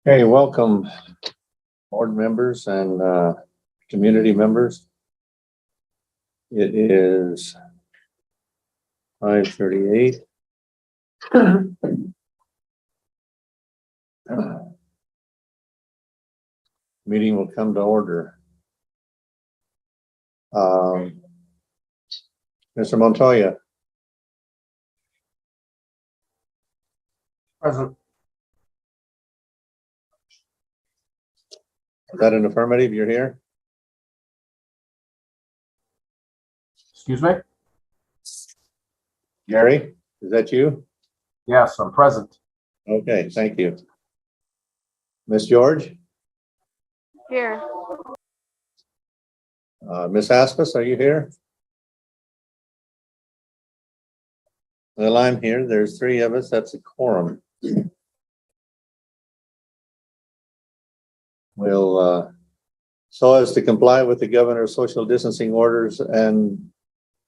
Okay, welcome board members and community members. It is 5:38. Meeting will come to order. Mr. Montoya. Present. Is that an affirmative? You're here? Excuse me? Gary, is that you? Yes, I'm present. Okay, thank you. Miss George? Here. Miss Aspis, are you here? Well, I'm here. There's three of us. That's a quorum. We'll, so as to comply with the governor's social distancing orders and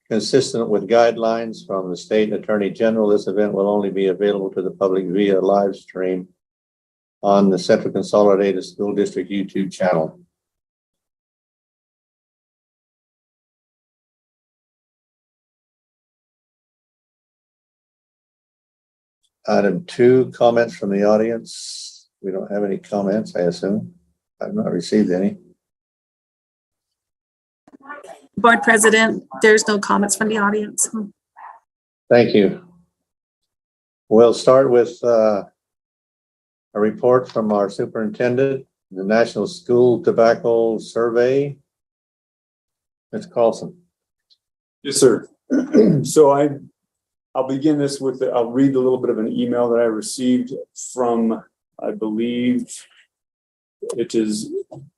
consistent with guidelines from the state attorney general, this event will only be available to the public via live stream on the Central Consolidated School District YouTube channel. Item 2, comments from the audience. We don't have any comments, I assume. I've not received any. Board President, there's no comments from the audience. Thank you. We'll start with a report from our superintendent, the National School Tobacco Survey. Ms. Carlson. Yes, sir. So I'll begin this with, I'll read a little bit of an email that I received from, I believe it is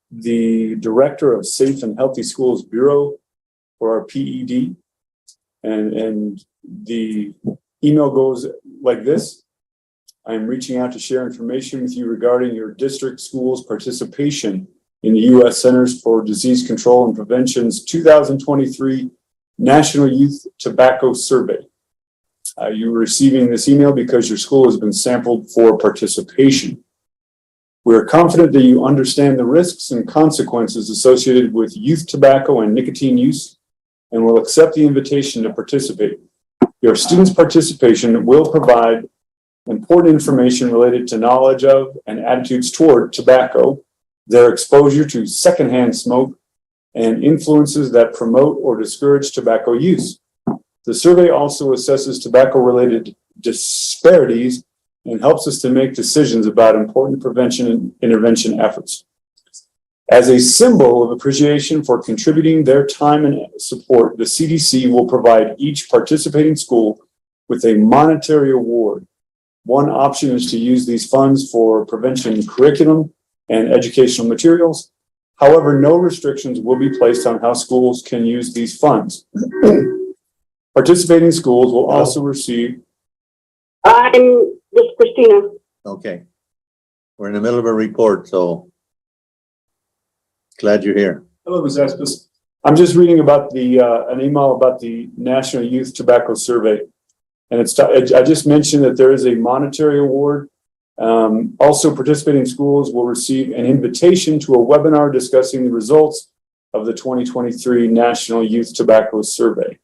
the director of Safe and Healthy Schools Bureau for our PED. And the email goes like this. I am reaching out to share information with you regarding your district school's participation in the U.S. Centers for Disease Control and Prevention's 2023 National Youth Tobacco Survey. You're receiving this email because your school has been sampled for participation. We are confident that you understand the risks and consequences associated with youth tobacco and nicotine use and will accept the invitation to participate. Your students' participation will provide important information related to knowledge of and attitudes toward tobacco, their exposure to secondhand smoke, and influences that promote or discourage tobacco use. The survey also assesses tobacco-related disparities and helps us to make decisions about important prevention and intervention efforts. As a symbol of appreciation for contributing their time and support, the CDC will provide each participating school with a monetary award. One option is to use these funds for prevention curriculum and educational materials. However, no restrictions will be placed on how schools can use these funds. Participating schools will also receive. I'm this Christina. Okay. We're in the middle of a report, so glad you're here. Hello, Ms. Aspis. I'm just reading about the an email about the National Youth Tobacco Survey. And I just mentioned that there is a monetary award. Also, participating schools will receive an invitation to a webinar discussing the results of the 2023 National Youth Tobacco Survey.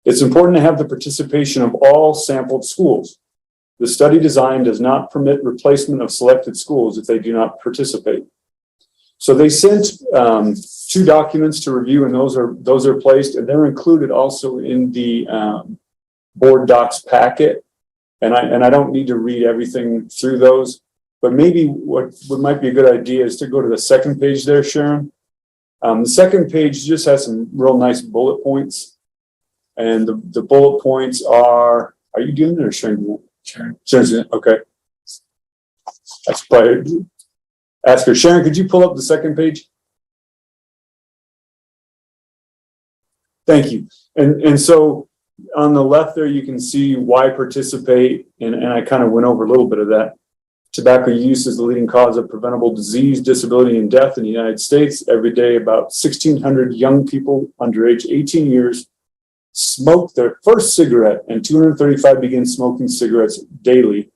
It's important to have the participation of all sampled schools. The study design does not permit replacement of selected schools if they do not participate. So they sent 2 documents to review, and those are placed, and they're included also in the board docs packet. And I don't need to read everything through those, but maybe what might be a good idea is to go to the second page there, Sharon. The second page just has some real nice bullet points. And the bullet points are you doing it or Sharon? Sharon, okay. That's probably, ask her. Sharon, could you pull up the second page? Thank you. And so on the left there, you can see why participate. And I kind of went over a little bit of that. Tobacco use is the leading cause of preventable disease, disability, and death in the United States. Every day, about 1,600 young people under age 18 years smoke their first cigarette, and 235 begin smoking cigarettes daily.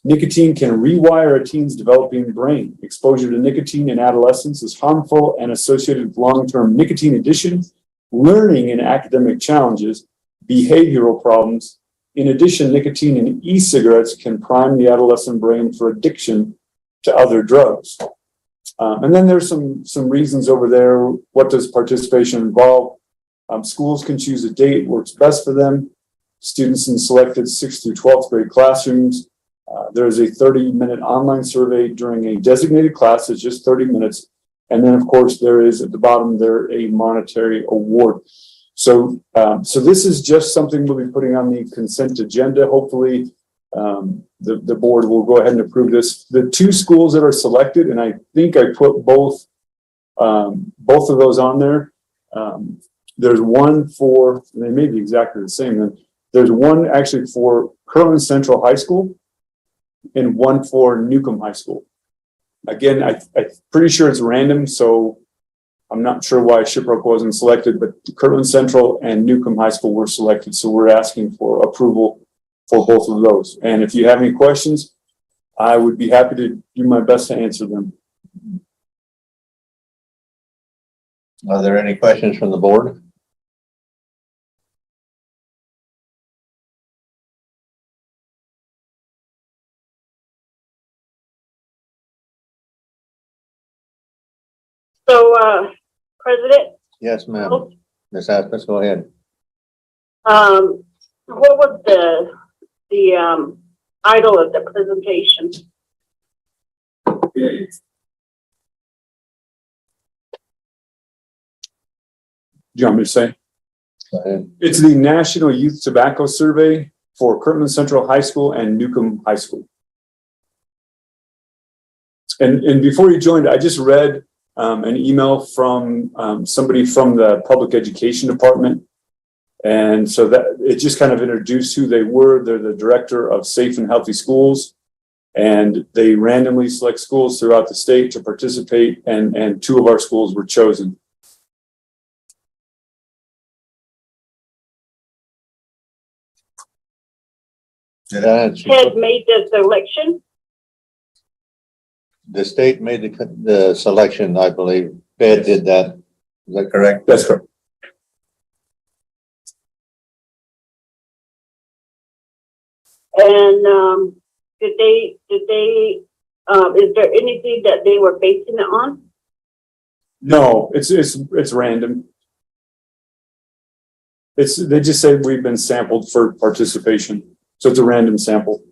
Nicotine can rewire a teen's developing brain. Exposure to nicotine in adolescence is harmful and associated with long-term nicotine addiction, learning and academic challenges, behavioral problems. In addition, nicotine in e-cigarettes can prime the adolescent brain for addiction to other drugs. And then there's some reasons over there. What does participation involve? Schools can choose a date works best for them. Students in selected 6th through 12th grade classrooms. There is a 30-minute online survey during a designated class. It's just 30 minutes. And then, of course, there is at the bottom there a monetary award. So this is just something we'll be putting on the consent agenda. Hopefully, the board will go ahead and approve this. The two schools that are selected, and I think I put both of those on there. There's one for, they may be exactly the same. There's one actually for Kirtland Central High School and one for Newcomb High School. Again, I'm pretty sure it's random, so I'm not sure why Shiprock wasn't selected, but Kirtland Central and Newcomb High School were selected, so we're asking for approval for both of those. And if you have any questions, I would be happy to do my best to answer them. Are there any questions from the board? So, President, Yes, ma'am. Ms. Asmus, go ahead. what was the title of the presentation? Do you want me to say? Go ahead. It's the National Youth Tobacco Survey for Kirtland Central High School and Newcomb High School. And before you joined, I just read an email from somebody from the public education department. And so that it just kind of introduced who they were. They're the director of Safe and Healthy Schools. And they randomly select schools throughout the state to participate. And two of our schools were chosen. Did I answer? Ted made the selection. The state made the selection, I believe. Fed did that. Is that correct? That's correct. And did they is there anything that they were basing it on? No, it's random. They just say we've been sampled for participation. So it's a random sample.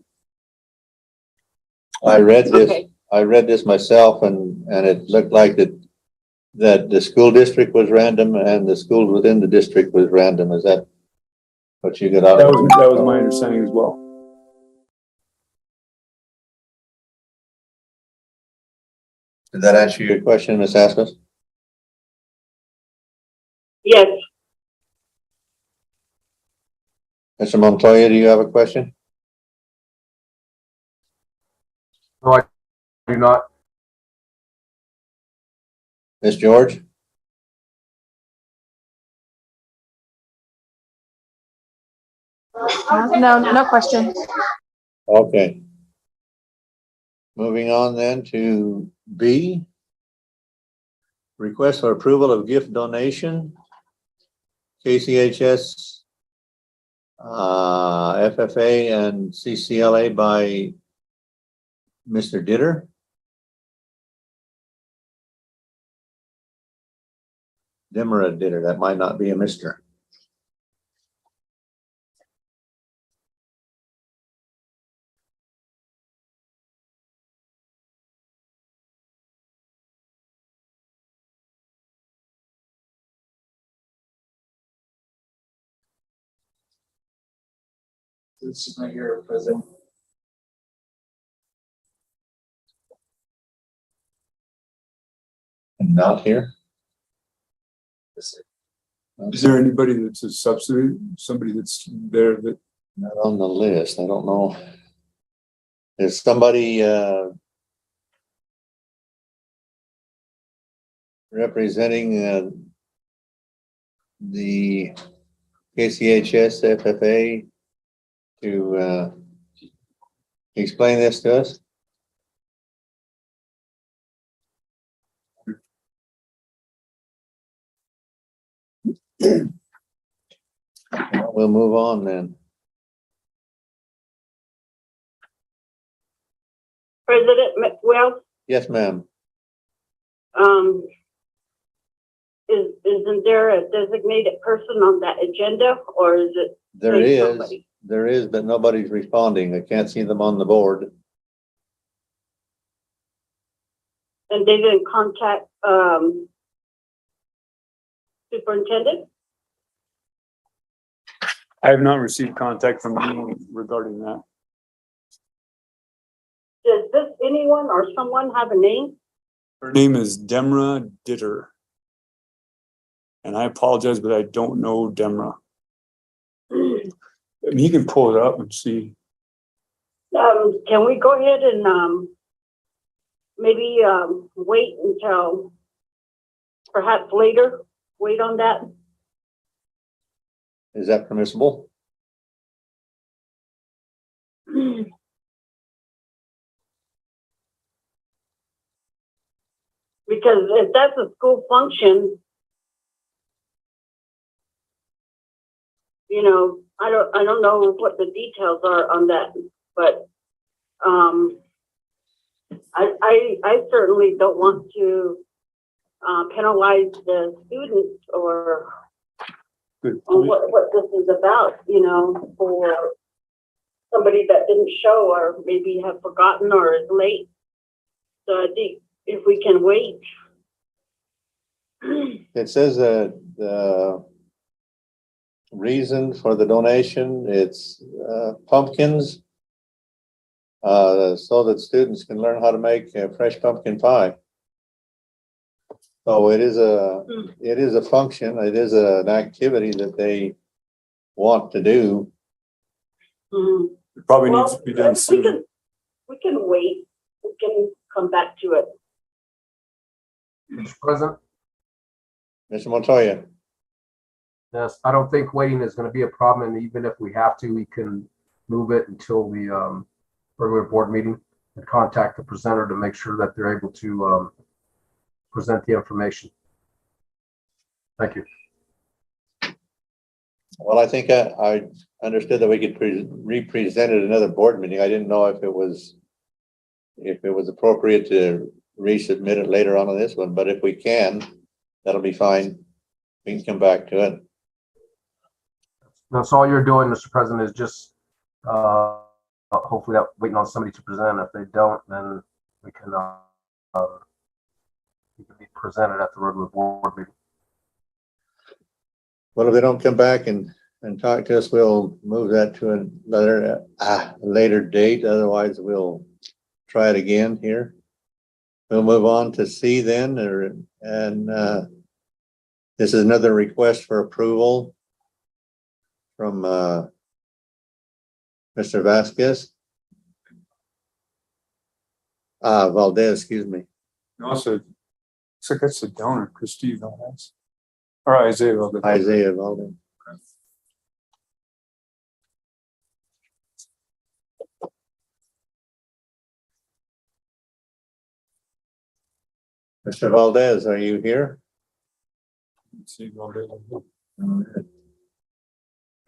I read this. Okay. I read this myself, and it looked like that the school district was random and the schools within the district was random. Is that what you got out of it? That was my understanding as well. Did that answer your question, Ms. Asmus? Yes. Mr. Montoya, do you have a question? No, I do not. Ms. George? No questions. Okay. Moving on then to B. Request for approval of gift donation. KCHS, FFA and CCLA by Mr. Ditter. Demera Ditter, that might not be a Mr. This is my hero, President. Not here. Is there anybody that's a substitute? Somebody that's there that? Not on the list. I don't know. Is somebody, representing, the KCHS FFA to, explain this to us? We'll move on then. President Wells, Yes, ma'am. isn't there a designated person on that agenda, or is it? There say is, somebody? but nobody's responding. I can't see them on the board. And they didn't contact, superintendent? I have not received contact from anyone regarding that. Does this anyone or someone have a name? Her name is Demra Ditter. And I apologize, but I don't know Demra. I mean, you can pull it up and see. Can we go ahead and, maybe, wait until perhaps later, wait on that? Is that permissible? Because if that's a school function, you know, I don't know what the details are on that, but, I certainly don't want to, penalize the students or Good on point. what this is about, you know, for somebody that didn't show or maybe have forgotten or is late. So I think if we can wait. It says that the reason for the donation, it's pumpkins, so that students can learn how to make a fresh pumpkin pie. So it is a function, it is an activity that they want to do. Mhm. It probably needs to be done we soon. we can wait. We can come back to it. Mr. President, Mr. Montoya, yes, I don't think waiting is gonna be a problem, and even if we have to, we can move it until the regular board meeting and contact the presenter to make sure that they're able to present the information. Thank you. well, I think I understood that we could re-present it at another board meeting. I didn't know if it was appropriate to resubmit it later on this one, but if we can, that'll be fine. We can come back to it. That's all you're doing, Mr. President, is just hopefully that waiting on somebody to present. If they don't, then we can be presented at the regular board meeting. Well, if they don't come back and talk to us, we'll move that to another later date. Otherwise, we'll try it again here. We'll move on to C then, this is another request for approval from Mr. Vasquez. Valdez, excuse me. Also, looks like that's the donor, Christie Valdez. Or Isaiah Valdez. Isaiah Valdez. Mr. Valdez, are you here? See Valdez.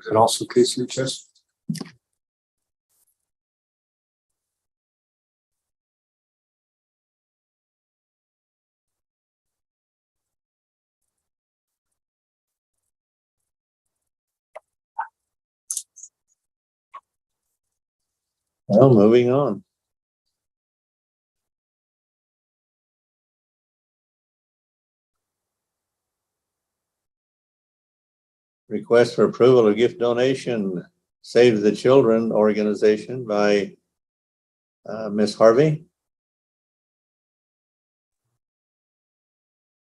Is it also KCHS? Well, moving on. Request for approval of gift donation, Save the Children organization by Miss Harvey.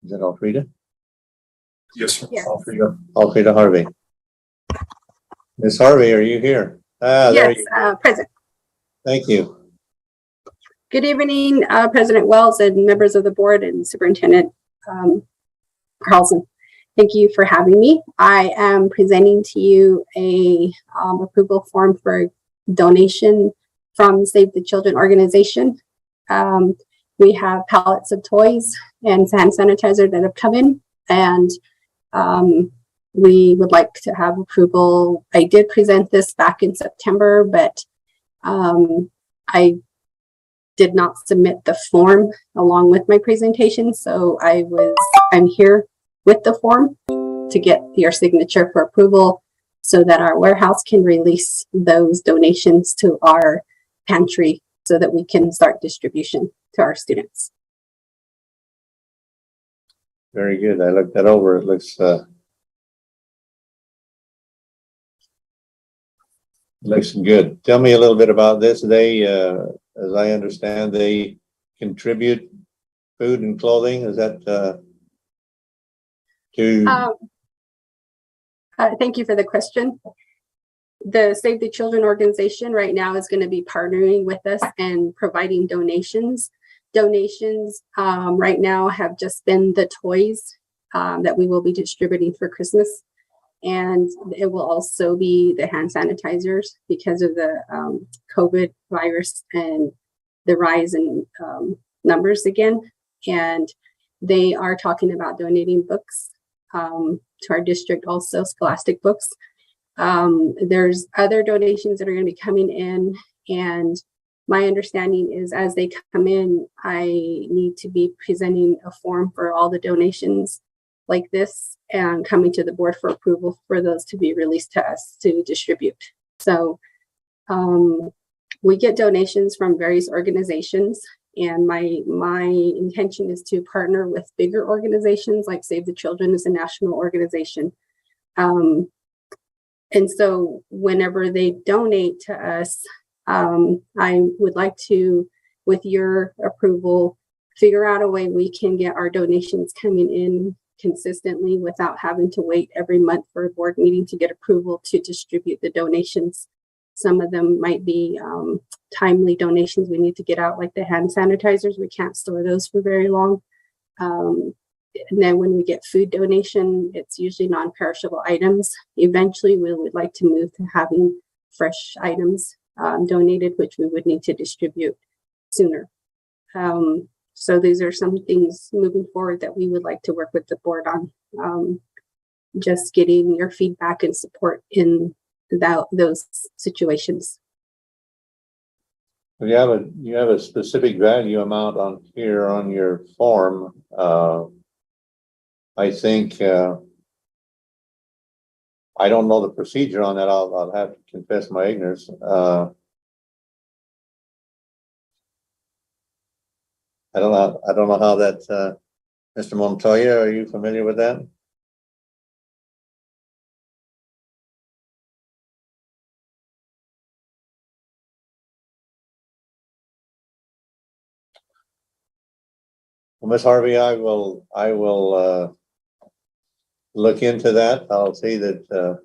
Is that Alfreda? Yes, sir. Yes. Alfreda Harvey. Miss Harvey, are you here? There Yes, you present. Thank you. Good evening, President Wells and members of the board and Superintendent Carlson. Thank you for having me. I am presenting to you a approval form for donation from Save the Children organization. We have pallets of toys and hand sanitizer that have come in, and we would like to have approval. I did present this back in September, but I did not submit the form along with my presentation, so I'm here with the form to get your signature for approval so that our warehouse can release those donations to our pantry so that we can start distribution to our students. Very good. I looked that over. It looks good. Tell me a little bit about this. They, as I understand, they contribute food and clothing. Is that Thank you for the question. The Save the Children organization right now is going to be partnering with us and providing donations. Donations right now have just been the toys that we will be distributing for Christmas. And it will also be the hand sanitizers because of the COVID virus and the rise in numbers again. And they are talking about donating books to our district, also scholastic books. There's other donations that are going to be coming in, and my understanding is as they come in, I need to be presenting a form for all the donations like this and coming to the board for approval for those to be released to us to distribute. So we get donations from various organizations, and my intention is to partner with bigger organizations like Save the Children is a national organization. And so whenever they donate to us, I would like to, with your approval, figure out a way we can get our donations coming in consistently without having to wait every month for a board meeting to get approval to distribute the donations. Some of them might be timely donations we need to get out, like the hand sanitizers. We can't store those for very long. And then when we get food donation, it's usually non-perishable items. Eventually, we would like to move to having fresh items donated, which we would need to distribute sooner. So these are some things moving forward that we would like to work with the board on. Just getting your feedback and support in those situations. you have a specific value amount on here on your form. I think I don't know the procedure on that. I'll have to confess my ignorance. I don't know how that, Mr. Montoya, are you familiar with that? Well, Ms. Harvey, I will look into that. I'll see that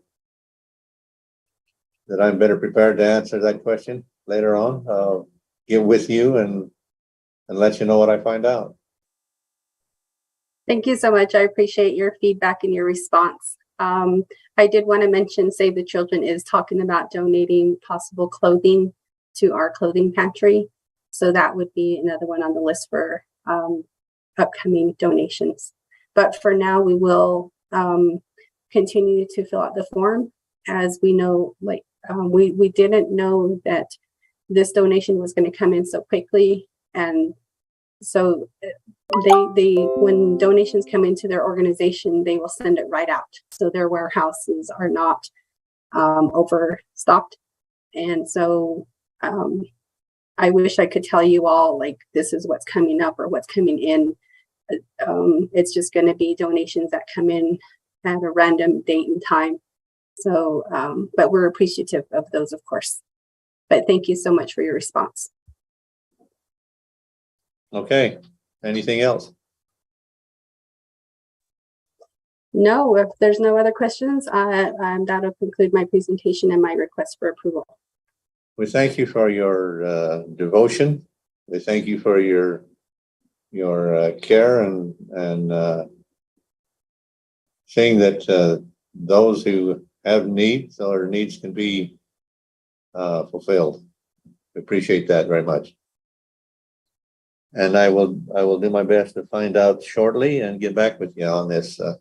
I'm better prepared to answer that question later on. I'll get with you and let you know what I find out. Thank you so much. I appreciate your feedback and your response. I did want to mention Save the Children is talking about donating possible clothing to our clothing pantry. So that would be another one on the list for upcoming donations. But for now, we will continue to fill out the form. As we know, like we didn't know that this donation was going to come in so quickly, and so they when donations come into their organization, they will send it right out, so their warehouses are not overstocked. And so I wish I could tell you all like this is what's coming up or what's coming in. It's just going to be donations that come in at a random date and time. So, but we're appreciative of those, of course. But thank you so much for your response. Okay. Anything else? No, if there's no other questions, that'll conclude my presentation and my request for approval. We thank you for your devotion we thank you for your care and seeing that those who have needs or needs can be fulfilled. We appreciate that very much. And I will do my best to find out shortly and get back with you on this. Are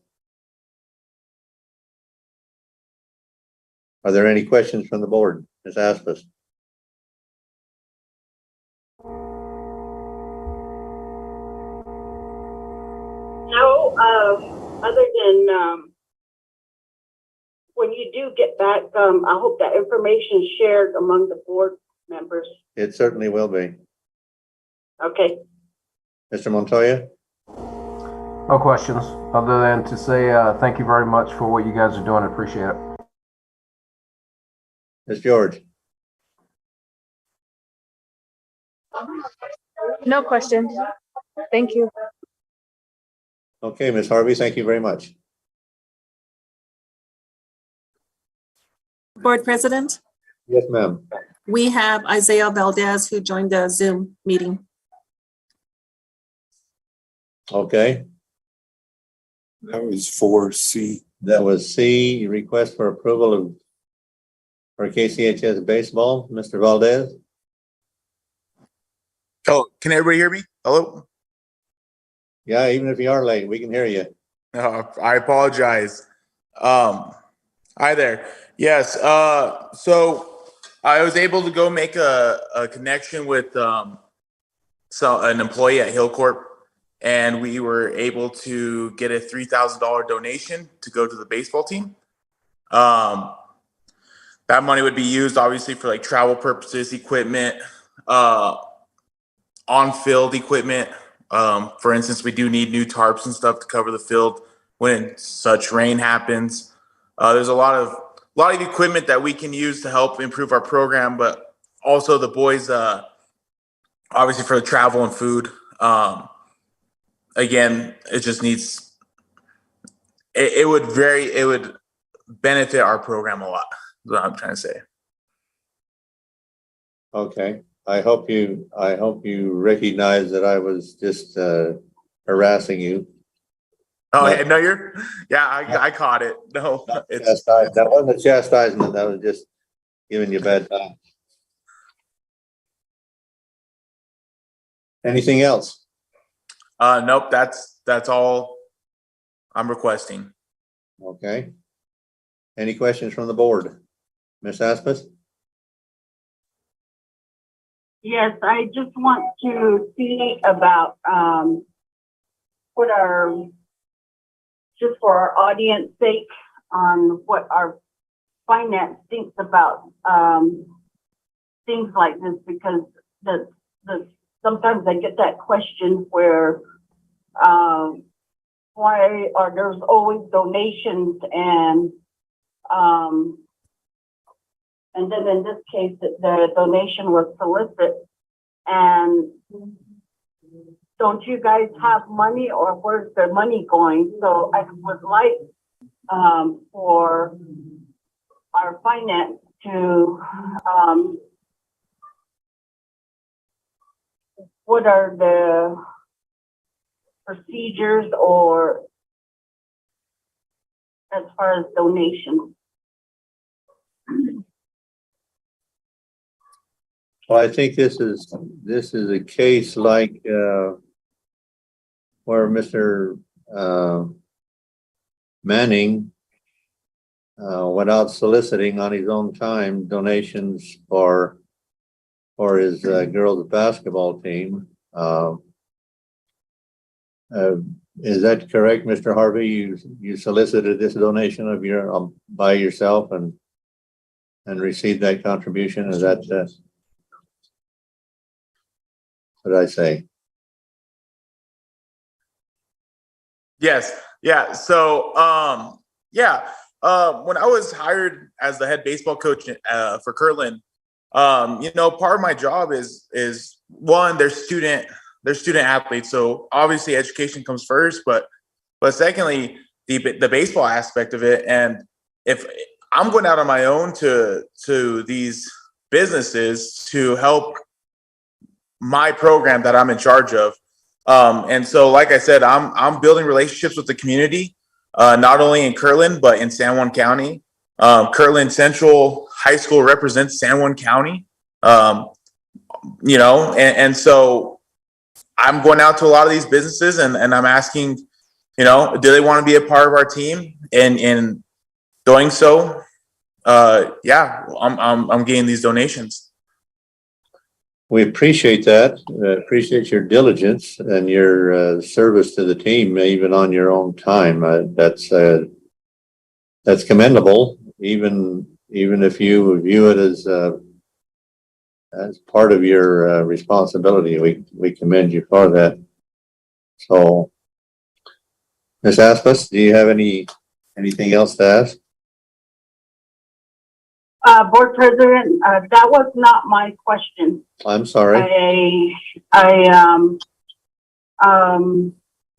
there any questions from the board? Ms. Aspas? No, other than, when you do get back, I hope that information is shared among the board members. It certainly will be. Okay. Mr. Montoya? No questions, other than to say, thank you very much for what you guys are doing. I appreciate it. Ms. George? No questions. Thank you. Okay, Ms. Harvey, thank you very much. Board President, Yes, ma'am. we have Isaiah Valdez who joined the Zoom meeting. Okay, That was 4C. that was C, request for approval of for KCHS baseball. Mr. Valdez? Oh, can everybody hear me? Hello? Yeah, even if you are late, we can hear you. I apologize. Hi there. Yes. So I was able to go make a connection with an employee at Hillcorp, and we were able to get a $3,000 donation to go to the baseball team. That money would be used obviously for like travel purposes, equipment, on-field equipment. For instance, we do need new tarps and stuff to cover the field when such rain happens. There's a lot of equipment that we can use to help improve our program, but also the boys, obviously for the travel and food. Again, it just needs. It would benefit our program a lot. Is what I'm trying to say. Okay, I hope you recognize that I was just harassing you. Oh, No. yeah, no, I caught it. No, it's That wasn't a chastisement, that was just giving you a bad time. Anything else? nope. That's all I'm requesting. Okay. Any questions from the board? Ms. Aspas? Yes, I just want to see about, just for our audience sake, on what our finance thinks about, things like this, because sometimes I get that question where, why are there's always donations and then in this case, the donation was solicited. And don't you guys have money, or where's the money going? So I would like for our finance to, what are the procedures or as far as donations? Well, I think this is a case like where Mr. Manning went out soliciting on his own time donations for his girls basketball team. Is that correct, Mr. Harvey? You solicited this donation of your by yourself and received that contribution? Is that what did I say? Yes. Yeah. So, when I was hired as the head baseball coach for Kirtland, part of my job is one, they're student athletes. So obviously education comes first, but secondly, the baseball aspect of it. And if I'm going out on my own to these businesses to help my program that I'm in charge of. And so, like I said, I'm building relationships with the community, not only in Kirtland, but in San Juan County. Kirtland Central High School represents San Juan County, and so I'm going out to a lot of these businesses and I'm asking, do they want to be a part of our team? And in doing so, I'm getting these donations. We appreciate that. Appreciate your diligence and your service to the team, even on your own time. That's commendable, even if you view it as part of your responsibility. We commend you for that. So, Ms. Aspas, do you have anything else to ask? Board President, that was not my question. I'm sorry.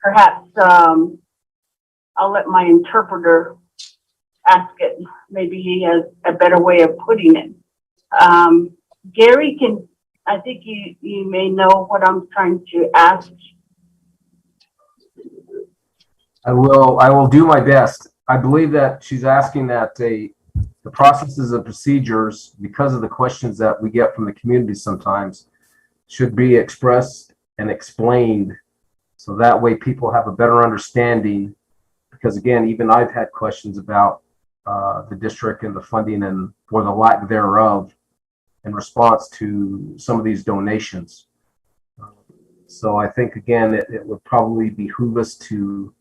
Perhaps, I'll let my interpreter ask it. Maybe he has a better way of putting it. Gary, I think you may know what I'm trying to ask. I will do my best. I believe that she's asking that the processes and procedures, because of the questions that we get from the community sometimes, should be expressed and explained so that way people have a better understanding. Because again, even I've had questions about the district and the funding and or the lack thereof in response to some of these donations. So I think again, it would probably behoove us to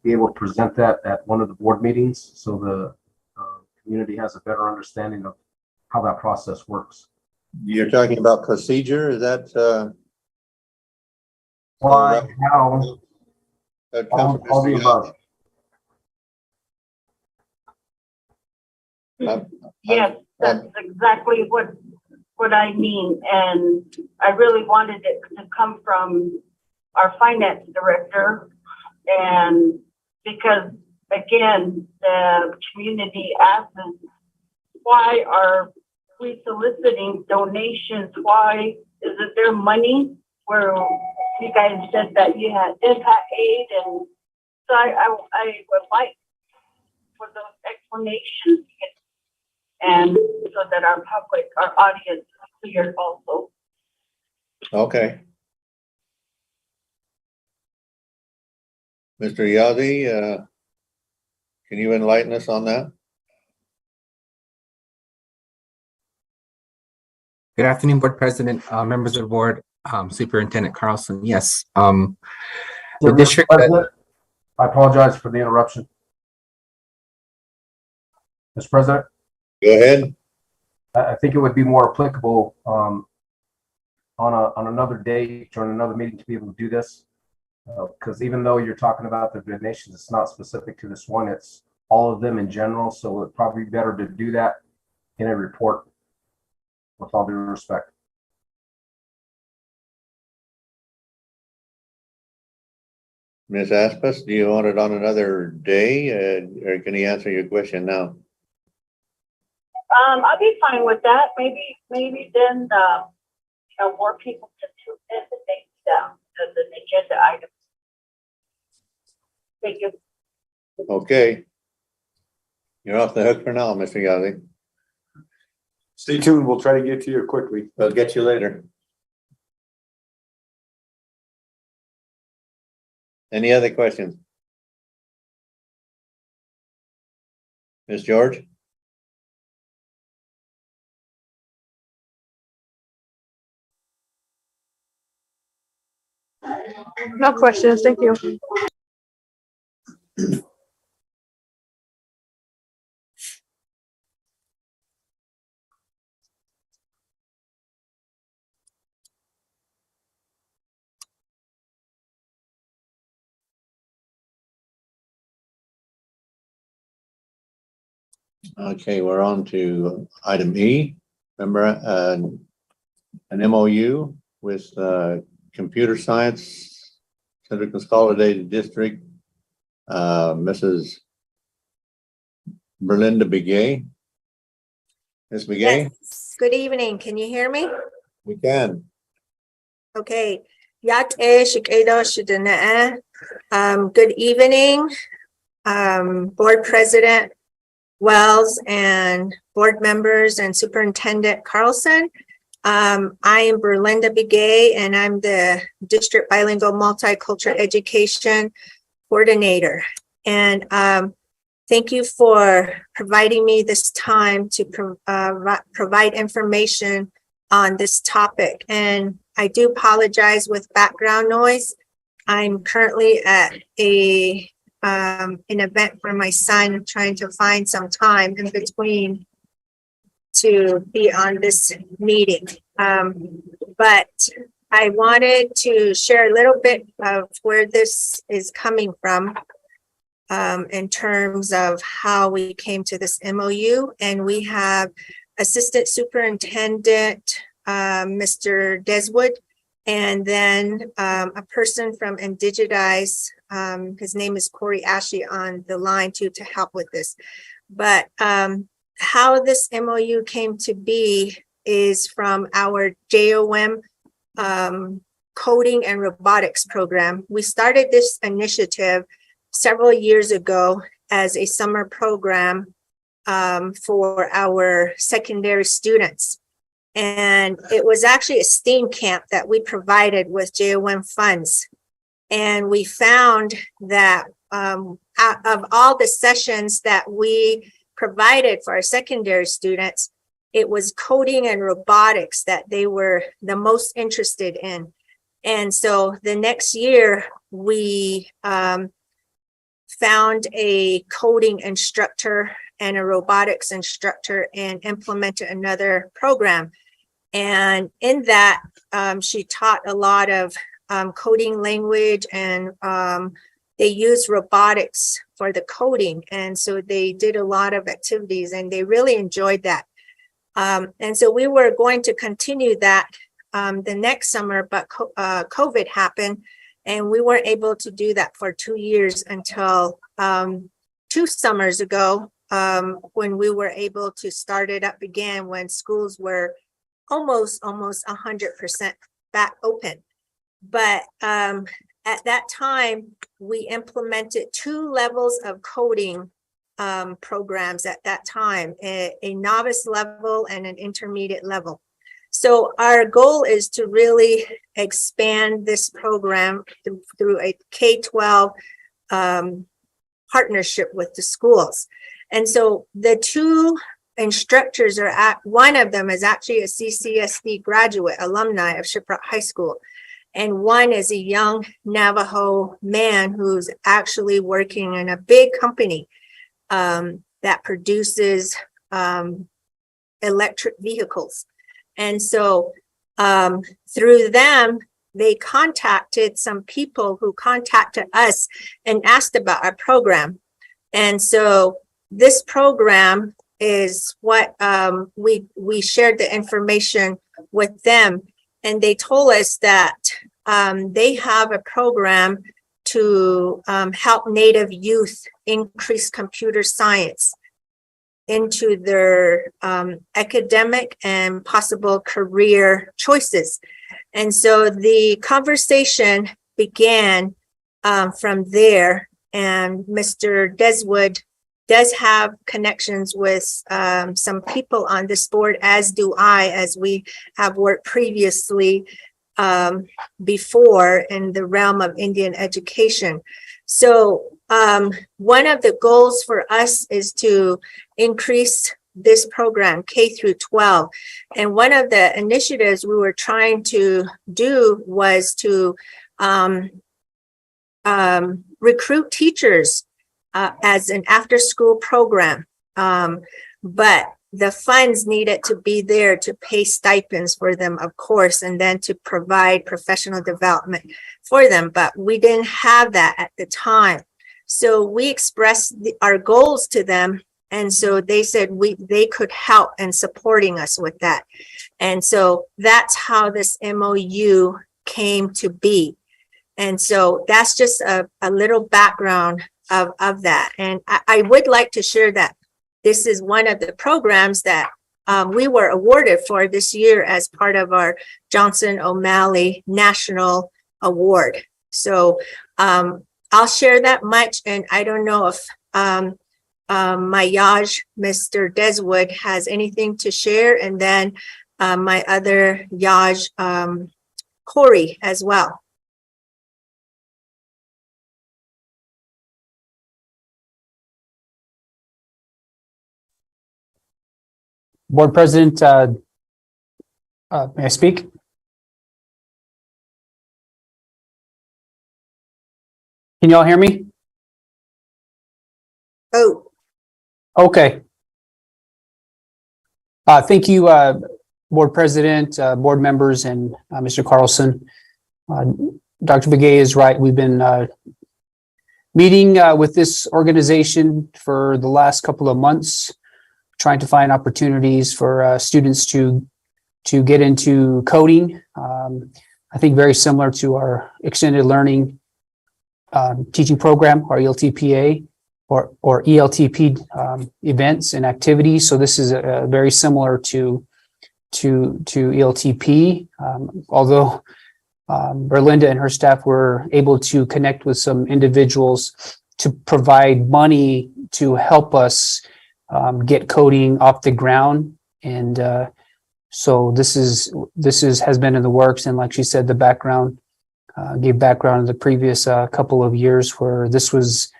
be able to present that at one of the board meetings so the community has a better understanding of how that process works. You're talking about procedure, is that Why, how, that comes from all the Mr. above. Yaggi? Yes, that's exactly what I mean. And I really wanted it to come from our finance director. And because again, the community asks, why are we soliciting donations? Why is it their money? Where you guys said that you had impact aid, and so I would like for those explanations, and so that our public, our audience is clear also. Okay. Mr. Yaggi, can you enlighten us on that? Good afternoon, Board President, members of the board, Superintendent Carlson. Yes, the district. President, I apologize for the interruption. Mr. President? Go ahead. I think it would be more applicable on another day during another meeting to be able to do this. Because even though you're talking about the donations, it's not specific to this one, it's all of them in general. So it'd probably be better to do that in a report, with all due respect. Ms. Aspas, do you want it on another day, or can he answer your question now? I'll be fine with that. Maybe then, more people can tune in and make the agenda items. Thank you. Okay. You're off the hook for now, Mr. Yaggi. Stay tuned. We'll try to get to you quickly. We'll get you later. Any other questions? Ms. George? No questions. Thank you. Okay, we're on to item E. Remember, an MOU with Computer Science Central Consolidated District, Mrs. Berlinda Begay. Ms. Begay? Yes. Good evening. Can you hear me? We can. Okay. Yat e shikado shidana. Good evening, Board President Wells and board members and Superintendent Carlson. I am Berlinda Begay, and I'm the District Bilingual Multicultural Education Coordinator. And thank you for providing me this time to provide information on this topic. And I do apologize with background noise. I'm currently at an event for my son, trying to find some time in between to be on this meeting. But I wanted to share a little bit of where this is coming from in terms of how we came to this MOU. And we have Assistant Superintendent Mr. Deswood, and then a person from Indigitize, his name is Corey Ashley, on the line too, to help with this. But how this MOU came to be is from our JOM coding and robotics program. We started this initiative several years ago as a summer program for our secondary students. And it was actually a STEAM camp that we provided with JOM funds. And we found that out of all the sessions that we provided for our secondary students, it was coding and robotics that they were the most interested in. And so the next year, we found a coding instructor and a robotics instructor and implemented another program. And in that, she taught a lot of coding language, and they used robotics for the coding. And so they did a lot of activities, and they really enjoyed that. And so we were going to continue that the next summer, but COVID happened, and we weren't able to do that for 2 years until 2 summers ago, when we were able to start it up again when schools were almost 100% back open. But at that time, we implemented 2 levels of coding programs at that time, a novice level and an intermediate level. So our goal is to really expand this program through a K-12 partnership with the schools. And so the 2 instructors are one of them is actually a CCSD graduate alumni of Shiprock High School. And one is a young Navajo man who's actually working in a big company that produces electric vehicles. And so through them, they contacted some people who contacted us and asked about our program. And so this program is what we shared the information with them. And they told us that they have a program to help Native youth increase computer science into their academic and possible career choices. And so the conversation began from there. And Mr. Deswood does have connections with some people on this board, as do I, as we have worked previously before in the realm of Indian education. So one of the goals for us is to increase this program K through 12. And one of the initiatives we were trying to do was to recruit teachers as an after-school program. But the funds needed to be there to pay stipends for them, of course, and then to provide professional development for them. But we didn't have that at the time. So we expressed our goals to them. And so they said they could help in supporting us with that. And so that's how this MOU came to be. And so that's just a little background of that. And I would like to share that this is one of the programs that we were awarded for this year as part of our Johnson O'Malley National Award. So I'll share that much, and I don't know if my Yaj, Mr. Deswood, has anything to share, and then my other Yaj, Corey, as well. Board President, may I speak? Can you all hear me? Oh, Okay. Thank you, Board President, board members, and Mr. Carlson. Dr. Begay is right. We've been meeting with this organization for the last couple of months, trying to find opportunities for students to get into coding. I think very similar to our extended learning teaching program, our ELTPA or ELTP events and activities. So this is very similar to ELTP, although Berlinda and her staff were able to connect with some individuals to provide money to help us get coding off the ground. And so this has been in the works. And like she said, the background gave background in the previous couple of years where this was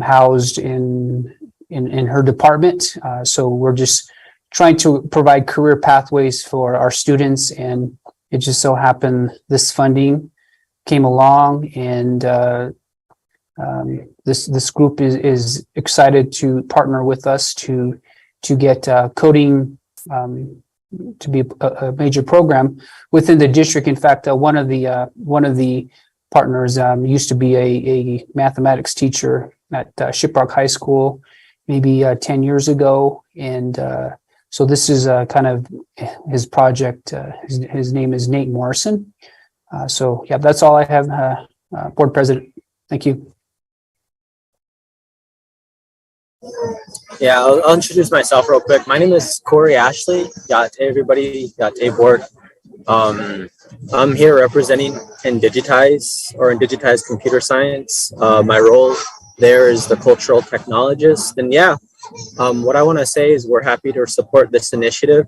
housed in her department. So we're just trying to provide career pathways for our students, and it just so happened this funding came along, and this group is excited to partner with us to get coding to be a major program within the district. In fact, one of the partners used to be a mathematics teacher at Shiprock High School maybe 10 years ago, and so this is kind of his project. His name is Nate Morrison. So yeah, that's all I have, Board President. Thank you. Yeah, I'll introduce myself real quick. My name is Corey Ashley. Got everybody, got a board. I'm here representing Indigitize Computer Science. My role there is the cultural technologist. And yeah, what I want to say is we're happy to support this initiative.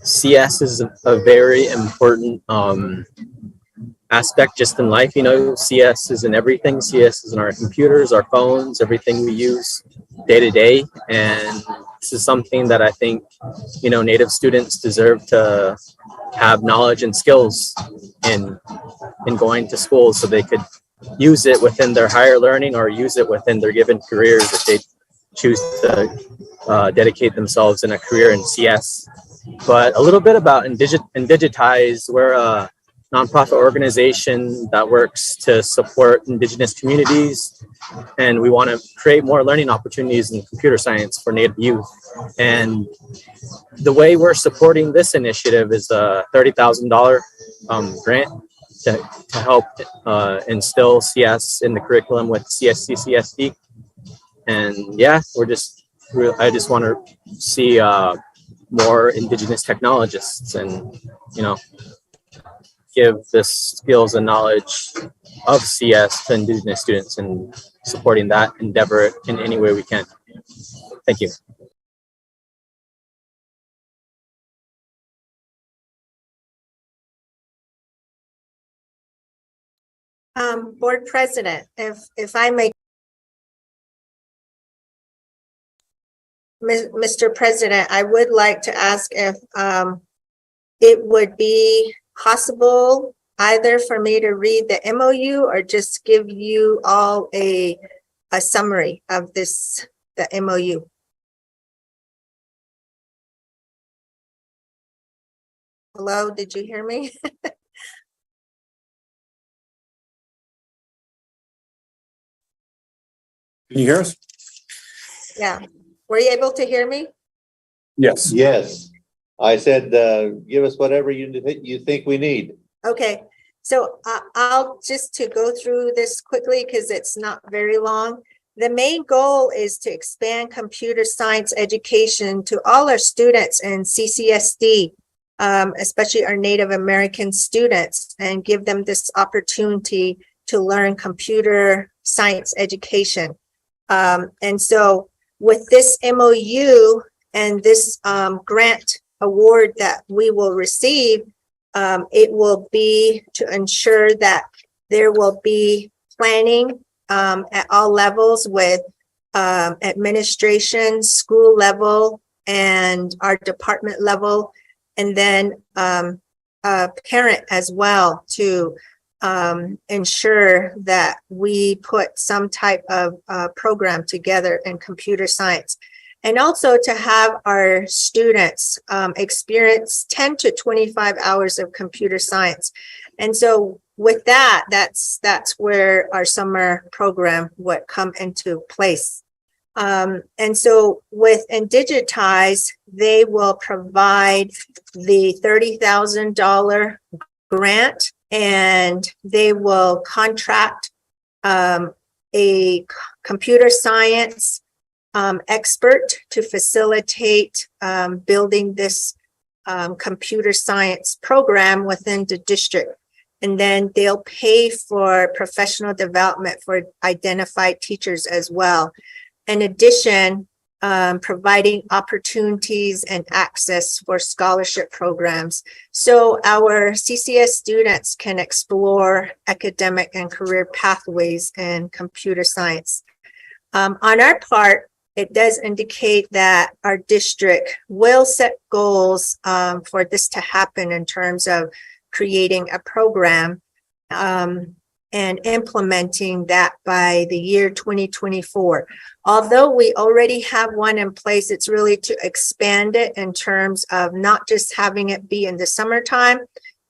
CS is a very important aspect just in life. You know, CS is in everything. CS is in our computers, our phones, everything we use day to day. And this is something that I think, you know, Native students deserve to have knowledge and skills in going to school so they could use it within their higher learning or use it within their given careers if they choose to dedicate themselves in a career in CS. But a little bit about Indigitize. We're a nonprofit organization that works to support Indigenous communities, and we want to create more learning opportunities in computer science for Native youth. And the way we're supporting this initiative is a $30,000 grant to help instill CS in the curriculum with CSC/CSD. And yeah, I just want to see more Indigenous technologists and, you know, give the skills and knowledge of CS to Indigenous students and supporting that endeavor in any way we can. Thank you. Board President, if I may. Mr. President, I would like to ask if it would be possible either for me to read the MOU or just give you all a summary of the MOU. Hello, did you hear me? Can you hear us? Yeah. Were you able to hear me? Yes. Yes. I said, give us whatever you think we need. Okay. So I'll just to go through this quickly because it's not very long. the main goal is to expand computer science education to all our students in CCSD, especially our Native American students, and give them this opportunity to learn computer science education. And so with this MOU and this grant award that we will receive, it will be to ensure that there will be planning at all levels with administration, school level, and our department level, and then parent as well, to ensure that we put some type of program together in computer science. And also to have our students experience 10 to 25 hours of computer science. And so with that, that's where our summer program would come into place. And so with Indigitize, they will provide the $30,000 grant, and they will contract a computer science expert to facilitate building this computer science program within the district. And then they'll pay for professional development for identified teachers as well. In addition, providing opportunities and access for scholarship programs, so our CCS students can explore academic and career pathways in computer science. On our part, it does indicate that our district will set goals for this to happen in terms of creating a program and implementing that by the year 2024. Although we already have one in place, it's really to expand it in terms of not just having it be in the summertime,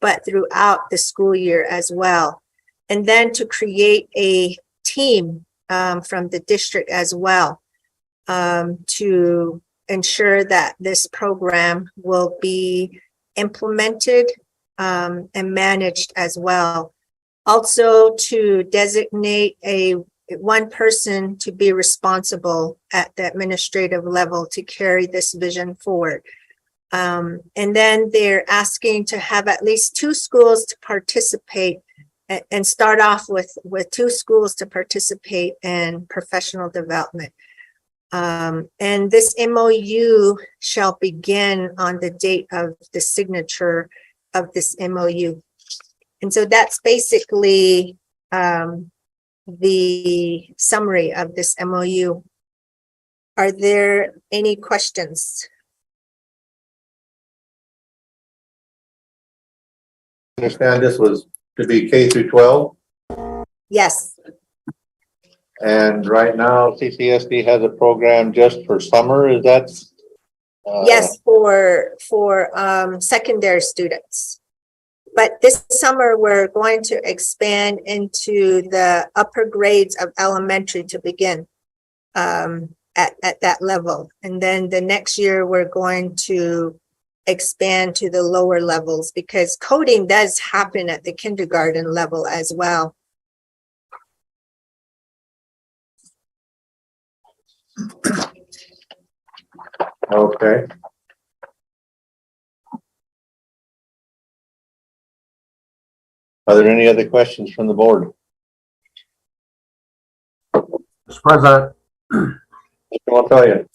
but throughout the school year as well. And then to create a team from the district as well to ensure that this program will be implemented and managed as well. Also to designate one person to be responsible at the administrative level to carry this vision forward. And then they're asking to have at least 2 schools to participate and start off with 2 schools to participate in professional development. And this MOU shall begin on the date of the signature of this MOU. And so that's basically the summary of this MOU. Are there any questions? I understand this was to be K through 12, Yes, and right now CCSD has a program just for summer. Is that? yes, for secondary students. But this summer, we're going to expand into the upper grades of elementary to begin at that level. And then the next year, we're going to expand to the lower levels, because coding does happen at the kindergarten level as well. Okay. Are there any other questions from the board? Mr. President, Mr. Montoya.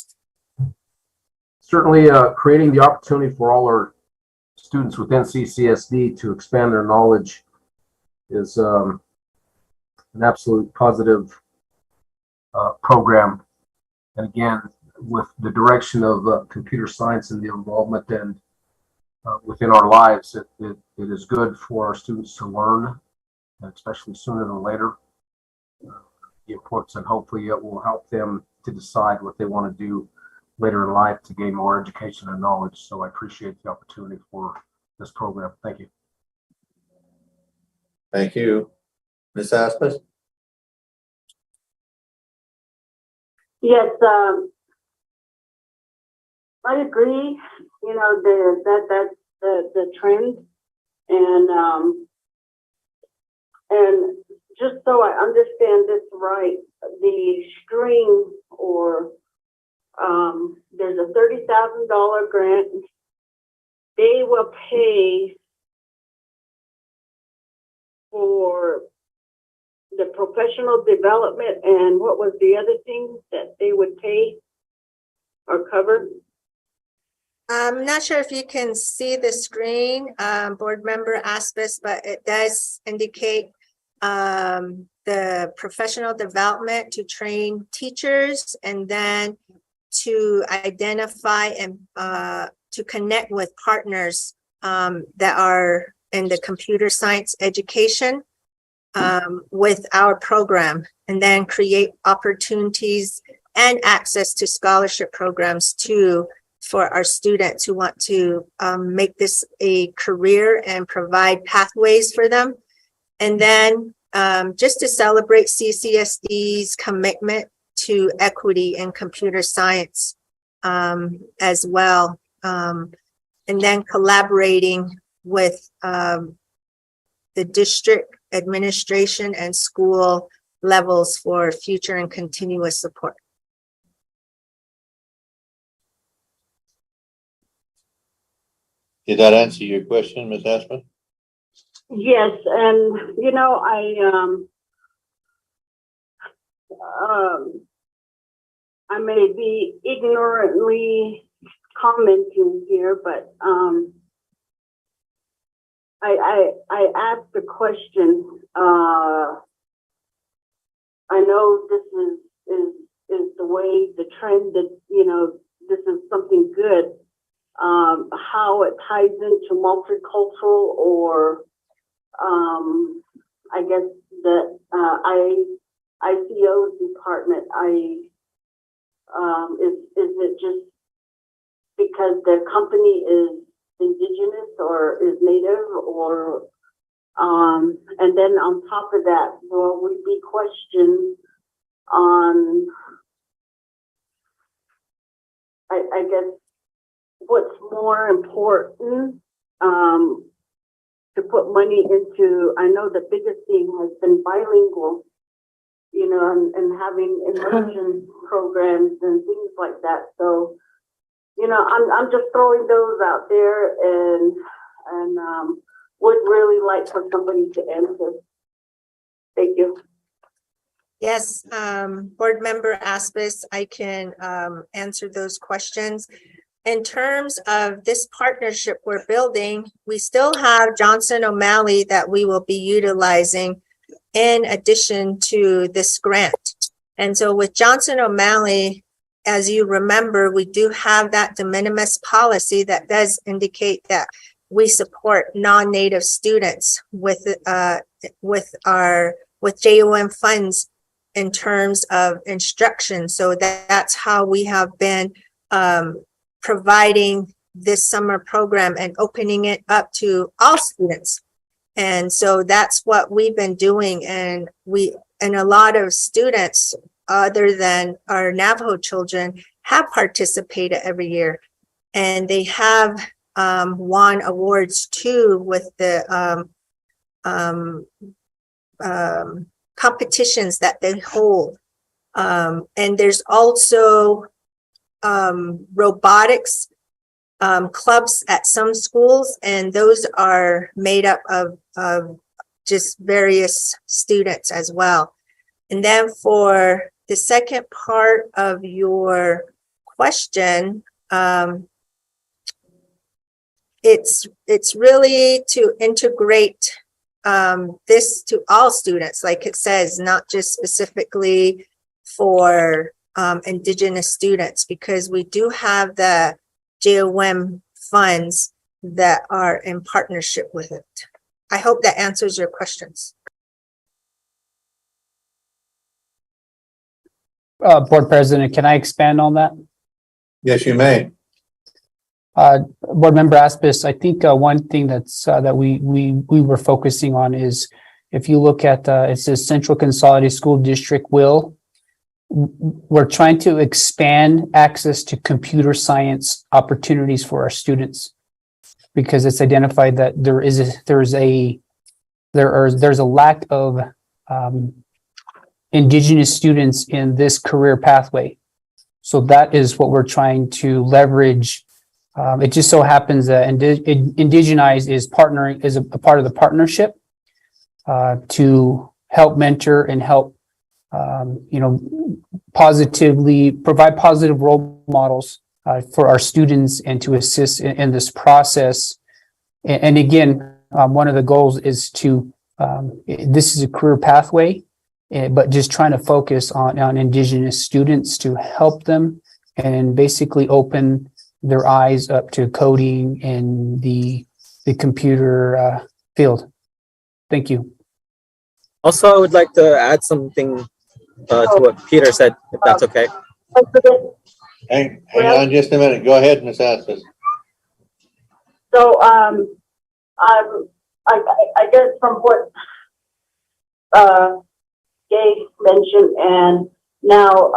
certainly creating the opportunity for all our students within CCSD to expand their knowledge is an absolute positive program. And again, with the direction of computer science and the involvement and within our lives, it is good for our students to learn, especially sooner than later, the importance, and hopefully it will help them to decide what they want to do later in life to gain more education and knowledge. So I appreciate the opportunity for this program. Thank you. Thank you. Ms. Aspas? Yes, I agree. You know, that's the trend, and just so I understand this right, the string or, there's a $30,000 grant. They will pay for the professional development, and what was the other thing that they would pay or cover? I'm not sure if you can see the screen, board member Aspis, but it does indicate the professional development to train teachers and then to identify and to connect with partners that are in the computer science education with our program, and then create opportunities and access to scholarship programs too for our students who want to make this a career and provide pathways for them. And then just to celebrate CCSD's commitment to equity in computer science as well. And then collaborating with the district administration and school levels for future and continuous support. Did that answer your question, Ms. Aspen? Yes, and you know, I may be ignorantly commenting here, but I asked the question. I know this is the way the trend that, you know, this is something good. How it ties into multicultural, or I guess that ICO department, is it just because the company is indigenous or is native, or and then on top of that, will we be questioned on, I guess, what's more important to put money into? I know the biggest thing has been bilingual, you know, and having immersion programs and things like that. So, you know, I'm just throwing those out there, and would really like for somebody to answer. Thank you. Yes, board member Aspis, I can answer those questions. In terms of this partnership we're building, we still have Johnson O'Malley that we will be utilizing in addition to this grant. And so with Johnson O'Malley, as you remember, we do have that de minimis policy that does indicate that we support non-native students with JOM funds in terms of instruction. So that's how we have been providing this summer program and opening it up to all students. And so that's what we've been doing. And a lot of students, other than our Navajo children, have participated every year. And they have won awards too with the competitions that they hold. And there's also robotics clubs at some schools, and those are made up of just various students as well. And then for the second part of your question, it's really to integrate this to all students, like it says, not just specifically for Indigenous students, because we do have the JOM funds that are in partnership with it. I hope that answers your questions. Board President, can I expand on that? Yes, you may. Board Member Aspis, I think one thing that's that we were focusing on is, if you look at it says Central Consolidated School District will, we're trying to expand access to computer science opportunities for our students, because it's identified that there's a lack of Indigenous students in this career pathway. So that is what we're trying to leverage. It just so happens that Indigenize is partnering, is a part of the partnership to help mentor and help, positively provide positive role models for our students and to assist in this process. And again, one of the goals is to, this is a career pathway, but just trying to focus on Indigenous students to help them and basically open their eyes up to coding in the computer field. Thank you. Also, I would like to add something to what Peter said, if that's okay. Hang on just a minute. Go ahead, Ms. Aspas. So, I guess from what, Gabe mentioned and now,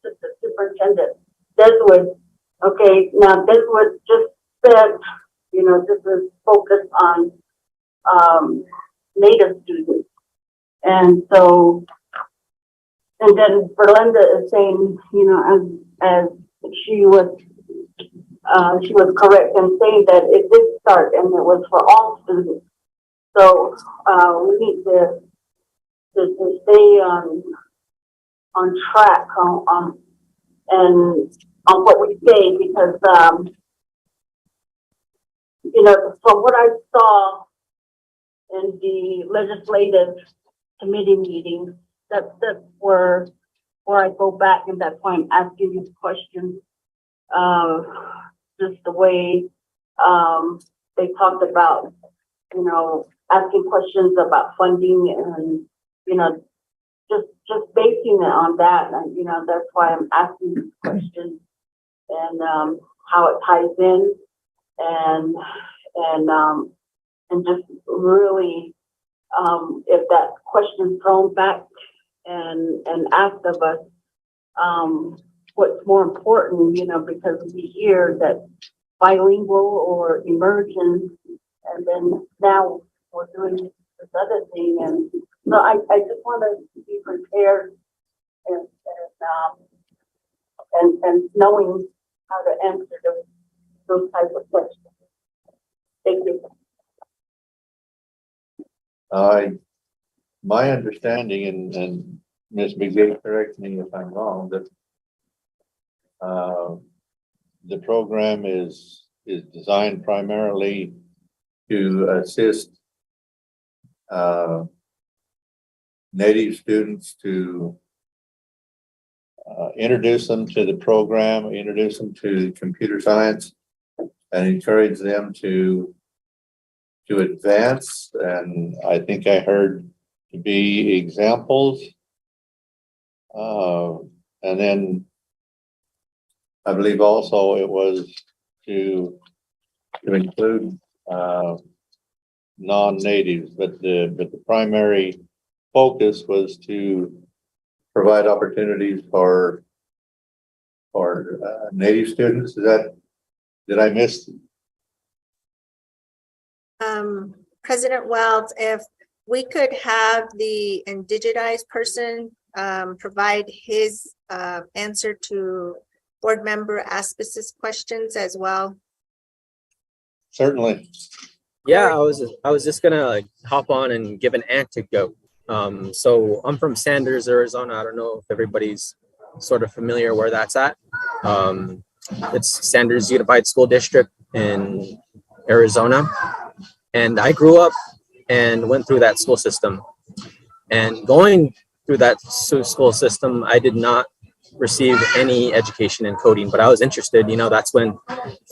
the Superintendent Deswood, okay, now Deswood just said, this is focused on, Native students. And so, and then Berlinda is saying, as she was correct in saying that it did start and it was for all students. So, we need to stay on track and on what we say because, from what I saw in the legislative committee meetings, that's where I go back and that's why I'm asking these questions. Just the way they talked about, asking questions about funding and, just basing it on that. And, that's why I'm asking these questions and how it ties in and just really, if that question thrown back and asked of us, what's more important, because we hear that bilingual or immersion, and then now we're doing this other thing. And so I just want to be prepared and knowing how to answer those types of questions. Thank you. My understanding, and Ms. McGee, correct me if I'm wrong, that the program is designed primarily to assist Native students to introduce them to the program, introduce them to computer science, and encourage them to advance. And I think I heard to be examples. And then I believe also it was to include non-natives, but the primary focus was to provide opportunities for Native students. Did I miss? President Wells, if we could have the Indigenize person provide his answer to board member Aspas's questions as well. Certainly. Yeah, I was just gonna hop on and give an anecdote. So I'm from Sanders, Arizona. I don't know if everybody's sort of familiar where that's at. It's Sanders Unified School District in Arizona. And I grew up and went through that school system. And going through that school system, I did not receive any education in coding, but I was interested. That's when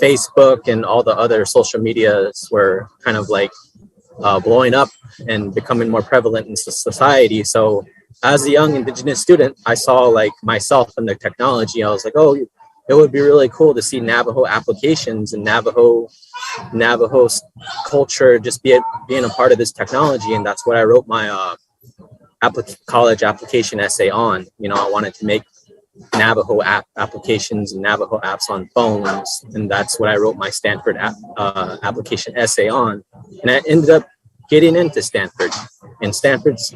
Facebook and all the other social medias were kind of like blowing up and becoming more prevalent in society. So as a young Indigenous student, I saw like myself in the technology. I was like, oh, it would be really cool to see Navajo applications and Navajo culture just being a part of this technology. And that's what I wrote my college application essay on. I wanted to make Navajo applications and Navajo apps on phones. And that's what I wrote my Stanford application essay on. And I ended up getting into Stanford. And Stanford's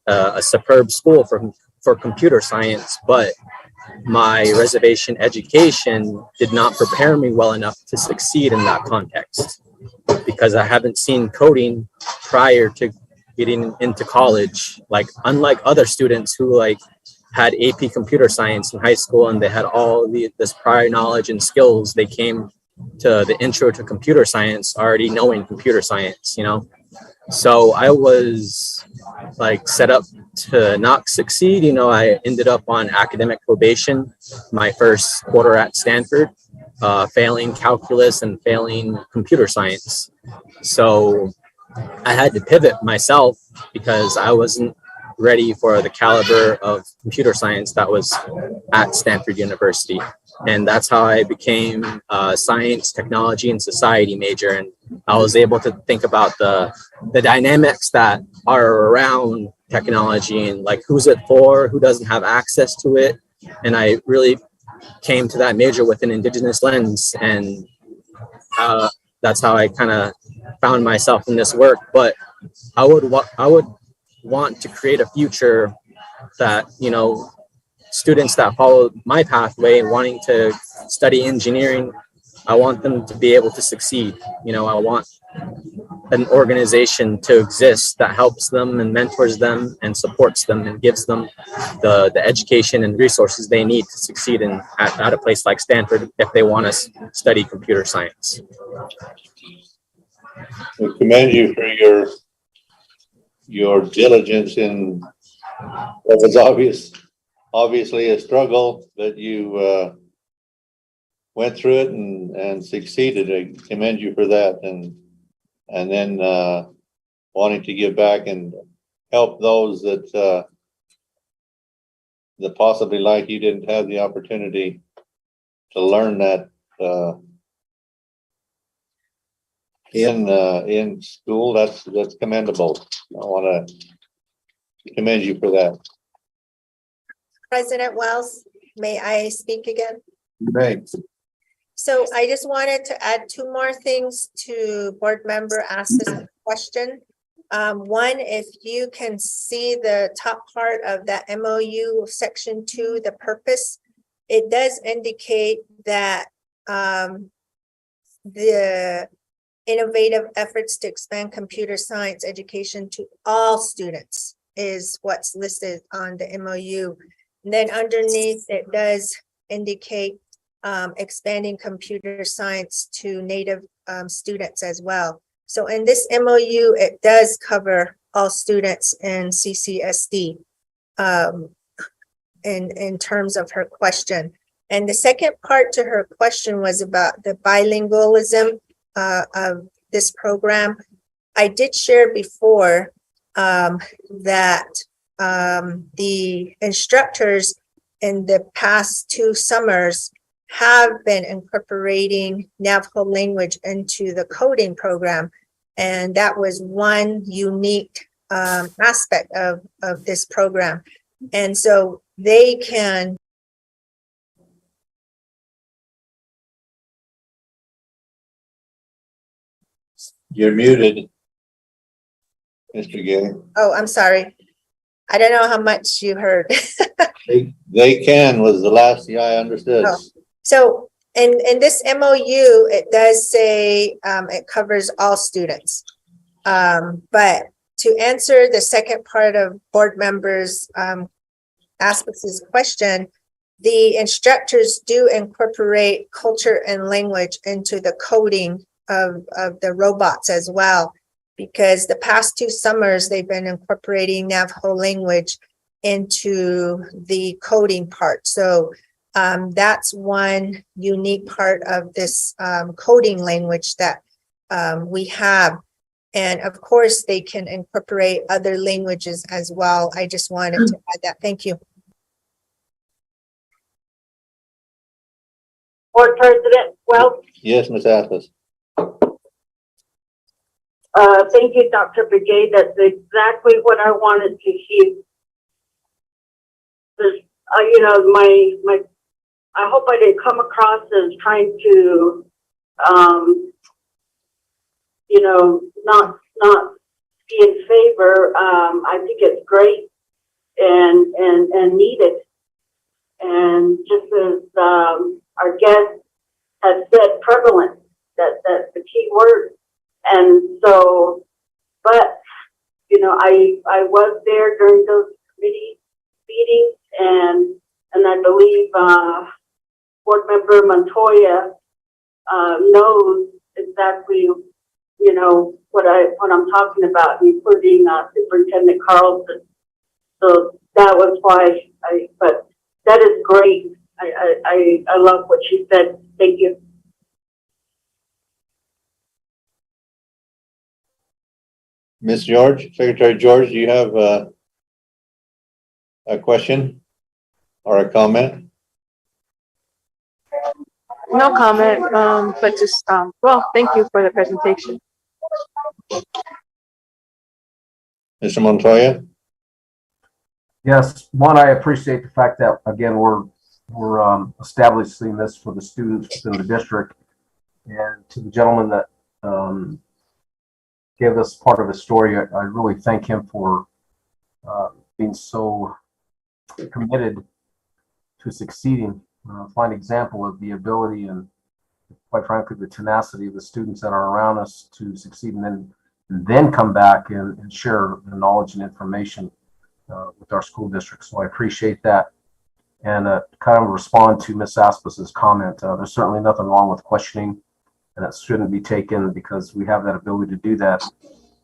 a superb school for computer science, but my reservation education did not prepare me well enough to succeed in that context, because I haven't seen coding prior to getting into college. Like, unlike other students who like had AP computer science in high school and they had all this prior knowledge and skills, they came to the intro to computer science already knowing computer science, you know? So I was like set up to not succeed. You know, I ended up on academic probation my first quarter at Stanford, failing calculus and failing computer science. So I had to pivot myself because I wasn't ready for the caliber of computer science that was at Stanford University. And that's how I became a science, technology, and society major. And I was able to think about the dynamics that are around technology and like who's it for, who doesn't have access to it. And I really came to that major with an indigenous lens. And that's how I kind of found myself in this work. But I would want to create a future that, you know, students that follow my pathway wanting to study engineering, I want them to be able to succeed. You know, I want an organization to exist that helps them and mentors them and supports them and gives them the education and resources they need to succeed at a place like Stanford if they want to study computer science. We commend you for your diligence in what was obviously a struggle, but you went through it and succeeded. I commend you for that, and then wanting to give back and help those that possibly like you didn't have the opportunity to learn that in school. That's commendable. I want to commend you for that. President Wells, may I speak again? Right. So I just wanted to add two more things to board member asked this question. One, if you can see the top part of that MOU section 2, the purpose, it does indicate that the innovative efforts to expand computer science education to all students is what's listed on the MOU. And then underneath, it does indicate expanding computer science to Native students as well. So in this MOU, it does cover all students in CCSD in terms of her question. And the second part to her question was about the bilingualism of this program. I did share before that the instructors in the past 2 summers have been incorporating Navajo language into the coding program. And that was one unique aspect of this program. And so they can You're muted, Mr. Gay. Oh, I'm sorry. I don't know how much you heard. They can was the last thing I understood. Oh. So in this MOU, it does say it covers all students. But to answer the second part of board members' Aspex's question, the instructors do incorporate culture and language into the coding of the robots as well, because the past 2 summers, they've been incorporating Navajo language into the coding part. So that's one unique part of this coding language that we have. And of course, they can incorporate other languages as well. I just wanted to add that. Thank you. Board President Wells. Yes, Ms. Atlas. Thank you, Dr. Brigade. That's exactly what I wanted to hear. This, you know, I hope I didn't come across as trying to, you know, not be in favor. I think it's great and needed. And just as our guest has said, prevalent, that's the key word. And so, but, you know, I was there during those committee meetings, and I believe Board Member Montoya knows exactly, you know, what I'm talking about, including Superintendent Carlson. So that was why but that is great. I love what she said. Thank you. Ms. George, Secretary George, do you have a question or a comment? No comment, but just, well, thank you for the presentation. Mr. Montoya? Yes, one, I appreciate the fact that, again, we're establishing this for the students within the district. And to the gentleman that gave us part of his story, I really thank him for being so committed to succeeding. Fine example of the ability and, quite frankly, the tenacity of the students that are around us to succeed, and then come back and share the knowledge and information with our school district. So I appreciate that. And kind of respond to Ms. Aspas's comment. There's certainly nothing wrong with questioning, and it shouldn't be taken, because we have that ability to do that,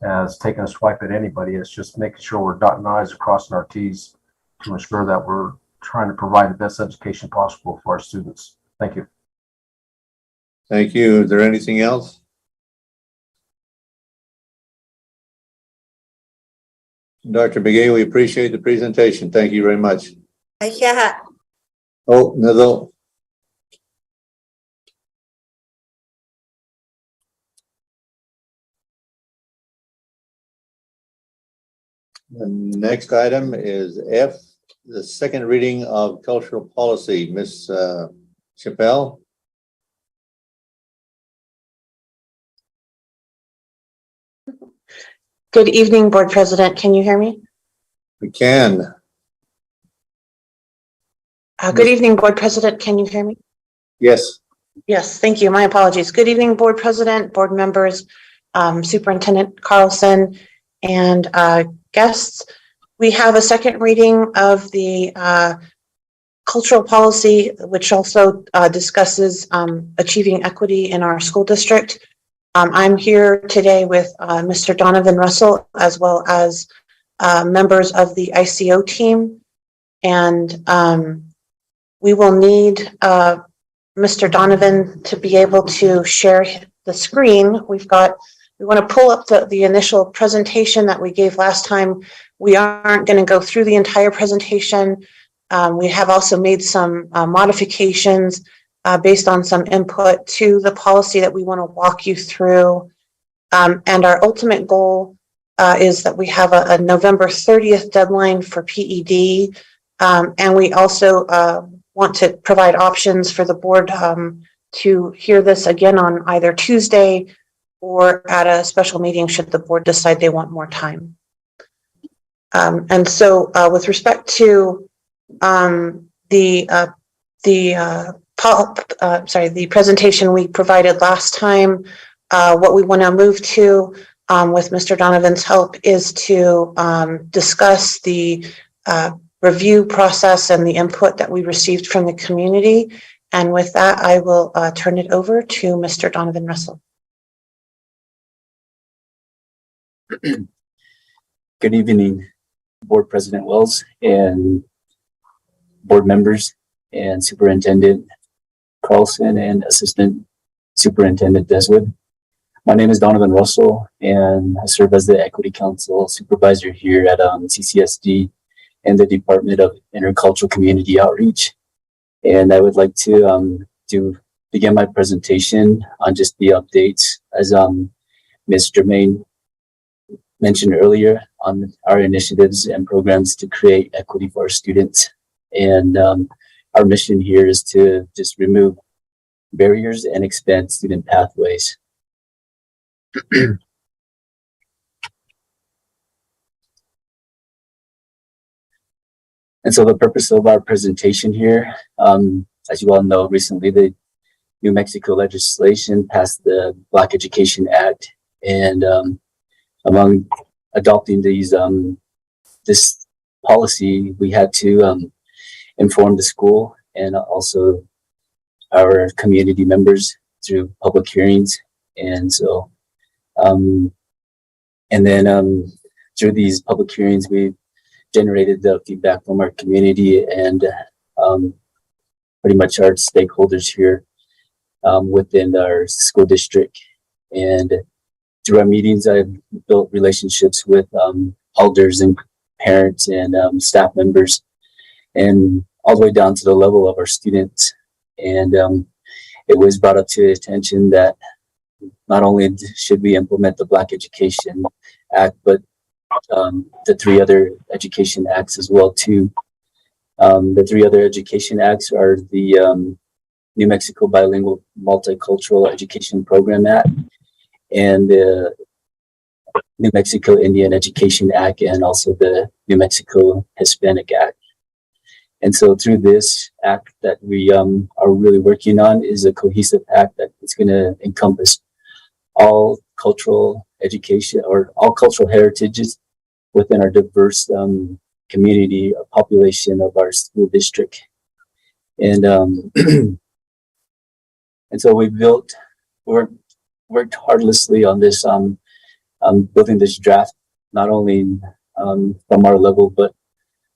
as taking a swipe at anybody. It's just making sure we're dotting I's and crossing our T's to ensure that we're trying to provide the best education possible for our students. Thank you. Thank you. Is there anything else? Dr. Begay, we appreciate the presentation. Thank you very much. Yeah. Oh, no. The next item is F, the second reading of cultural policy. Ms. Chappelle? Good evening, Board President. Can you hear me? We can. Good evening, Board President. Can you hear me? Yes. Yes, thank you. My apologies. Good evening, Board President, board members, Superintendent Carlson, and guests. We have a second reading of the cultural policy, which also discusses achieving equity in our school district. I'm here today with Mr. Donovan Russell, as well as members of the ICO team. And we will need Mr. Donovan to be able to share the screen. We want to pull up the initial presentation that we gave last time. We aren't going to go through the entire presentation. We have also made some modifications based on some input to the policy that we want to walk you through. And our ultimate goal is that we have a November 30th deadline for PED. And we also want to provide options for the board to hear this again on either Tuesday or at a special meeting should the board decide they want more time. And so with respect to the presentation we provided last time, what we want to move to with Mr. Donovan's help is to discuss the review process and the input that we received from the community. And with that, I will turn it over to Mr. Donovan Russell. Good evening, Board President Wells and board members and Superintendent Carlson and Assistant Superintendent Deswood. My name is Donovan Russell, and I serve as the Equity Council Supervisor here at CCSD and the Department of Intercultural Community Outreach. And I would like to begin my presentation on just the updates, as Ms. Germain mentioned earlier, on our initiatives and programs to create equity for our students. And our mission here is to just remove barriers and expand student pathways. And so the purpose of our presentation here, as you all know, recently the New Mexico legislation passed the Black Education Act, and among adopting this policy, we had to inform the school and also our community members through public hearings. And so, and then through these public hearings, we generated the feedback from our community and pretty much our stakeholders here within our school district. And through our meetings, I've built relationships with elders and parents and staff members, and all the way down to the level of our students. And it was brought up to attention that not only should we implement the Black Education Act, but the 3 other education acts as well too. The 3 other education acts are the New Mexico Bilingual Multicultural Education Program Act, and the New Mexico Indian Education Act, and also the New Mexico Hispanic Act. And so through this act that we are really working on is a cohesive act that is going to encompass all cultural education or all cultural heritages within our diverse community population of our school district. And and so we worked tirelessly on this, building this draft, not only from our level, but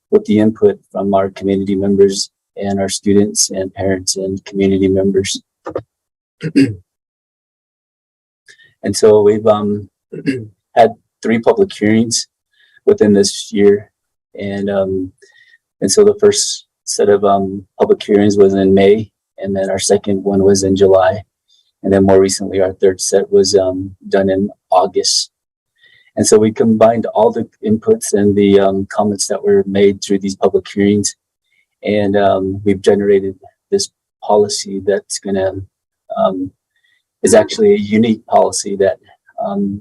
with the input from our community members and our students and parents and community members. And so we've had 3 public hearings within this year. And so the first set of public hearings was in May, and then our second one was in July. And then more recently, our third set was done in August. And so we combined all the inputs and the comments that were made through these public hearings. And we've generated this policy that's gonna, is actually a unique policy that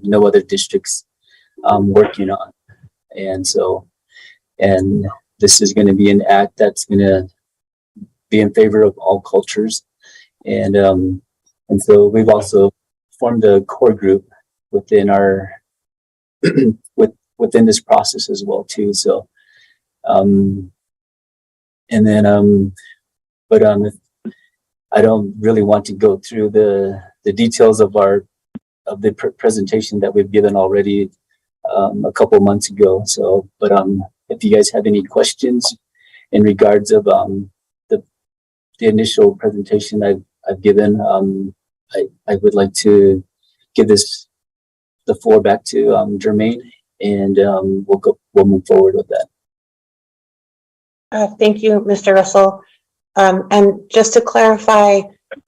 no other districts working on. And so, and this is gonna be an act that's gonna be in favor of all cultures. And so we've also formed a core group within our within this process as well too. So and then but I don't really want to go through the details of the presentation that we've given already a couple months ago. So but if you guys have any questions in regards of the initial presentation I've given, I would like to give the floor back to Jermaine, and we'll move forward with that. Thank you, Mr. Russell. And just to clarify,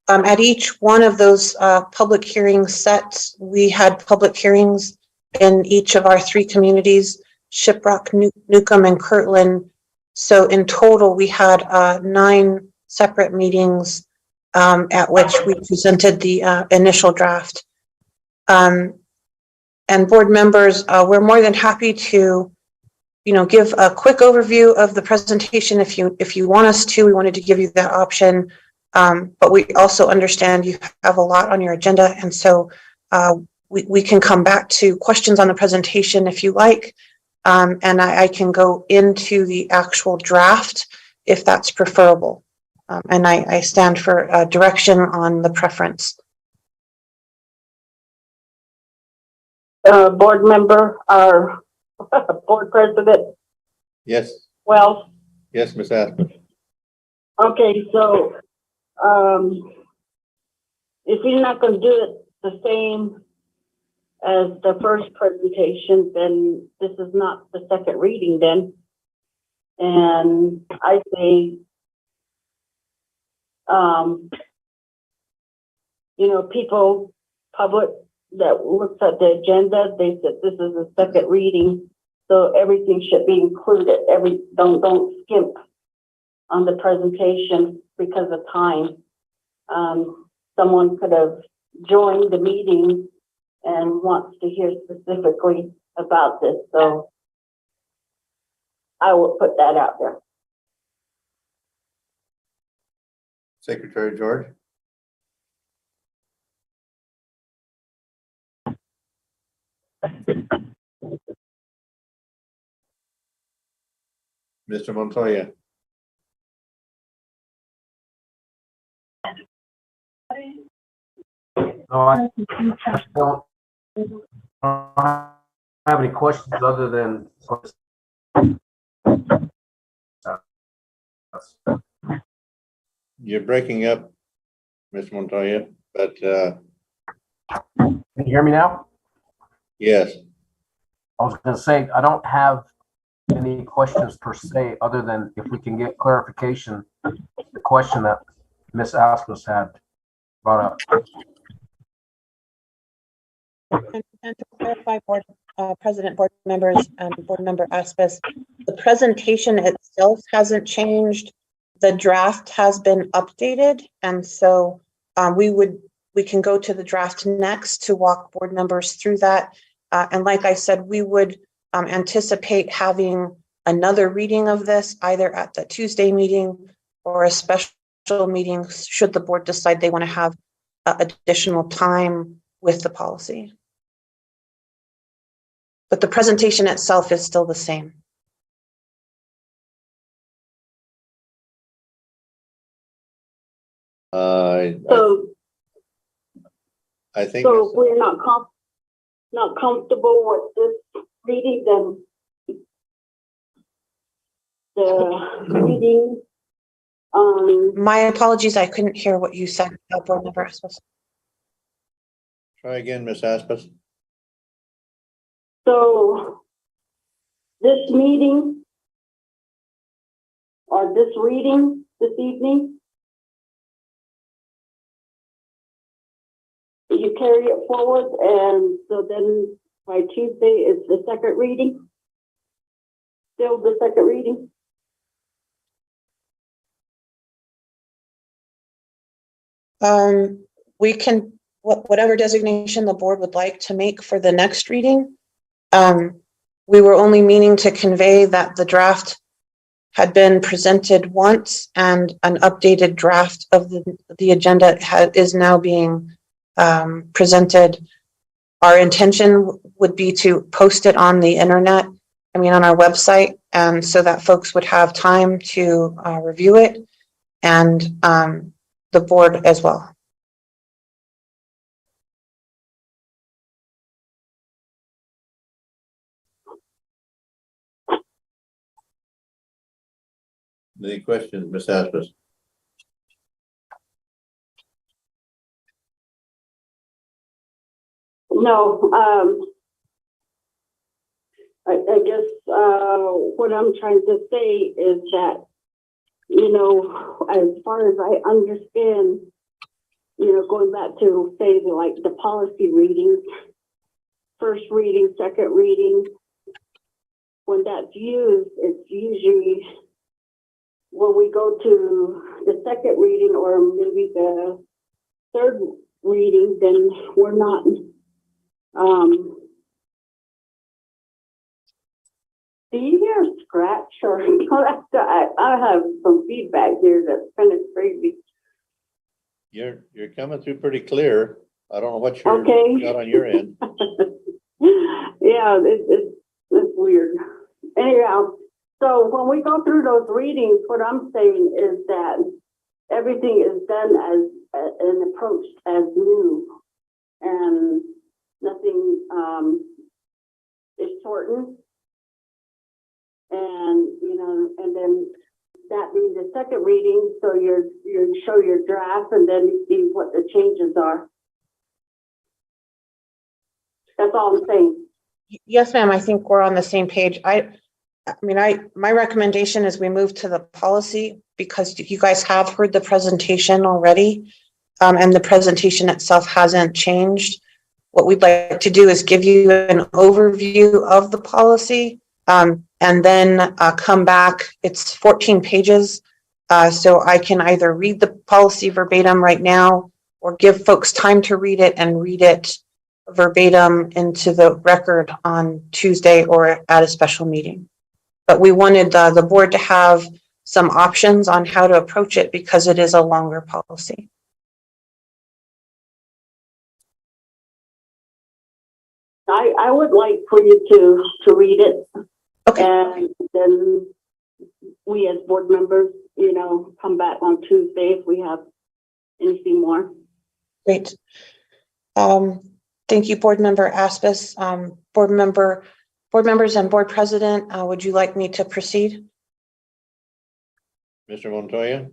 at each one of those public hearing sets, we had public hearings in each of our 3 communities, Shiprock, Newcomb, and Kirtland. So in total, we had 9 separate meetings at which we presented the initial draft. And board members, we're more than happy to, give a quick overview of the presentation if you want us to. We wanted to give you that option, but we also understand you have a lot on your agenda, and so we can come back to questions on the presentation if you like, and I can go into the actual draft if that's preferable. And I stand for direction on the preference. Board member, our board president, Yes, Wells. yes, Ms. Aspen. Okay, so, if you're not gonna do it the same as the first presentation, then this is not the second reading then. And I say, people, public that looks at the agenda, they said this is a second reading, so everything should be included. Don't skimp on the presentation because of time. Someone could have joined the meeting and wants to hear specifically about this, so I will put that out there. Secretary George? Mr. Montoya? No, I don't have any questions other than. You're breaking up, Mr. Montoya, but, Can you hear me now? yes. I was gonna say, I don't have any questions per se, other than if we can get clarification, the question that Ms. Asmus had brought up. And to clarify, board president, board members, and board member Aspis, the presentation itself hasn't changed. The draft has been updated, and so we can go to the draft next to walk board members through that. And like I said, we would anticipate having another reading of this either at the Tuesday meeting or a special meeting should the board decide they want to have additional time with the policy. But the presentation itself is still the same. So, I think. so if we're not comfortable with this reading, then the reading, My apologies, I couldn't hear what you said, board member Aspis. Try again, Ms. Aspis. so this meeting or this reading this evening, you carry it forward, and so then by Tuesday is the second reading? Still the second reading? We can, whatever designation the board would like to make for the next reading. We were only meaning to convey that the draft had been presented once and an updated draft of the agenda is now being presented. Our intention would be to post it on the internet, on our website, and so that folks would have time to review it, and the board as well. Any questions, Ms. Aspis? No, I guess what I'm trying to say is that, as far as I understand, going back to say the policy readings, first reading, second reading, when that's used, it's usually when we go to the second reading or maybe the third reading, then we're not do you hear a scratch or I have some feedback here that's kind of crazy. You're coming through pretty clear. I don't know what you got on your end. Yeah, it's weird. Anyhow, so when we go through those readings, what I'm saying is that everything is done as and approached as new, and nothing is shortened. And and then that being the second reading, so you show your draft and then you see what the changes are. That's all I'm saying. Yes, ma'am. I think we're on the same page. My recommendation is we move to the policy because you guys have heard the presentation already, and the presentation itself hasn't changed. What we'd like to do is give you an overview of the policy, and then come back. It's 14 pages, so I can either read the policy verbatim right now or give folks time to read it and read it verbatim into the record on Tuesday or at a special meeting. But we wanted the board to have some options on how to approach it because it is a longer policy. I would like for you to read it. Okay. And then we as board members, come back on Tuesday if we have anything more. Great. Thank you, Board Member Aspis. Board members and Board President, would you like me to proceed? Mr. Montoya?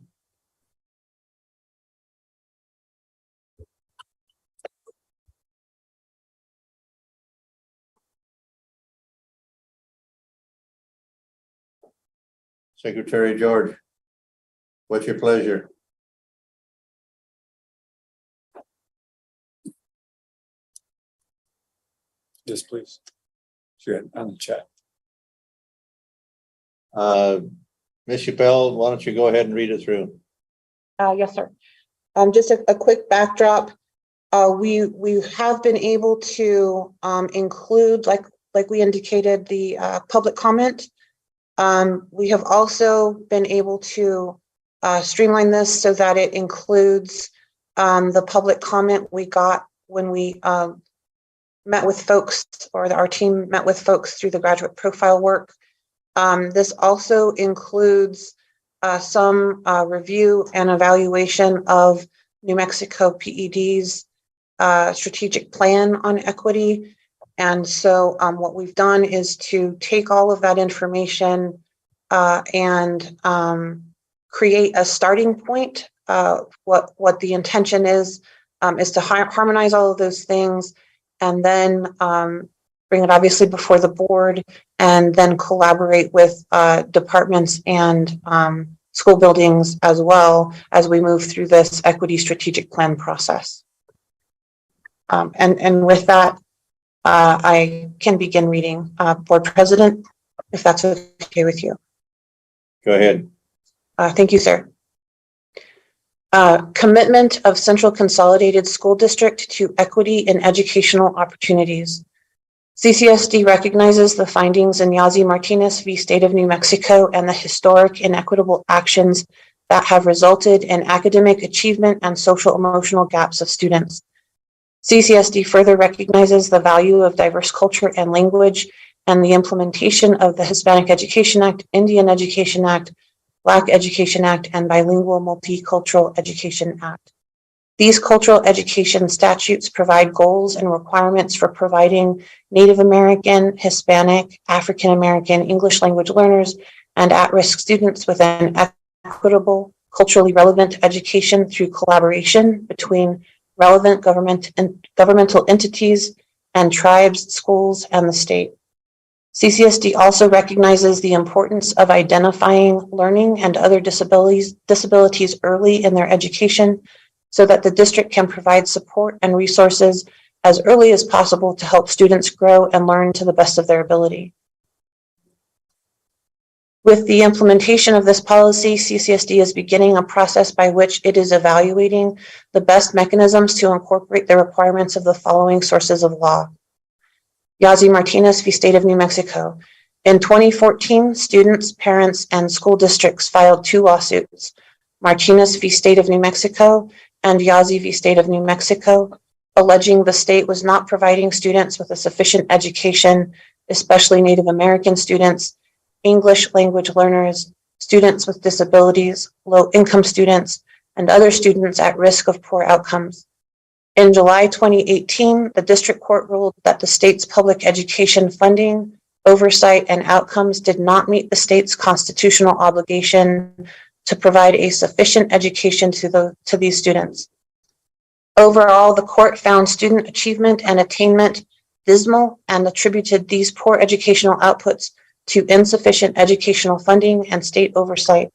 Secretary George, what's your pleasure? Yes, please. Sure, on the chat. Ms. Chappelle, why don't you go ahead and read it through? Yes, sir. Just a quick backdrop. We have been able to include, like we indicated, the public comment. We have also been able to streamline this so that it includes the public comment we got when we met with folks, or our team met with folks through the graduate profile work. This also includes some review and evaluation of New Mexico PED's strategic plan on equity. And so what we've done is to take all of that information and create a starting point. What the intention is to harmonize all of those things, and then bring it obviously before the board, and then collaborate with departments and school buildings as well as we move through this equity strategic plan process. And with that, I can begin reading. Board President, if that's okay with you. Go ahead. Thank you, sir. Commitment of Central Consolidated School District to equity in educational opportunities. CCSD recognizes the findings in Yazzie Martinez v. State of New Mexico and the historic inequitable actions that have resulted in academic achievement and social emotional gaps of students. CCSD further recognizes the value of diverse culture and language and the implementation of the Hispanic Education Act, Indian Education Act, Black Education Act, and Bilingual Multicultural Education Act. These cultural education statutes provide goals and requirements for providing Native American, Hispanic, African American, English language learners, and at-risk students with an equitable, culturally relevant education through collaboration between relevant governmental entities and tribes, schools, and the state. CCSD also recognizes the importance of identifying learning and other disabilities early in their education so that the district can provide support and resources as early as possible to help students grow and learn to the best of their ability. With the implementation of this policy, CCSD is beginning a process by which it is evaluating the best mechanisms to incorporate the requirements of the following sources of law. Yazzie Martinez v. State of New Mexico. In 2014, students, parents, and school districts filed 2 lawsuits, Martinez v. State of New Mexico and Yazzie v. State of New Mexico, alleging the state was not providing students with a sufficient education, especially Native American students, English language learners, students with disabilities, low-income students, and other students at risk of poor outcomes. In July 2018, the district court ruled that the state's public education funding, oversight, and outcomes did not meet the state's constitutional obligation to provide a sufficient education to these students. Overall, the court found student achievement and attainment dismal and attributed these poor educational outputs to insufficient educational funding and state oversight.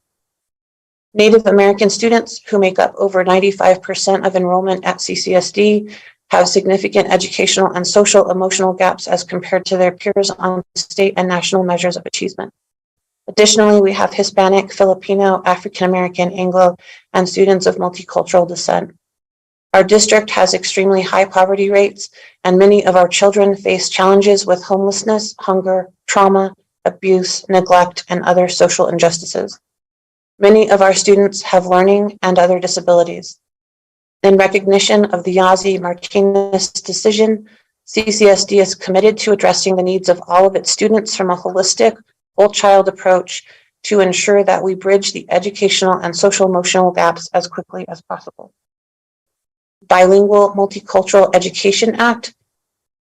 Native American students, who make up over 95% of enrollment at CCSD, have significant educational and social emotional gaps as compared to their peers on state and national measures of achievement. Additionally, we have Hispanic, Filipino, African American, Anglo, and students of multicultural descent. Our district has extremely high poverty rates, and many of our children face challenges with homelessness, hunger, trauma, abuse, neglect, and other social injustices. Many of our students have learning and other disabilities. In recognition of the Yazzie Martinez decision, CCSD is committed to addressing the needs of all of its students from a holistic, whole child approach to ensure that we bridge the educational and social emotional gaps as quickly as possible. Bilingual Multicultural Education Act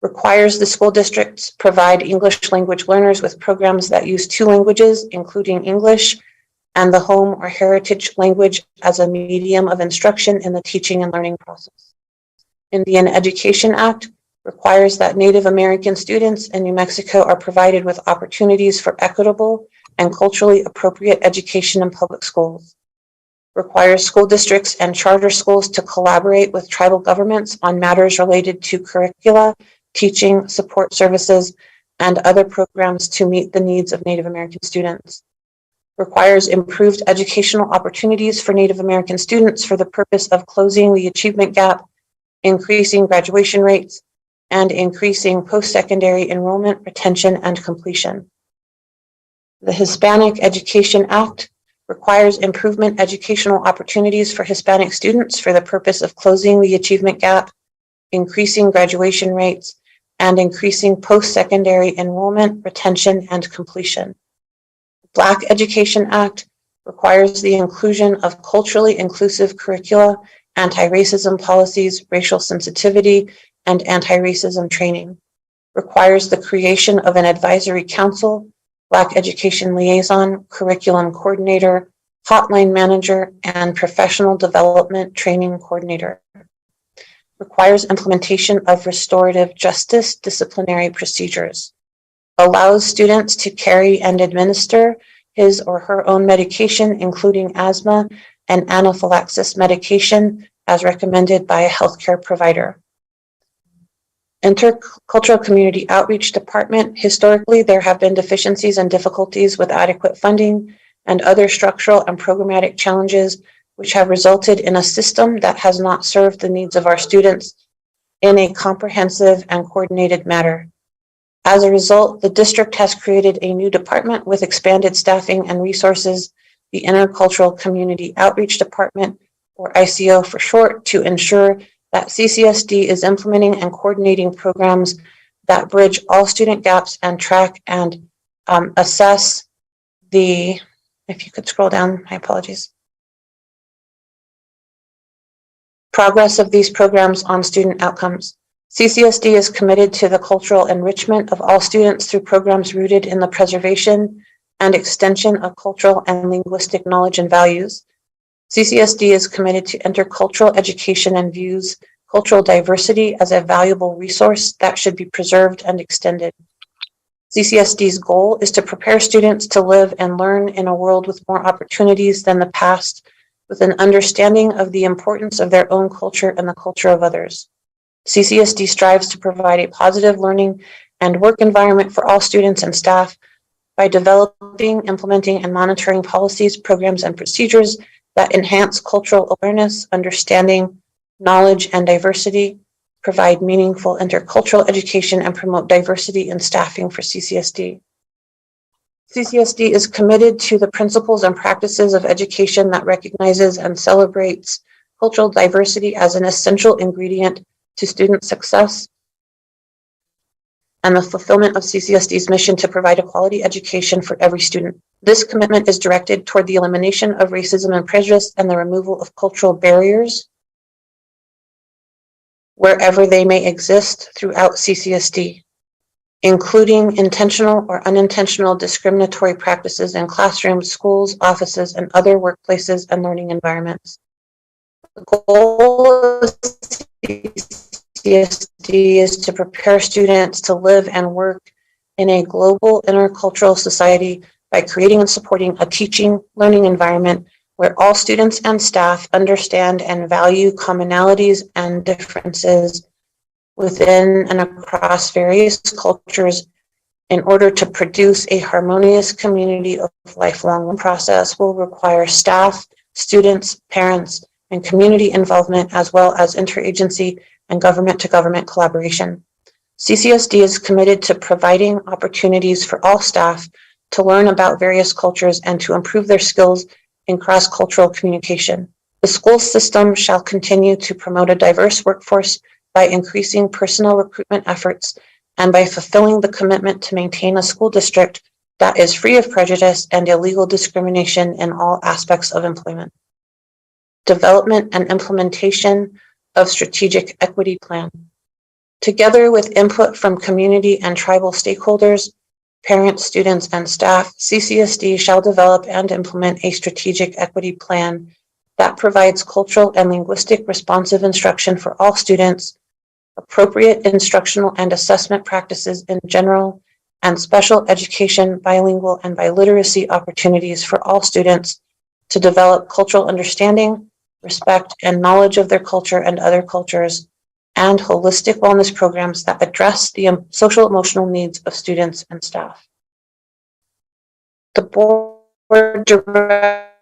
requires the school districts provide English language learners with programs that use 2 languages, including English and the home or heritage language as a medium of instruction in the teaching and learning process. Indian Education Act requires that Native American students in New Mexico are provided with opportunities for equitable and culturally appropriate education in public schools. Requires school districts and charter schools to collaborate with tribal governments on matters related to curricula, teaching, support services, and other programs to meet the needs of Native American students. Requires improved educational opportunities for Native American students for the purpose of closing the achievement gap, increasing graduation rates, and increasing post-secondary enrollment, retention, and completion. The Hispanic Education Act requires improvement educational opportunities for Hispanic students for the purpose of closing the achievement gap, increasing graduation rates, and increasing post-secondary enrollment, retention, and completion. Black Education Act requires the inclusion of culturally inclusive curricula, anti-racism policies, racial sensitivity, and anti-racism training. Requires the creation of an advisory council, Black Education Liaison, curriculum coordinator, hotline manager, and professional development training coordinator. Requires implementation of restorative justice disciplinary procedures. Allows students to carry and administer his or her own medication, including asthma and anaphylaxis medication, as recommended by a healthcare provider. Intercultural Community Outreach Department. Historically, there have been deficiencies and difficulties with adequate funding and other structural and programmatic challenges, which have resulted in a system that has not served the needs of our students in a comprehensive and coordinated manner. As a result, the district has created a new department with expanded staffing and resources, the Intercultural Community Outreach Department, or ICO for short, to ensure that CCSD is implementing and coordinating programs that bridge all student gaps and track and assess the, if you could scroll down, my apologies, progress of these programs on student outcomes. CCSD is committed to the cultural enrichment of all students through programs rooted in the preservation and extension of cultural and linguistic knowledge and values. CCSD is committed to intercultural education and views cultural diversity as a valuable resource that should be preserved and extended. CCSD's goal is to prepare students to live and learn in a world with more opportunities than the past, with an understanding of the importance of their own culture and the culture of others. CCSD strives to provide a positive learning and work environment for all students and staff by developing, implementing, and monitoring policies, programs, and procedures that enhance cultural awareness, understanding, knowledge, and diversity, provide meaningful intercultural education, and promote diversity in staffing for CCSD. CCSD is committed to the principles and practices of education that recognizes and celebrates cultural diversity as an essential ingredient to student success and the fulfillment of CCSD's mission to provide a quality education for every student. This commitment is directed toward the elimination of racism and prejudice and the removal of cultural barriers wherever they may exist throughout CCSD, including intentional or unintentional discriminatory practices in classrooms, schools, offices, and other workplaces and learning environments. The goal of CCSD is to prepare students to live and work in a global intercultural society by creating and supporting a teaching, learning environment where all students and staff understand and value commonalities and differences within and across various cultures in order to produce a harmonious community of lifelong learning. Process will require staff, students, parents, and community involvement, as well as interagency and government-to-government collaboration. CCSD is committed to providing opportunities for all staff to learn about various cultures and to improve their skills in cross-cultural communication. The school system shall continue to promote a diverse workforce by increasing personnel recruitment efforts and by fulfilling the commitment to maintain a school district that is free of prejudice and illegal discrimination in all aspects of employment. Development and implementation of strategic equity plan. Together with input from community and tribal stakeholders, parents, students, and staff, CCSD shall develop and implement a strategic equity plan that provides cultural and linguistic responsive instruction for all students, appropriate instructional and assessment practices in general, and special education, bilingual, and biliteracy opportunities for all students to develop cultural understanding, respect, and knowledge of their culture and other cultures, and holistic wellness programs that address the social emotional needs of students and staff. The board directs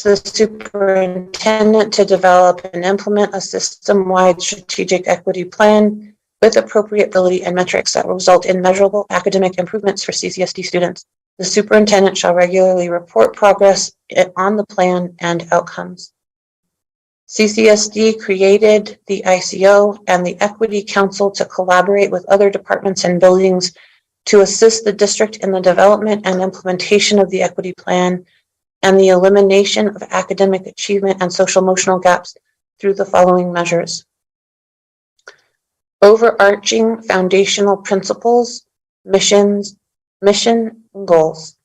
the superintendent to develop and implement a system-wide strategic equity plan with appropriate ability and metrics that will result in measurable academic improvements for CCSD students. The superintendent shall regularly report progress on the plan and outcomes. CCSD created the ICO and the Equity Council to collaborate with other departments and buildings to assist the district in the development and implementation of the equity plan and the elimination of academic achievement and social emotional gaps through the following measures. Overarching foundational principles, mission, and goals.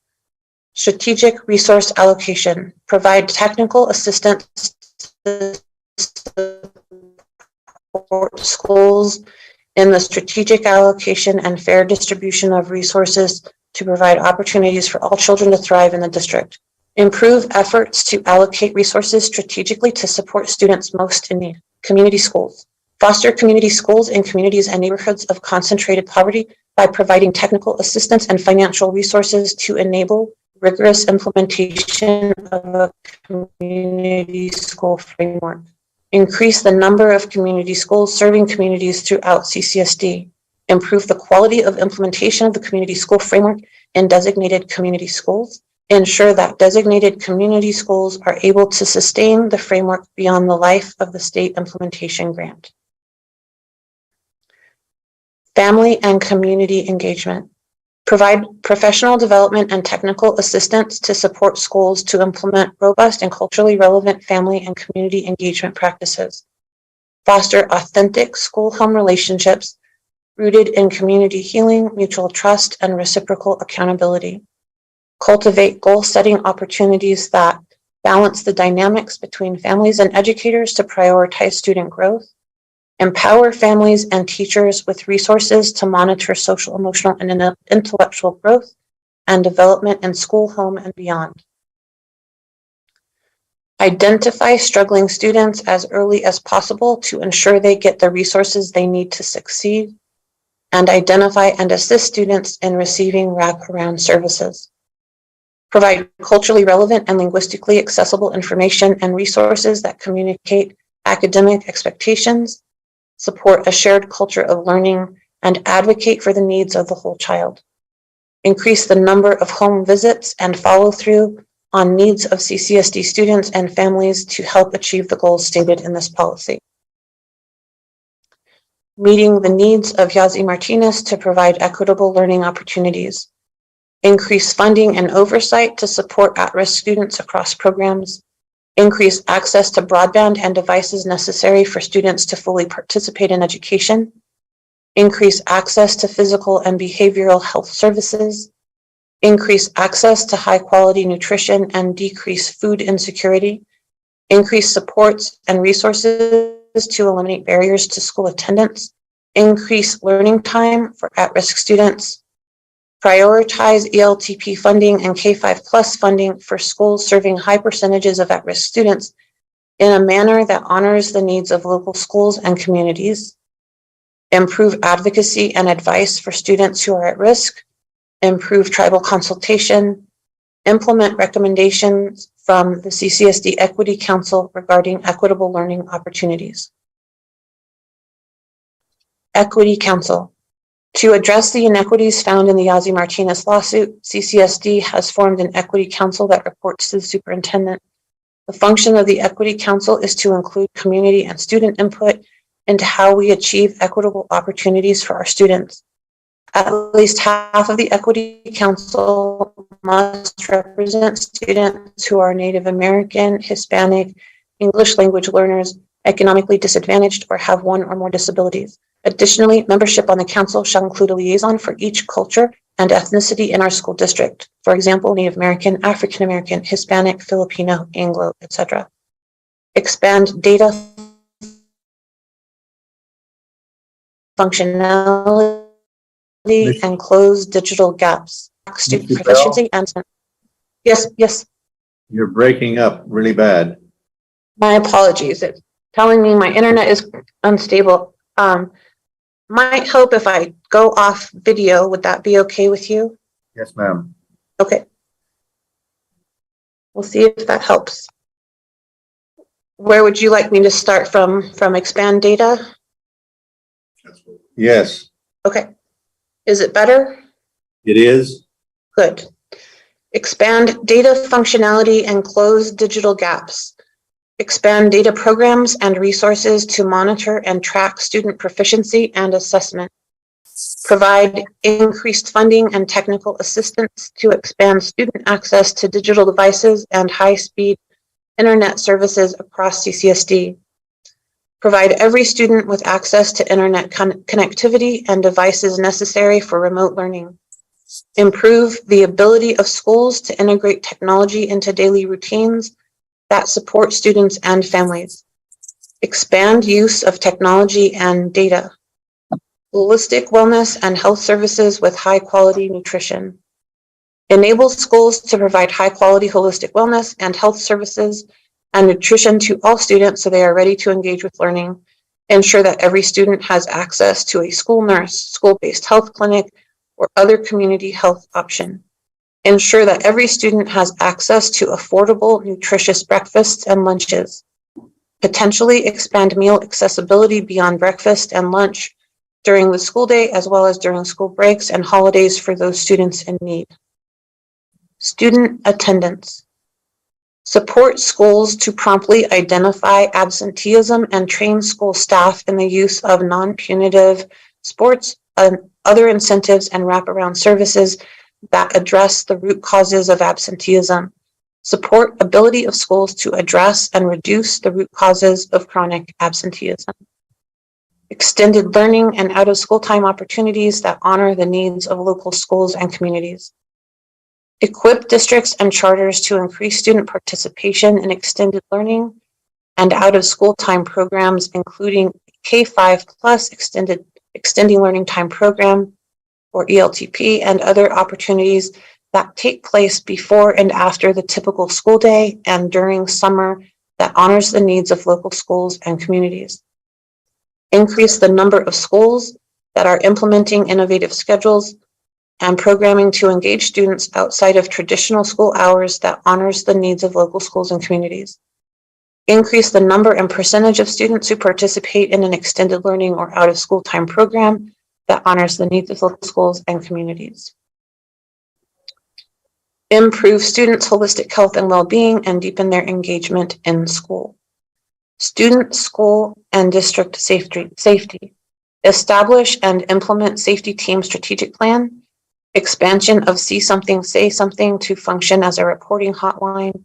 Strategic resource allocation. Provide technical assistance to support schools in the strategic allocation and fair distribution of resources to provide opportunities for all children to thrive in the district. Improve efforts to allocate resources strategically to support students most in need. Community schools. Foster community schools in communities and neighborhoods of concentrated poverty by providing technical assistance and financial resources to enable rigorous implementation of a community school framework. Increase the number of community schools serving communities throughout CCSD. Improve the quality of implementation of the community school framework in designated community schools. Ensure that designated community schools are able to sustain the framework beyond the life of the state implementation grant. Family and community engagement. Provide professional development and technical assistance to support schools to implement robust and culturally relevant family and community engagement practices. Foster authentic school-home relationships rooted in community healing, mutual trust, and reciprocal accountability. Cultivate goal-setting opportunities that balance the dynamics between families and educators to prioritize student growth. Empower families and teachers with resources to monitor social, emotional, and intellectual growth and development in school, home, and beyond. Identify struggling students as early as possible to ensure they get the resources they need to succeed, and identify and assist students in receiving wraparound services. Provide culturally relevant and linguistically accessible information and resources that communicate academic expectations, support a shared culture of learning, and advocate for the needs of the whole child. Increase the number of home visits and follow through on needs of CCSD students and families to help achieve the goals stated in this policy. Meeting the needs of Yazzie Martinez to provide equitable learning opportunities. Increase funding and oversight to support at-risk students across programs. Increase access to broadband and devices necessary for students to fully participate in education. Increase access to physical and behavioral health services. Increase access to high-quality nutrition and decrease food insecurity. Increase supports and resources to eliminate barriers to school attendance. Increase learning time for at-risk students. Prioritize ELTP funding and K5+ funding for schools serving high percentages of at-risk students in a manner that honors the needs of local schools and communities. Improve advocacy and advice for students who are at risk. Improve tribal consultation. Implement recommendations from the CCSD Equity Council regarding equitable learning opportunities. Equity Council. To address the inequities found in the Yazzie Martinez lawsuit, CCSD has formed an equity council that reports to the superintendent. The function of the equity council is to include community and student input into how we achieve equitable opportunities for our students. At least half of the equity council must represent students who are Native American, Hispanic, English language learners, economically disadvantaged, or have one or more disabilities. Additionally, membership on the council shall include a liaison for each culture and ethnicity in our school district. For example, Native American, African American, Hispanic, Filipino, Anglo, etc. Expand data functionality and close digital gaps. Student Mr. Bell? proficiency and yes. You're breaking up really bad. My apologies. It's telling me my internet is unstable. Might help if I go off video. Would that be okay with you? Yes, ma'am. Okay. We'll see if that helps. Where would you like me to start from expand data? Yes, Okay. Is it better? it is. Good. Expand data functionality and close digital gaps. Expand data programs and resources to monitor and track student proficiency and assessment. Provide increased funding and technical assistance to expand student access to digital devices and high-speed internet services across CCSD. Provide every student with access to internet connectivity and devices necessary for remote learning. Improve the ability of schools to integrate technology into daily routines that support students and families. Expand use of technology and data. Holistic wellness and health services with high quality nutrition. Enable schools to provide high quality holistic wellness and health services and nutrition to all students so they are ready to engage with learning. Ensure that every student has access to a school nurse, school-based health clinic, or other community health option. Ensure that every student has access to affordable, nutritious breakfasts and lunches. Potentially expand meal accessibility beyond breakfast and lunch during the school day, as well as during school breaks and holidays for those students in need. Student attendance. Support schools to promptly identify absenteeism and train school staff in the use of non-punitive sports and other incentives and wraparound services that address the root causes of absenteeism. Support ability of schools to address and reduce the root causes of chronic absenteeism. Extended learning and out-of-school time opportunities that honor the needs of local schools and communities. Equip districts and charters to increase student participation in extended learning and out-of-school time programs, including K-5 plus extending learning time program, or ELTP, and other opportunities that take place before and after the typical school day and during summer that honors the needs of local schools and communities. Increase the number of schools that are implementing innovative schedules and programming to engage students outside of traditional school hours that honors the needs of local schools and communities. Increase the number and percentage of students who participate in an extended learning or out-of-school time program that honors the needs of local schools and communities. Improve students' holistic health and well-being and deepen their engagement in school. Student, school, and district safety. Establish and implement safety team strategic plan. Expansion of See Something, Say Something to function as a reporting hotline.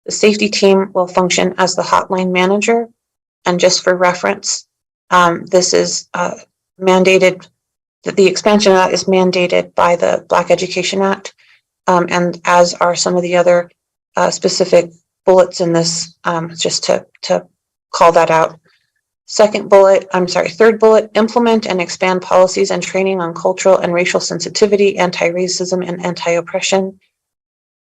The safety team will function as the hotline manager. And just for reference, this is mandated, that the expansion of that is mandated by the Black Education Act, and as are some of the other specific bullets in this, just to call that out. Third bullet, implement and expand policies and training on cultural and racial sensitivity, anti-racism, and anti-oppression.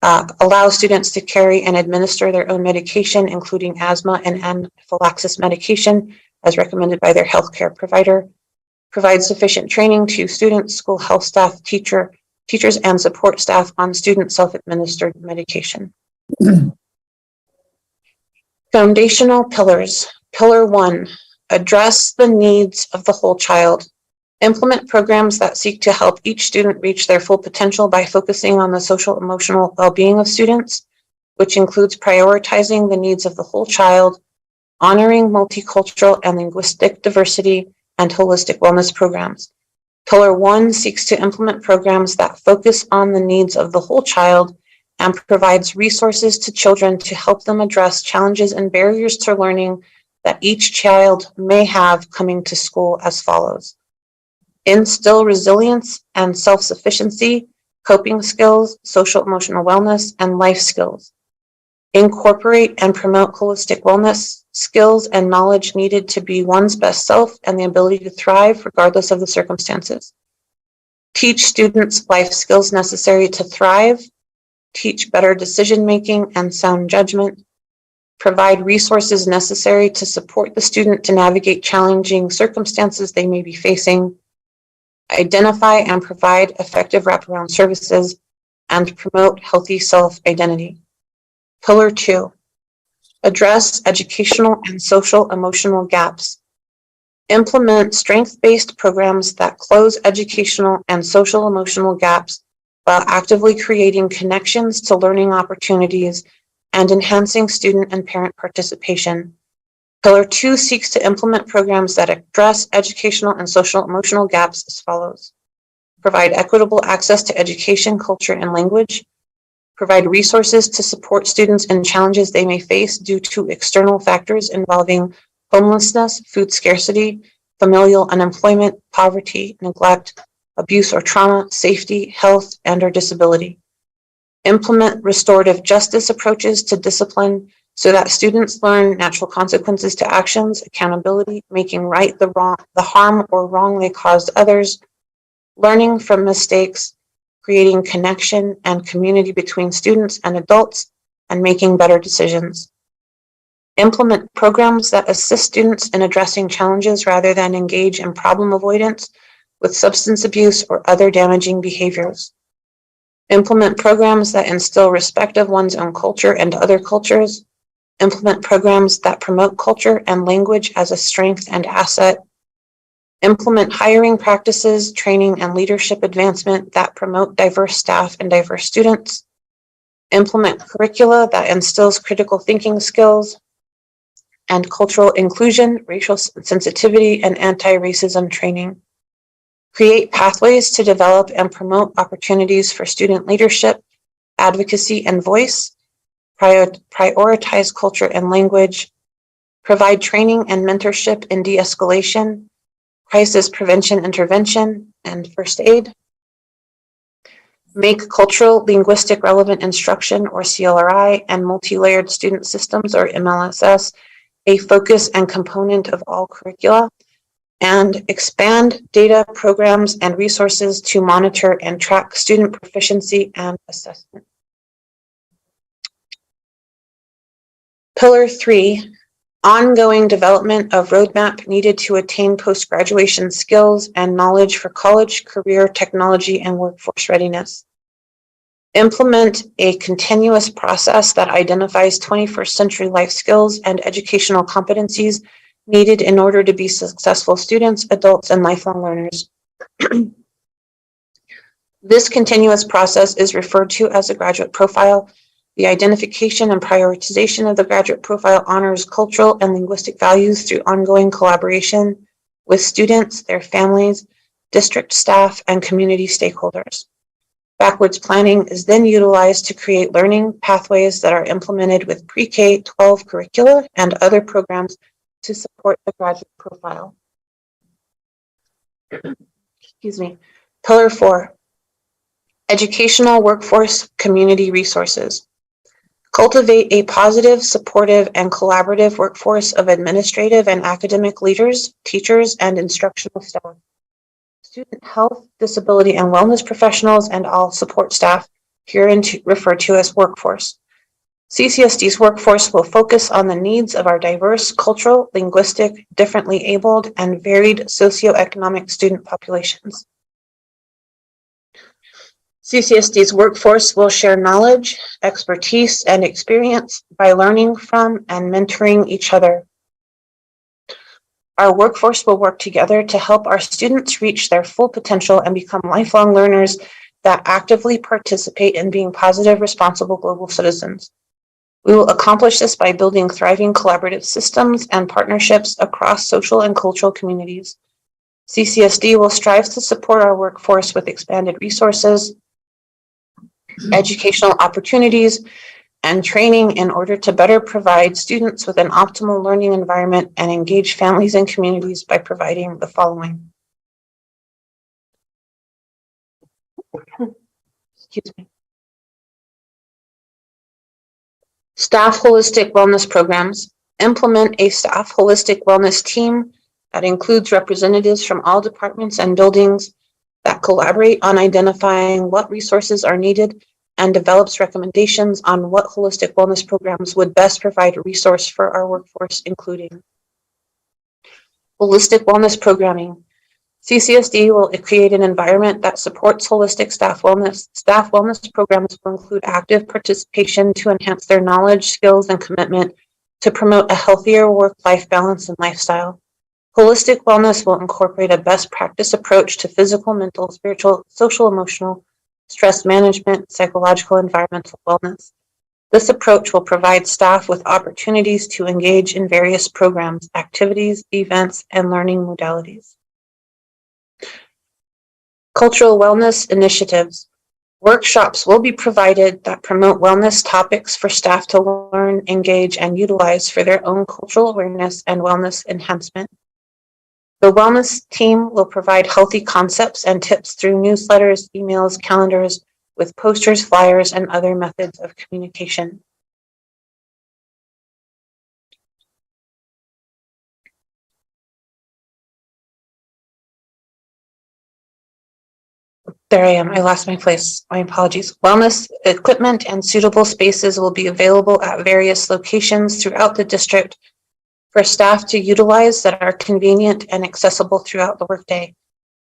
Allow students to carry and administer their own medication, including asthma and anaphylaxis medication, as recommended by their healthcare provider. Provide sufficient training to students, school health staff, teachers, and support staff on student self-administered medication. Foundational pillars. Pillar 1, address the needs of the whole child. Implement programs that seek to help each student reach their full potential by focusing on the social emotional well-being of students, which includes prioritizing the needs of the whole child, honoring multicultural and linguistic diversity, and holistic wellness programs. Pillar 1 seeks to implement programs that focus on the needs of the whole child and provides resources to children to help them address challenges and barriers to learning that each child may have coming to school as follows. Instill resilience and self-sufficiency, coping skills, social emotional wellness, and life skills. Incorporate and promote holistic wellness skills and knowledge needed to be one's best self and the ability to thrive regardless of the circumstances. Teach students life skills necessary to thrive. Teach better decision-making and sound judgment. Provide resources necessary to support the student to navigate challenging circumstances they may be facing. Identify and provide effective wraparound services, and promote healthy self-identity. Pillar 2, address educational and social emotional gaps. Implement strength-based programs that close educational and social emotional gaps while actively creating connections to learning opportunities and enhancing student and parent participation. Pillar 2 seeks to implement programs that address educational and social emotional gaps as follows. Provide equitable access to education, culture, and language. Provide resources to support students in challenges they may face due to external factors involving homelessness, food scarcity, familial unemployment, poverty, neglect, abuse or trauma, safety, health, and/or disability. Implement restorative justice approaches to discipline so that students learn natural consequences to actions, accountability, making right the harm or wrong they caused others, learning from mistakes, creating connection and community between students and adults, and making better decisions. Implement programs that assist students in addressing challenges rather than engage in problem avoidance with substance abuse or other damaging behaviors. Implement programs that instill respect of one's own culture and other cultures. Implement programs that promote culture and language as a strength and asset. Implement hiring practices, training, and leadership advancement that promote diverse staff and diverse students. Implement curricula that instills critical thinking skills and cultural inclusion, racial sensitivity, and anti-racism training. Create pathways to develop and promote opportunities for student leadership, advocacy, and voice. Prioritize culture and language. Provide training and mentorship in de-escalation, crisis prevention intervention, and first aid. Make cultural linguistic relevant instruction, or CLRI, and multi-layered student systems, or MLSS, a focus and component of all curricula. And expand data, programs, and resources to monitor and track student proficiency and assessment. Pillar 3, ongoing development of roadmap needed to attain post-graduation skills and knowledge for college, career, technology, and workforce readiness. Implement a continuous process that identifies 21st century life skills and educational competencies needed in order to be successful students, adults, and lifelong learners. This continuous process is referred to as a graduate profile. The identification and prioritization of the graduate profile honors cultural and linguistic values through ongoing collaboration with students, their families, district staff, and community stakeholders. Backwards planning is then utilized to create learning pathways that are implemented with pre-K-12 curricula and other programs to support the graduate profile. Excuse me. Pillar 4, educational workforce community resources. Cultivate a positive, supportive, and collaborative workforce of administrative and academic leaders, teachers, and instructional staff, student health, disability, and wellness professionals, and all support staff, herein referred to as workforce. CCSD's workforce will focus on the needs of our diverse cultural, linguistic, differently abled, and varied socioeconomic student populations. CCSD's workforce will share knowledge, expertise, and experience by learning from and mentoring each other. Our workforce will work together to help our students reach their full potential and become lifelong learners that actively participate in being positive, responsible global citizens. We will accomplish this by building thriving collaborative systems and partnerships across social and cultural communities. CCSD will strive to support our workforce with expanded resources, educational opportunities, and training in order to better provide students with an optimal learning environment and engage families and communities by providing the following. Excuse me. Staff holistic wellness programs. Implement a staff holistic wellness team that includes representatives from all departments and buildings that collaborate on identifying what resources are needed and develops recommendations on what holistic wellness programs would best provide a resource for our workforce, including holistic wellness programming. CCSD will create an environment that supports holistic staff wellness. Staff wellness programs will include active participation to enhance their knowledge, skills, and commitment to promote a healthier work-life balance and lifestyle. Holistic wellness will incorporate a best practice approach to physical, mental, spiritual, social, emotional, stress management, psychological, environmental wellness. This approach will provide staff with opportunities to engage in various programs, activities, events, and learning modalities. Cultural wellness initiatives. Workshops will be provided that promote wellness topics for staff to learn, engage, and utilize for their own cultural awareness and wellness enhancement. The wellness team will provide healthy concepts and tips through newsletters, emails, calendars, with posters, flyers, and other methods of communication. There I am. I lost my place. My apologies. Wellness equipment and suitable spaces will be available at various locations throughout the district for staff to utilize that are convenient and accessible throughout the workday.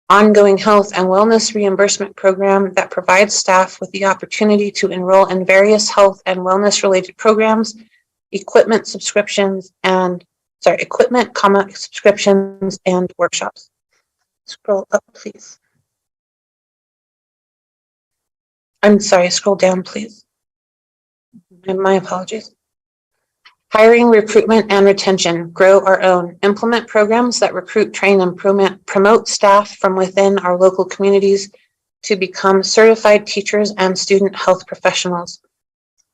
Ongoing health and wellness reimbursement program that provides staff with the opportunity to enroll in various health and wellness related programs, equipment, subscriptions, and workshops. Scroll up, please. I'm sorry, scroll down, please. My apologies. Hiring, recruitment, and retention. Grow our own. Implement programs that recruit, train, and promote staff from within our local communities to become certified teachers and student health professionals.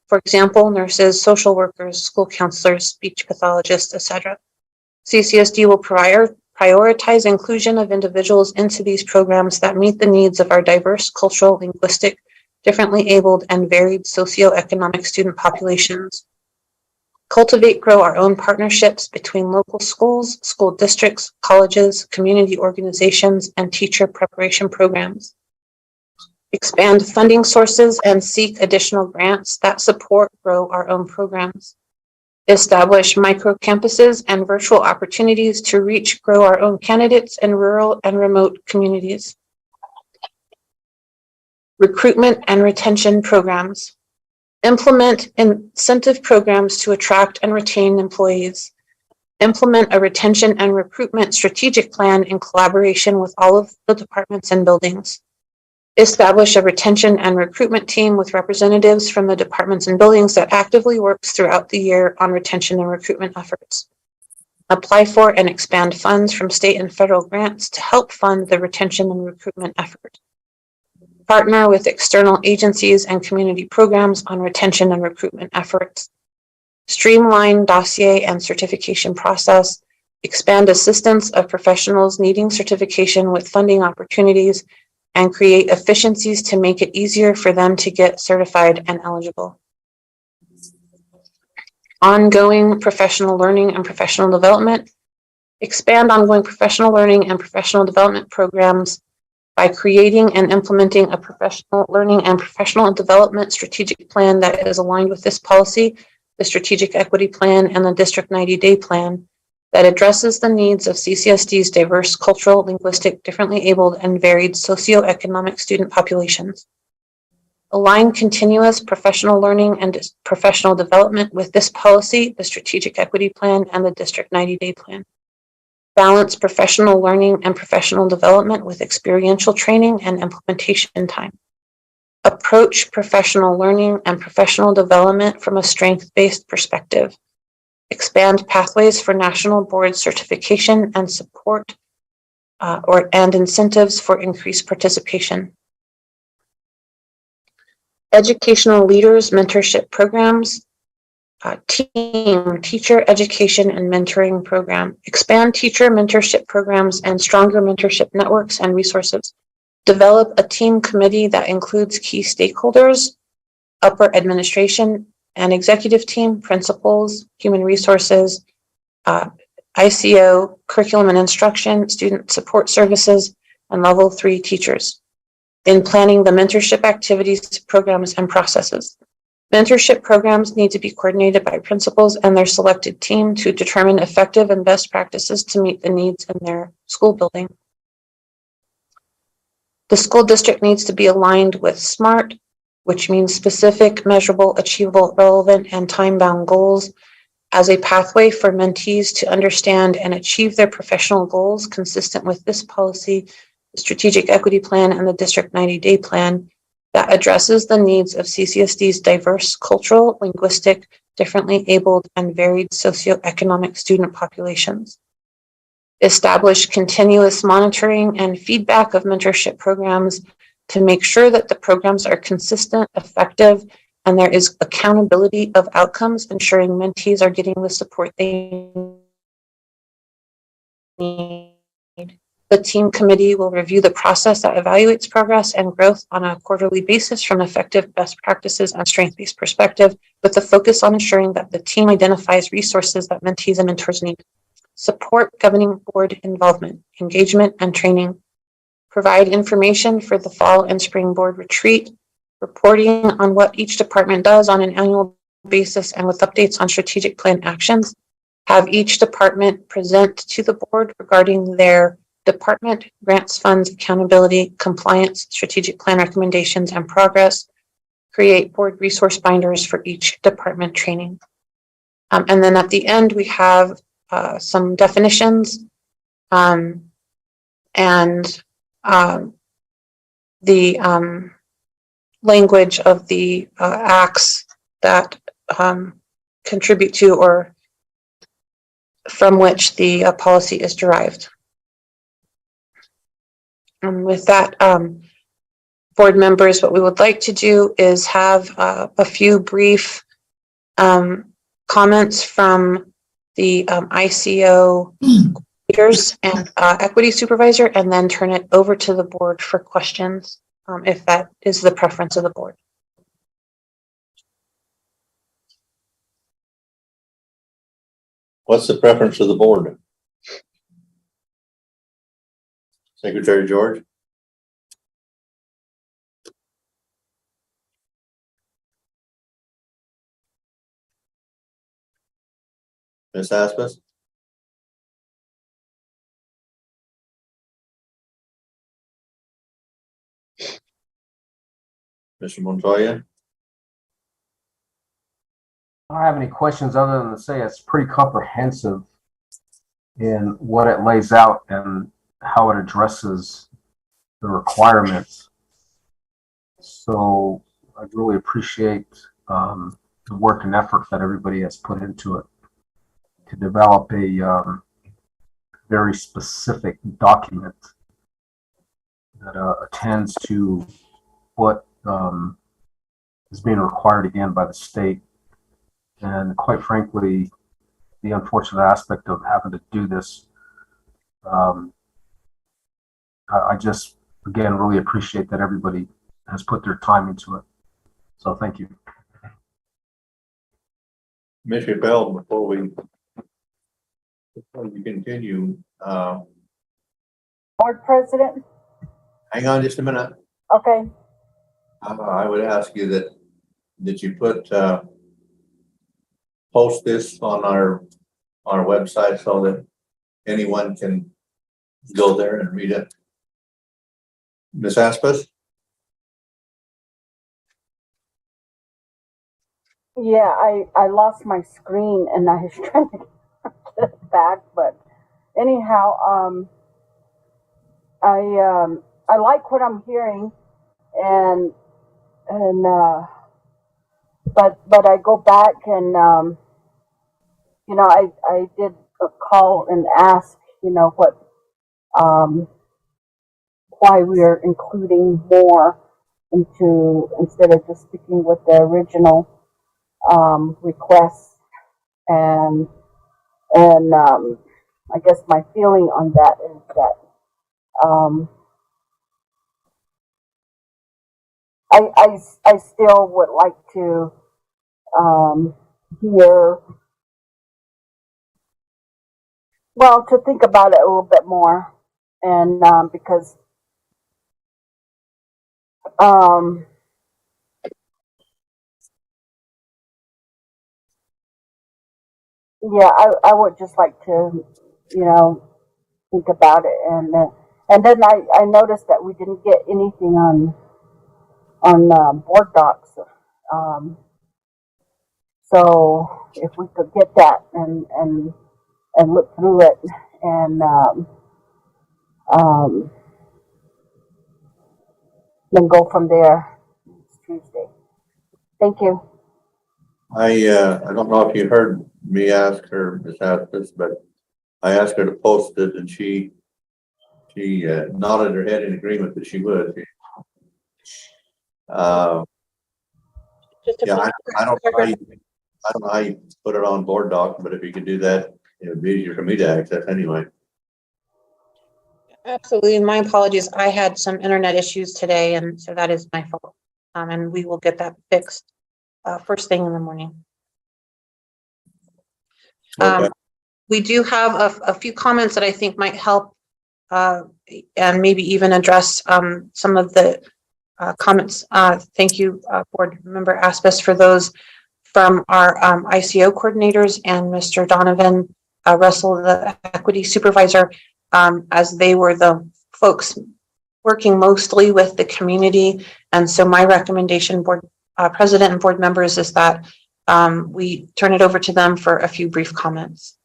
For example, nurses, social workers, school counselors, speech pathologists, etc. CCSD will prioritize inclusion of individuals into these programs that meet the needs of our diverse cultural, linguistic, differently abled, and varied socioeconomic student populations. Cultivate, grow our own partnerships between local schools, school districts, colleges, community organizations, and teacher preparation programs. Expand funding sources and seek additional grants that support, grow our own programs. Establish micro campuses and virtual opportunities to reach, grow our own candidates in rural and remote communities. Recruitment and retention programs. Implement incentive programs to attract and retain employees. Implement a retention and recruitment strategic plan in collaboration with all of the departments and buildings. Establish a retention and recruitment team with representatives from the departments and buildings that actively works throughout the year on retention and recruitment efforts. Apply for and expand funds from state and federal grants to help fund the retention and recruitment effort. Partner with external agencies and community programs on retention and recruitment efforts. Streamline dossier and certification process. Expand assistance of professionals needing certification with funding opportunities, and create efficiencies to make it easier for them to get certified and eligible. Ongoing professional learning and professional development. Expand ongoing professional learning and professional development programs by creating and implementing a professional learning and professional development strategic plan that is aligned with this policy, the strategic equity plan, and the district 90-day plan that addresses the needs of CCSD's diverse cultural, linguistic, differently abled, and varied socioeconomic student populations. Align continuous professional learning and professional development with this policy, the strategic equity plan, and the district 90-day plan. balance professional learning and professional development with experiential training and implementation time. Approach professional learning and professional development from a strength-based perspective. Expand pathways for national board certification and support and incentives for increased participation. Educational leaders mentorship programs. Teacher education and mentoring program. Expand teacher mentorship programs and stronger mentorship networks and resources. Develop a team committee that includes key stakeholders, upper administration and executive team, principals, human resources, ICO, curriculum and instruction, student support services, and level 3 teachers in planning the mentorship activities, programs, and processes. Mentorship programs need to be coordinated by principals and their selected team to determine effective and best practices to meet the needs in their school building. The school district needs to be aligned with SMART, which means specific, measurable, achievable, relevant, and time-bound goals as a pathway for mentees to understand and achieve their professional goals consistent with this policy, the strategic equity plan, and the district 90-day plan that addresses the needs of CCSD's diverse cultural, linguistic, differently abled, and varied socioeconomic student populations. Establish continuous monitoring and feedback of mentorship programs to make sure that the programs are consistent, effective, and there is accountability of outcomes, ensuring mentees are getting the support they need. The team committee will review the process that evaluates progress and growth on a quarterly basis from effective best practices and strength-based perspective, with the focus on ensuring that the team identifies resources that mentees and mentors need. Support governing board involvement, engagement, and training. Provide information for the fall and spring board retreat, reporting on what each department does on an annual basis and with updates on strategic plan actions. Have each department present to the board regarding their department, grants, funds, accountability, compliance, strategic plan recommendations, and progress. Create board resource binders for each department training. And then at the end, we have some definitions and the language of the acts that contribute to or from which the policy is derived. With that, board members, what we would like to do is have a few brief comments from the ICO leaders and equity supervisor, and then turn it over to the board for questions, if that is the preference of the board. What's the preference of the board? Secretary George? Ms. Aspas? Mr. Montoya? I don't have any questions other than to say it's pretty comprehensive in what it lays out and how it addresses the requirements. So I really appreciate the work and effort that everybody has put into it to develop a very specific document that attends to what is being required again by the state. And quite frankly, the unfortunate aspect of having to do this, I just, again, really appreciate that everybody has put their time into it. So thank you. Mr. Bell, before we continue, Board President? hang on just a minute. Okay. I would ask you that you put post this on our website so that anyone can go there and read it. Ms. Aspas? Yeah, I lost my screen and I was trying to get it back, but anyhow, I like what I'm hearing, and but I go back and I did a call and ask what why we are including more into instead of just sticking with the original requests, and I guess my feeling on that is that I still would like to hear, well, to think about it a little bit more, and because yeah, I would just like to think about it, and then I noticed that we didn't get anything on board docs. So if we could get that and look through it and then go from there. It's Tuesday. Thank you. I don't know if you heard me ask her, Ms. Aspis, but I asked her to post it, and she nodded her head in agreement that she would. Yeah, I don't know how you put it on board doc, but if you could do that, it would be easier for me to access anyway. Absolutely. My apologies. I had some internet issues today, and so that is my fault. And we will get that fixed first thing in the morning. Okay. We do have a few comments that I think might help and maybe even address some of the comments. Thank you, Board Member Aspis, for those from our ICO coordinators and Mr. Donovan Russell, the equity supervisor, as they were the folks working mostly with the community. And so my recommendation, Board President and board members, is that we turn it over to them for a few brief comments.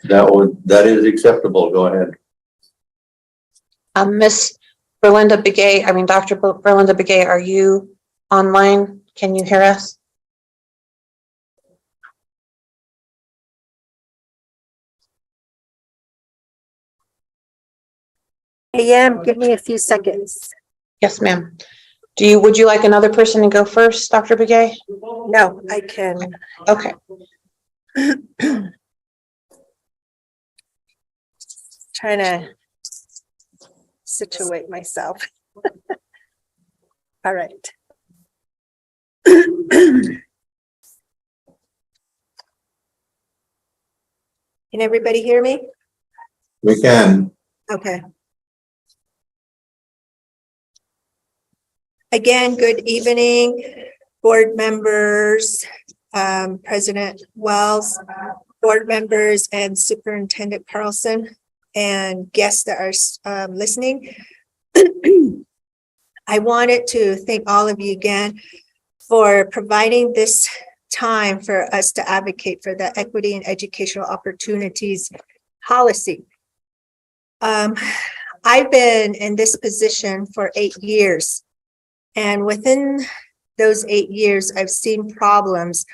That is acceptable. Go ahead. Miss Berlinda Begay, Dr. Berlinda Begay, are you online? Can you hear us? I am. Give me a few seconds. Yes, ma'am. Would you like another person to go first, Dr. Begay? No, I can. Okay. Trying to situate myself. All right. Can everybody hear me? We can. Okay. Again, good evening, board members, President Wells, board members, and Superintendent Carlson, and guests that are listening. I wanted to thank all of you again for providing this time for us to advocate for the equity and educational opportunities policy. I've been in this position for 8 years. And within those 8 years, I've seen problems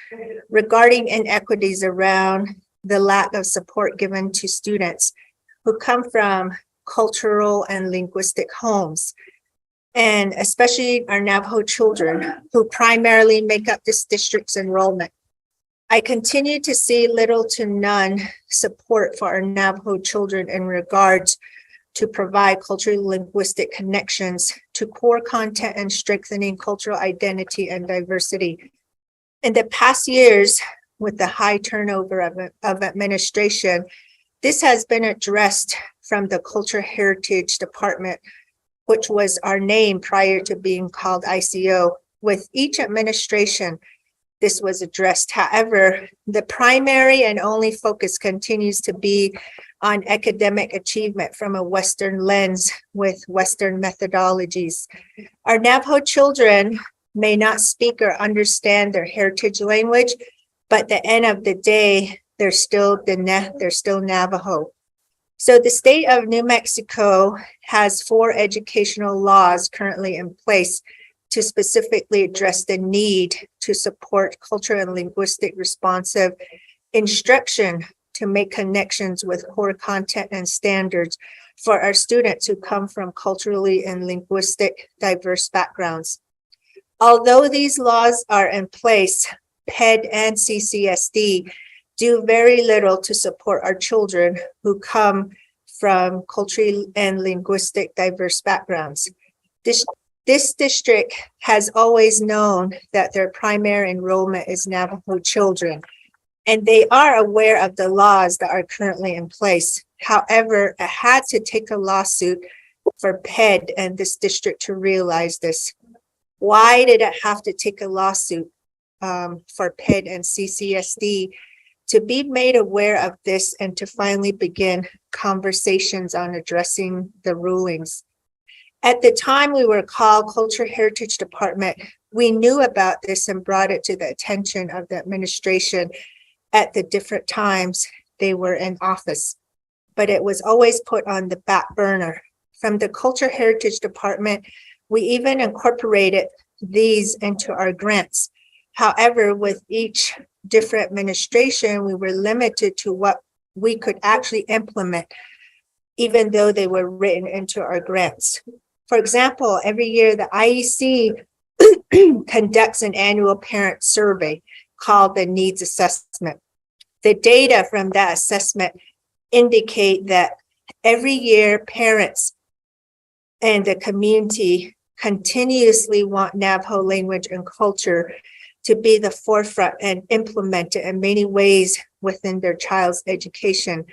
regarding inequities around the lack of support given to students who come from cultural and linguistic homes, and especially our Navajo children who primarily make up this district's enrollment. I continue to see little to none support for our Navajo children in regards to provide culturally linguistic connections to core content and strengthening cultural identity and diversity. In the past years, with the high turnover of administration, this has been addressed from the Culture Heritage Department, which was our name prior to being called ICO. With each administration, this was addressed. However, the primary and only focus continues to be on academic achievement from a Western lens with Western methodologies. Our Navajo children may not speak or understand their heritage language, but at the end of the day, they're still Navajo. So the state of New Mexico has 4 educational laws currently in place to specifically address the need to support cultural and linguistic responsive instruction to make connections with core content and standards for our students who come from culturally and linguistic diverse backgrounds. Although these laws are in place, PED and CCSD do very little to support our children who come from culturally and linguistic diverse backgrounds. This district has always known that their primary enrollment is Navajo children, and they are aware of the laws that are currently in place. However, it had to take a lawsuit for PED and this district to realize this. Why did it have to take a lawsuit for PED and CCSD to be made aware of this and to finally begin conversations on addressing the rulings? At the time we were called Culture Heritage Department, we knew about this and brought it to the attention of the administration at the different times they were in office, but it was always put on the back burner. From the Culture Heritage Department, we even incorporated these into our grants. However, with each different administration, we were limited to what we could actually implement, even though they were written into our grants. For example, every year the IEC conducts an annual parent survey called the Needs Assessment. The data from that assessment indicate that every year parents and the community continuously want Navajo language and culture to be the forefront and implement it in many ways within their child's education.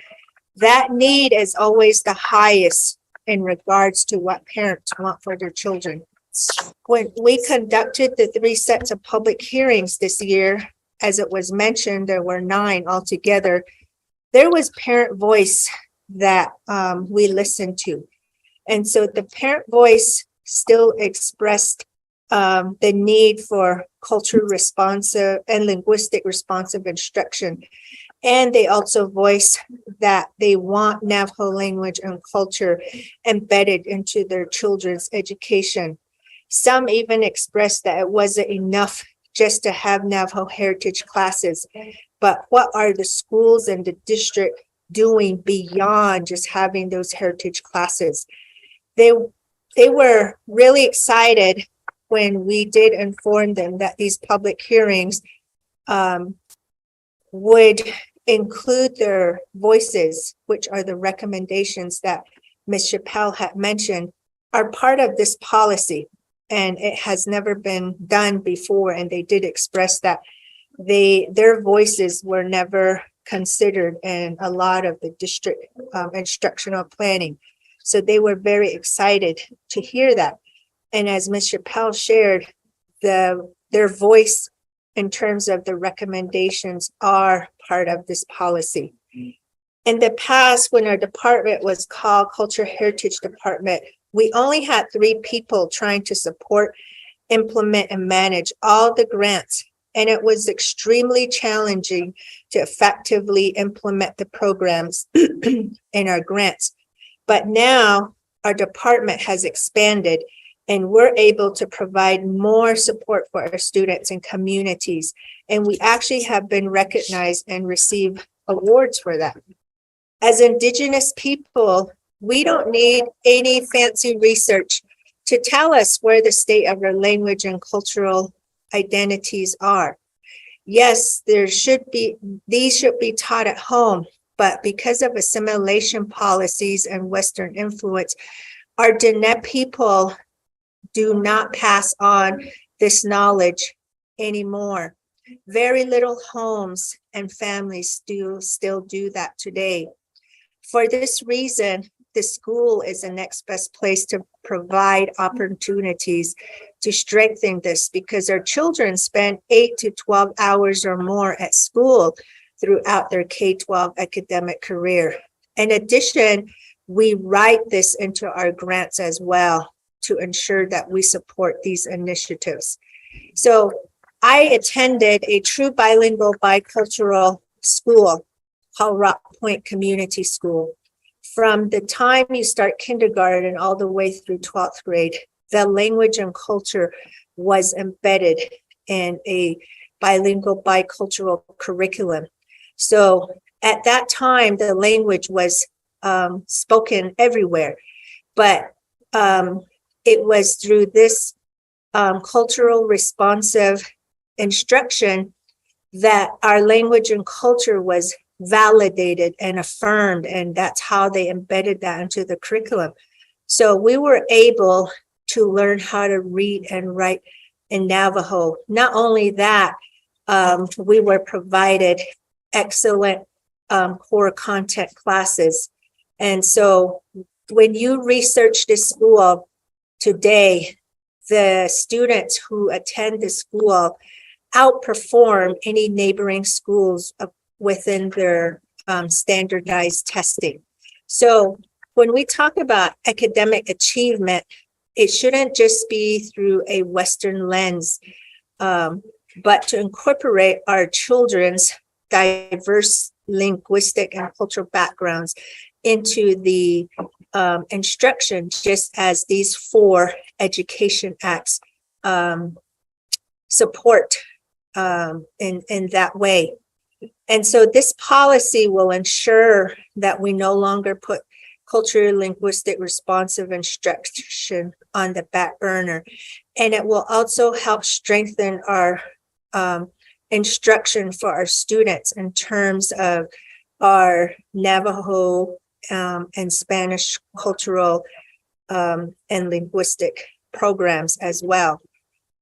That need is always the highest in regards to what parents want for their children. When we conducted the 3 sets of public hearings this year, as it was mentioned, there were 9 altogether. There was parent voice that we listened to. And so the parent voice still expressed the need for culture responsive and linguistic responsive instruction. And they also voiced that they want Navajo language and culture embedded into their children's education. Some even expressed that it wasn't enough just to have Navajo heritage classes, but what are the schools and the district doing beyond just having those heritage classes? They were really excited when we did inform them that these public hearings would include their voices, which are the recommendations that Ms. Chappelle had mentioned, are part of this policy. And it has never been done before. And they did express that their voices were never considered in a lot of the district instructional planning. So they were very excited to hear that. And as Ms. Chappelle shared, their voice in terms of the recommendations are part of this policy. In the past, when our department was called Culture Heritage Department, we only had 3 people trying to support, implement, and manage all the grants. And it was extremely challenging to effectively implement the programs in our grants. But now our department has expanded and we're able to provide more support for our students and communities. And we actually have been recognized and receive awards for that. As Indigenous people, we don't need any fancy research to tell us where the state of our language and cultural identities are. Yes, these should be taught at home, but because of assimilation policies and Western influence, our Diné people do not pass on this knowledge anymore. Very little homes and families still do that today. For this reason, the school is the next best place to provide opportunities to strengthen this, because our children spend 8 to 12 hours or more at school throughout their K-12 academic career. In addition, we write this into our grants as well to ensure that we support these initiatives. So I attended a true bilingual bicultural school called Rock Point Community School. from the time you start kindergarten all the way through 12th grade, the language and culture was embedded in a bilingual, bicultural curriculum. So at that time, the language was spoken everywhere, but it was through this cultural responsive instruction that our language and culture was validated and affirmed, and that's how they embedded that into the curriculum. So we were able to learn how to read and write in Navajo. Not only that, we were provided excellent core content classes. And so when you research this school today, the students who attend the school outperform any neighboring schools within their standardized testing. So when we talk about academic achievement, it shouldn't just be through a Western lens, but to incorporate our children's diverse linguistic and cultural backgrounds into the instruction, just as these 4 education acts support in that way. And so this policy will ensure that we no longer put culturally linguistic responsive instruction on the back burner. And it will also help strengthen our instruction for our students in terms of our Navajo and Spanish cultural and linguistic programs as well.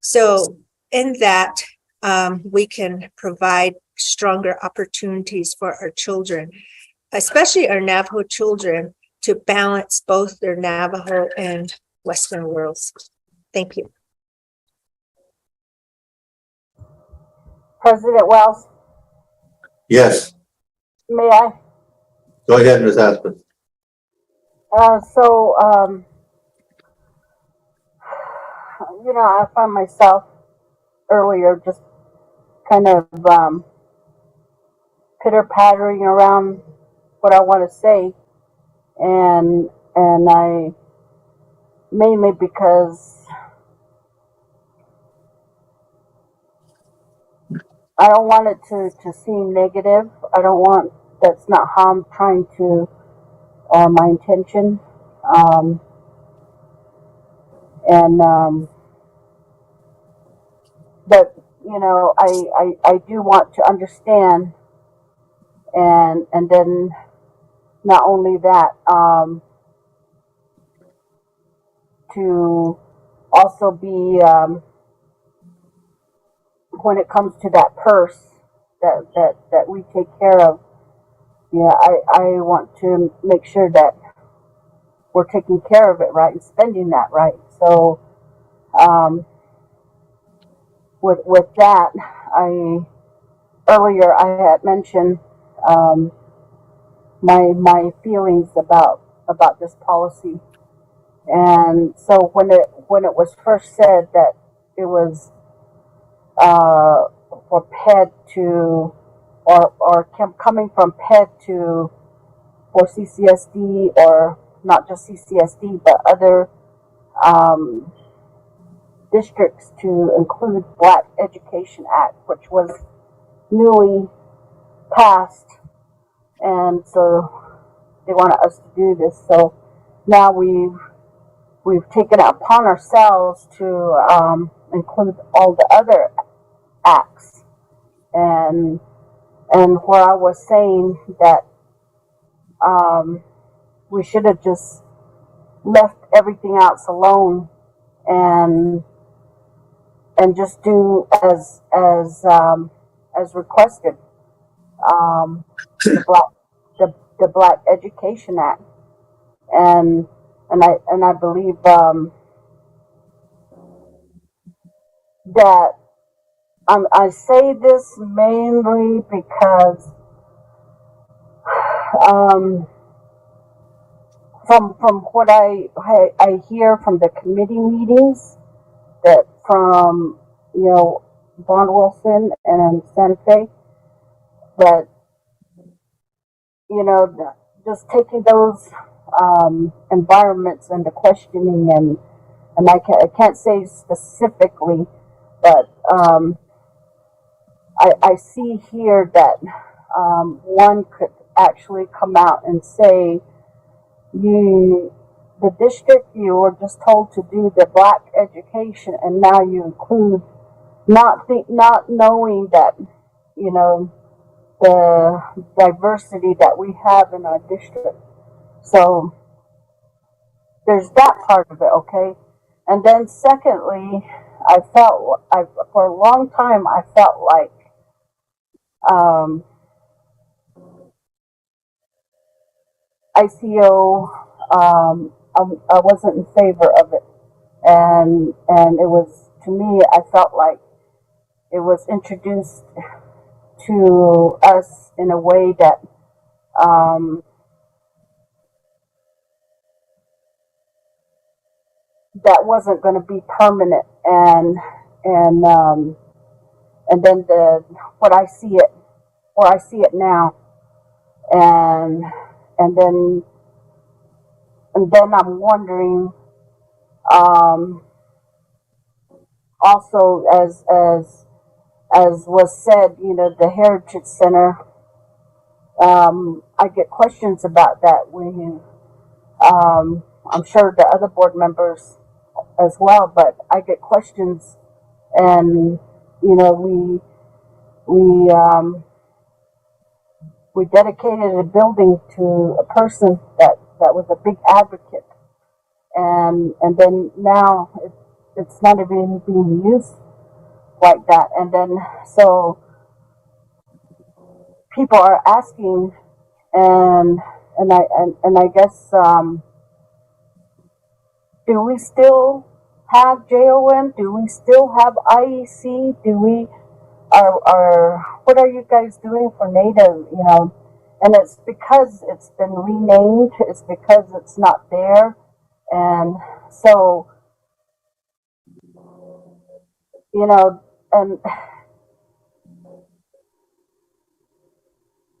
So in that, we can provide stronger opportunities for our children, especially our Navajo children, to balance both their Navajo and Western worlds. Thank you. President Wells, Yes, may I? go ahead, Ms. Aspen. I found myself earlier just kind of pitter-pattering around what I want to say, and I mainly because I don't want it to seem negative. I don't want, that's not how I'm trying to, my intention. But I do want to understand, and then not only that, to also be when it comes to that purse that we take care of. I want to make sure that we're taking care of it right and spending that right. So with that, earlier I had mentioned my feelings about this policy, and so when it was first said that it was for PED to or coming from PED to for CCSD, or not just CCSD but other districts to include Black Education Act, which was newly passed, and so they wanted us to do this. So now we've taken it upon ourselves to include all the other acts, and where I was saying that we should have just left everything else alone and just do as requested, the Black Education Act, and I believe that I say this mainly because from what I hear from the committee meetings, that from Von Wilson and Santa Fe, that just taking those environments and the questioning and I can't say specifically, but I see here that one could actually come out and say, the district, you were just told to do the Black education, and now you include not knowing that, you know, the diversity that we have in our district. So there's that part of it, okay? And then secondly, for a long time, I felt like ICO, I wasn't in favor of it. And it was, to me, I felt like it was introduced to us in a way that that wasn't going to be permanent, and then what I see it now, and then I'm wondering, also as was said, you know, the Heritage Center, I get questions about that when I'm sure the other board members as well, but I get questions, and you know, we dedicated a building to a person that was a big advocate, and then now it's not even being used like that, and then so people are asking, and I guess do we still have JOM? Do we still have IEC? Do we what are you guys doing for Native? You know, and it's because it's been renamed. It's because it's not there, and so you know, and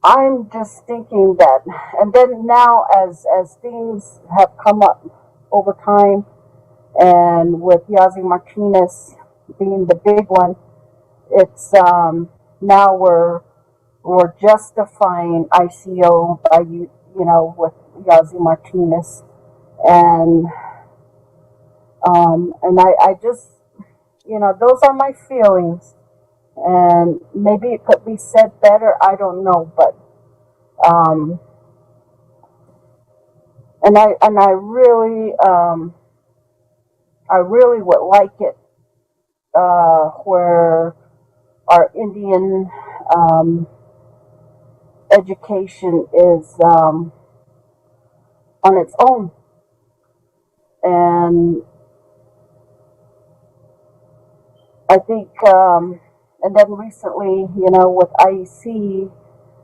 I'm just thinking that, and then now as things have come up over time, and with Yazzie Martinez being the big one, it's now we're justifying ICO by you know, with Yazzie Martinez, and I just, you know, those are my feelings, and maybe it could be said better, I don't know, but and I really would like it where our Indian education is on its own, and I think and then recently, you know, with IEC,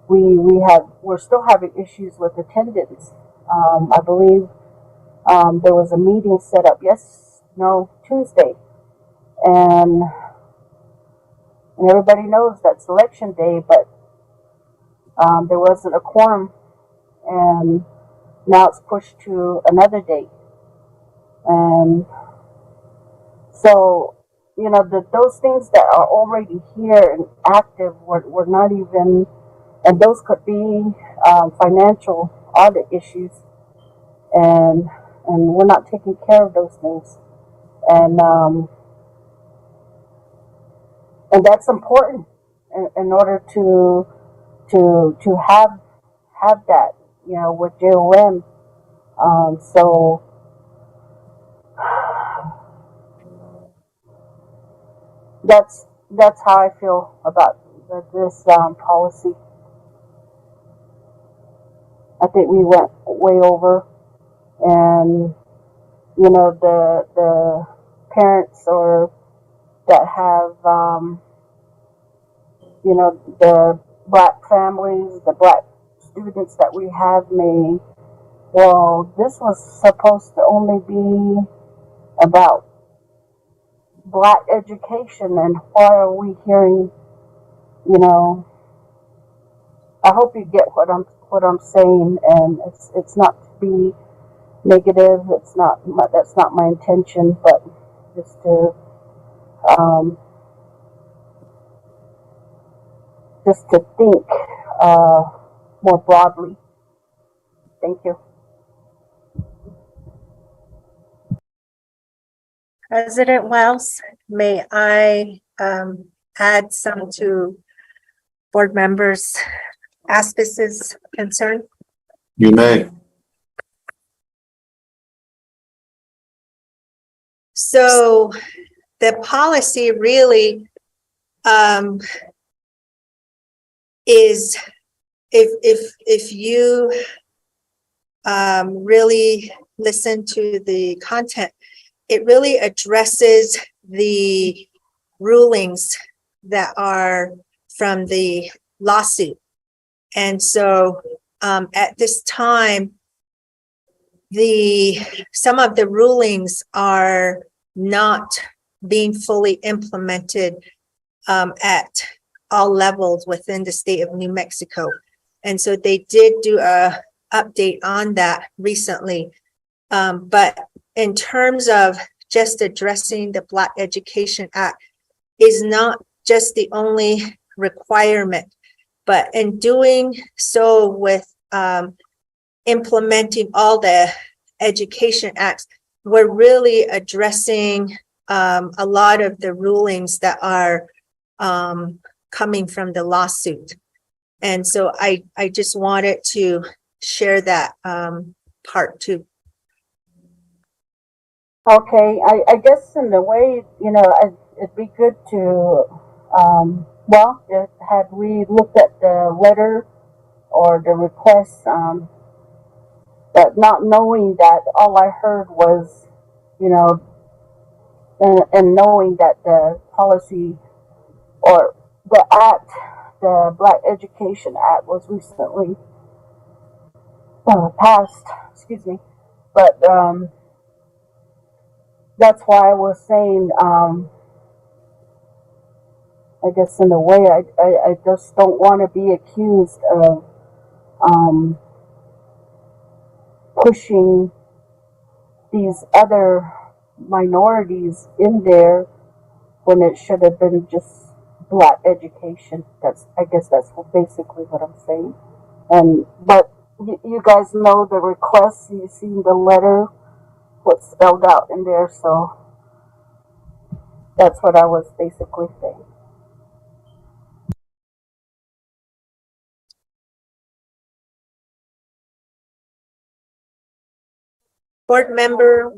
we're still having issues with attendance. I believe there was a meeting set up Tuesday, and everybody knows that's election day, but there wasn't a quorum, and now it's pushed to another date, and so, you know, those things that are already here and active, we're not even, and those could be financial audit issues, and we're not taking care of those things, and that's important in order to have that, you know, with JOM. So that's how I feel about this policy. I think we went way over, and you know, the parents or that have you know, the Black families, the Black students that we have this was supposed to only be about Black education, and why are we hearing, you know, I hope you get what I'm saying, and it's not to be negative. That's not my intention, but just to, think, more broadly. Thank you. President Wells, may I add some to board members' Aspis's concern? You may. So the policy really is, if you really listen to the content, it really addresses the rulings that are from the lawsuit. And so at this time, some of the rulings are not being fully implemented at all levels within the state of New Mexico. And so they did do a update on that recently. But in terms of just addressing the Black Education Act is not just the only requirement, but in doing so with implementing all the education acts, we're really addressing a lot of the rulings that are coming from the lawsuit. And so I just wanted to share that part too. Okay, I guess in a way, it'd be good to, had we looked at the letter or the request, but not knowing that, all I heard was, and knowing that the policy or the act, the Black Education Act was recently passed, but that's why I was saying, I guess in a way, I just don't want to be accused of pushing these other minorities in there when it should have been just Black education. I guess that's basically what I'm saying. But you guys know the request, you've seen the letter, what's spelled out in there, so that's what I was basically saying. Board member,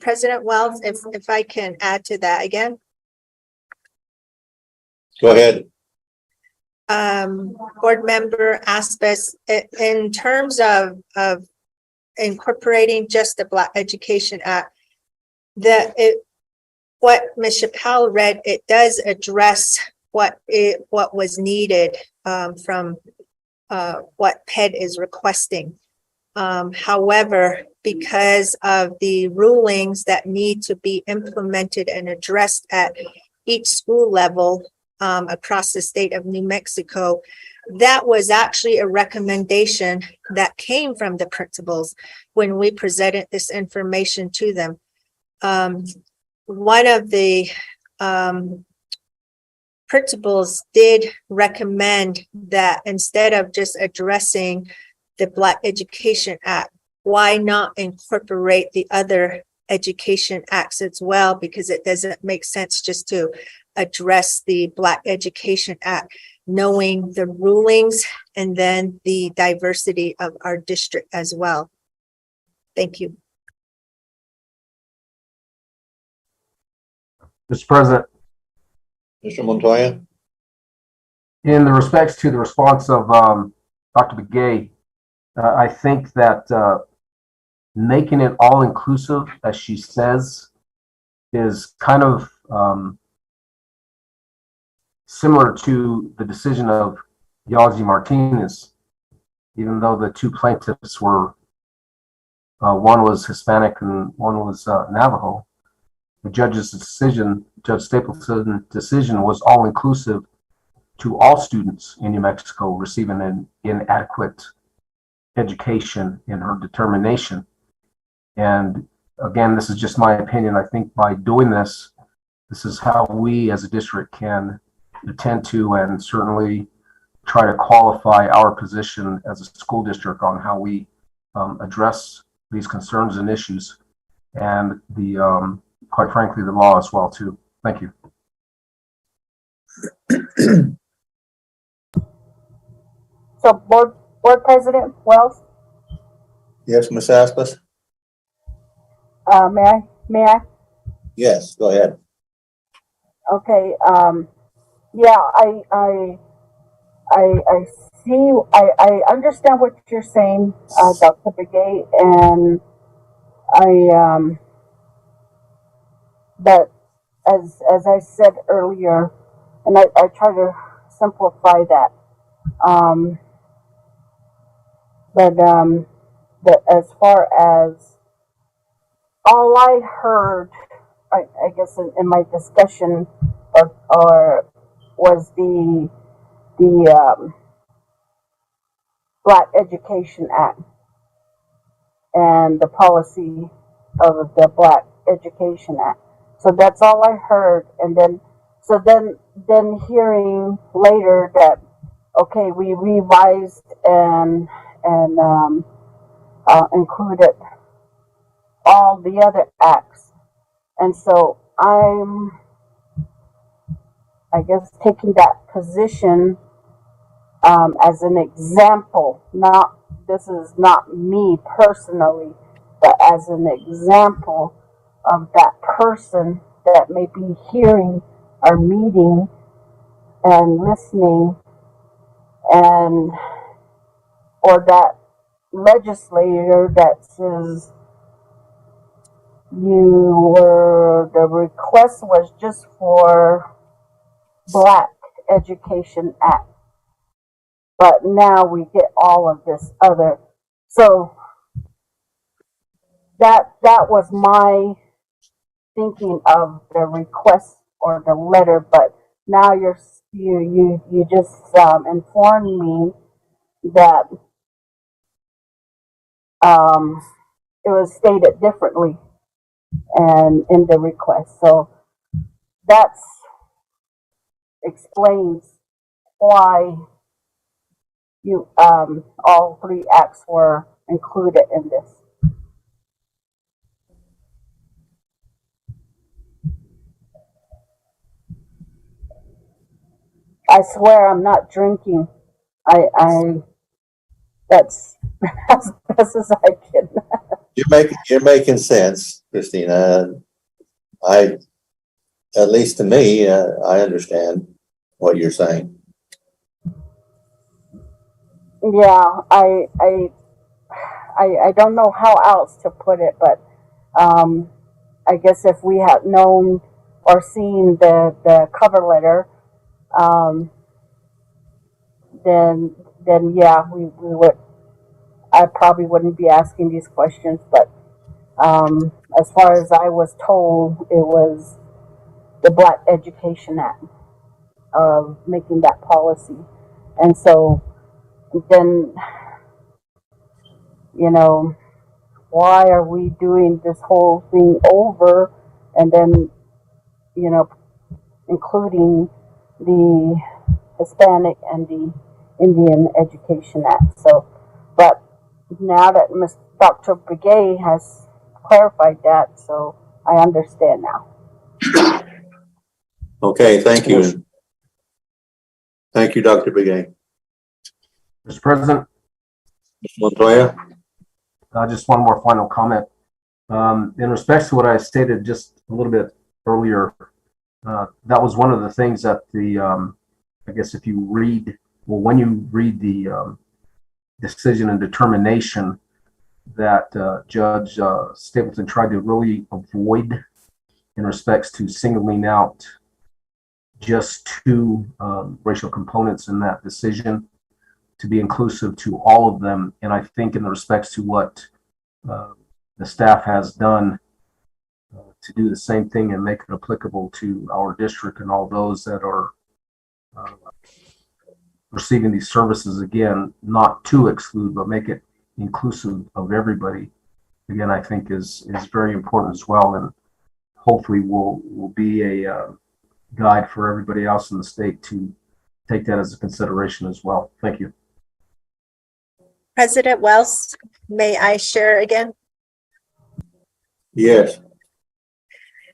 President Wells, if I can add to that again. Go ahead. Board member Aspis, in terms of incorporating just the Black Education Act, what Ms. Chappelle read, it does address what was needed from what PED is requesting. However, because of the rulings that need to be implemented and addressed at each school level across the state of New Mexico, that was actually a recommendation that came from the principals when we presented this information to them. One of the principals did recommend that instead of just addressing the Black Education Act, why not incorporate the other education acts as well? Because it doesn't make sense just to address the Black Education Act, knowing the rulings and then the diversity of our district as well. Thank you. Mr. President. Mr. Montoya. In the respects to the response of Dr. Begay, I think that making it all inclusive, as she says, is kind of similar to the decision of Yazi Martinez, even though the two plaintiffs were, one was Hispanic and one was Navajo. The judge's decision, Judge Stapleton's decision, was all inclusive to all students in New Mexico receiving an inadequate education in her determination. And again, this is just my opinion. I think by doing this, this is how we as a district can attend to and certainly try to qualify our position as a school district on how we address these concerns and issues, and the quite frankly the law as well too. Thank you. So board president Wells, Yes, Ms. Aspas? may I? Yes, go ahead. Okay, yeah, I see, I understand what you're saying, Dr. Begay, and but as I said earlier, and I try to simplify that, but as far as all I heard, I guess in my discussion, or was the Black Education Act and the policy of the Black Education Act. So that's all I heard, and then hearing later that okay, we revised and included all the other acts, and so I guess taking that position as an example. This is not me personally, but as an example of that person that may be hearing our meeting and listening, and or that legislator that says the request was just for Black Education Act, but now we get all of this other. So that was my thinking of the request or the letter, but now you just informed me that it was stated differently and in the request. So that's explains why you all three acts were included in this. I swear I'm not drinking. I that's as best as I can. You're making sense, Christina. At least to me, I understand what you're saying. Yeah, I don't know how else to put it, but I guess if we had known or seen the cover letter, then yeah, we would. I probably wouldn't be asking these questions, but as far as I was told, it was the Black Education Act of making that policy, and so then, why are we doing this whole thing over, and then, including the Hispanic and the Indian Education Act. So, but now that Dr. Begay has clarified that, so I understand now. Okay, thank you. Thank you, Dr. Begay. Mr. President, Montoya? just one more final comment. In respects to what I stated just a little bit earlier, that was one of the things that I guess if you read, when you read the decision and determination that Judge Stapleton tried to really avoid in respects to singling out just two racial components in that decision, to be inclusive to all of them. And I think in the respects to what the staff has done to do the same thing and make it applicable to our district and all those that are receiving these services, again, not to exclude, but make it inclusive of everybody. again, I think is very important as well, and hopefully will be a guide for everybody else in the state to take that as a consideration as well. Thank you. President Wells, may I share again? Yes.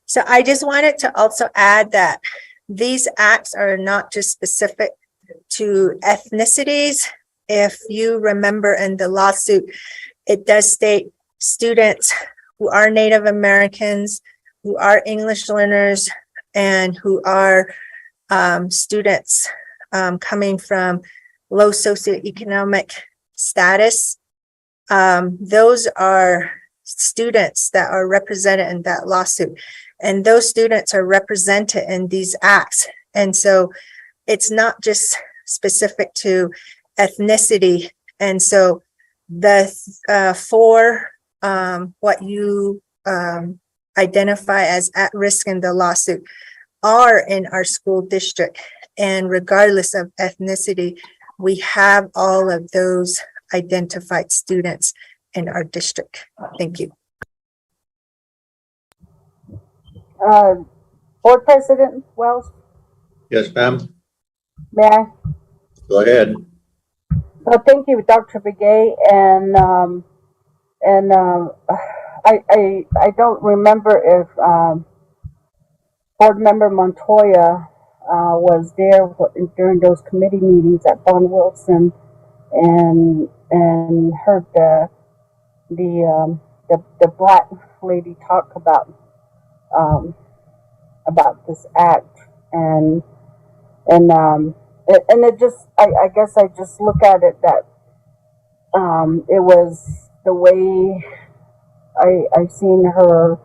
So I just wanted to also add that these acts are not just specific to ethnicities. If you remember in the lawsuit, it does state students who are Native Americans, who are English learners, and who are students coming from low socioeconomic status. Those are students that are represented in that lawsuit, and those students are represented in these acts. And so it's not just specific to ethnicity. And so the for what you identify as at risk in the lawsuit are in our school district, and regardless of ethnicity, we have all of those identified students in our district. Thank you. Board President Wells, Yes, ma'am. may I? Go ahead. Thank you, Dr. Begay, and I don't remember if Board Member Montoya was there during those committee meetings at Von Wilson and heard the black lady talk about this act and it just I guess I just look at it that it was the way I seen her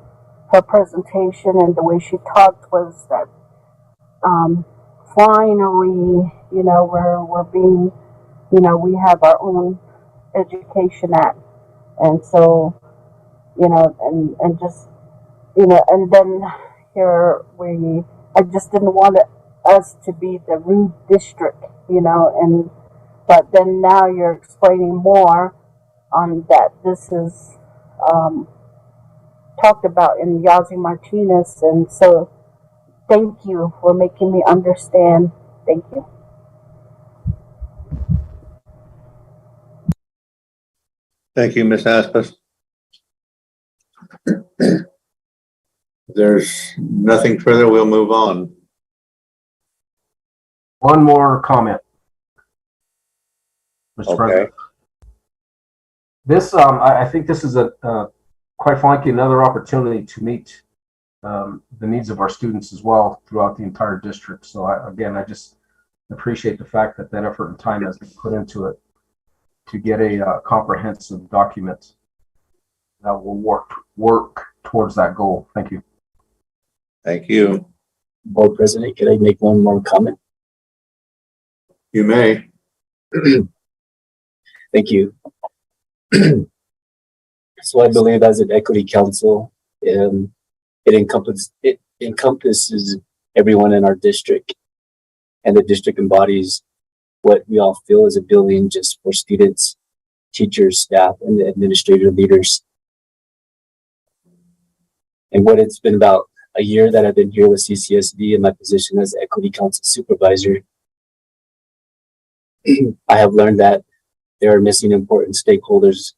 presentation and the way she talked was that finally, you know, we're being, you know, we have our own education act, and so, you know, and just, you know, and then here I just didn't want us to be the rude district, you know, but then now you're explaining more on that this is talked about in Yazzie Martinez, and so thank you for making me understand. Thank you. Thank you, Ms. Aspas. There's nothing further. We'll move on. One more comment, Mr. President. This, I think this is quite frankly, another opportunity to meet the needs of our students as well throughout the entire district. So I just appreciate the fact that effort and time has been put into it to get a comprehensive document that will work towards that goal. Thank you. Thank you. Board President, could I make one more comment? You may. Thank you. So I believe as an equity council, it encompasses everyone in our district, and the district embodies what we all feel is a building just for students, teachers, staff, and the administrative leaders. And what it's been about a year that I've been here with CCSD in my position as equity council supervisor, I have learned that there are missing important stakeholders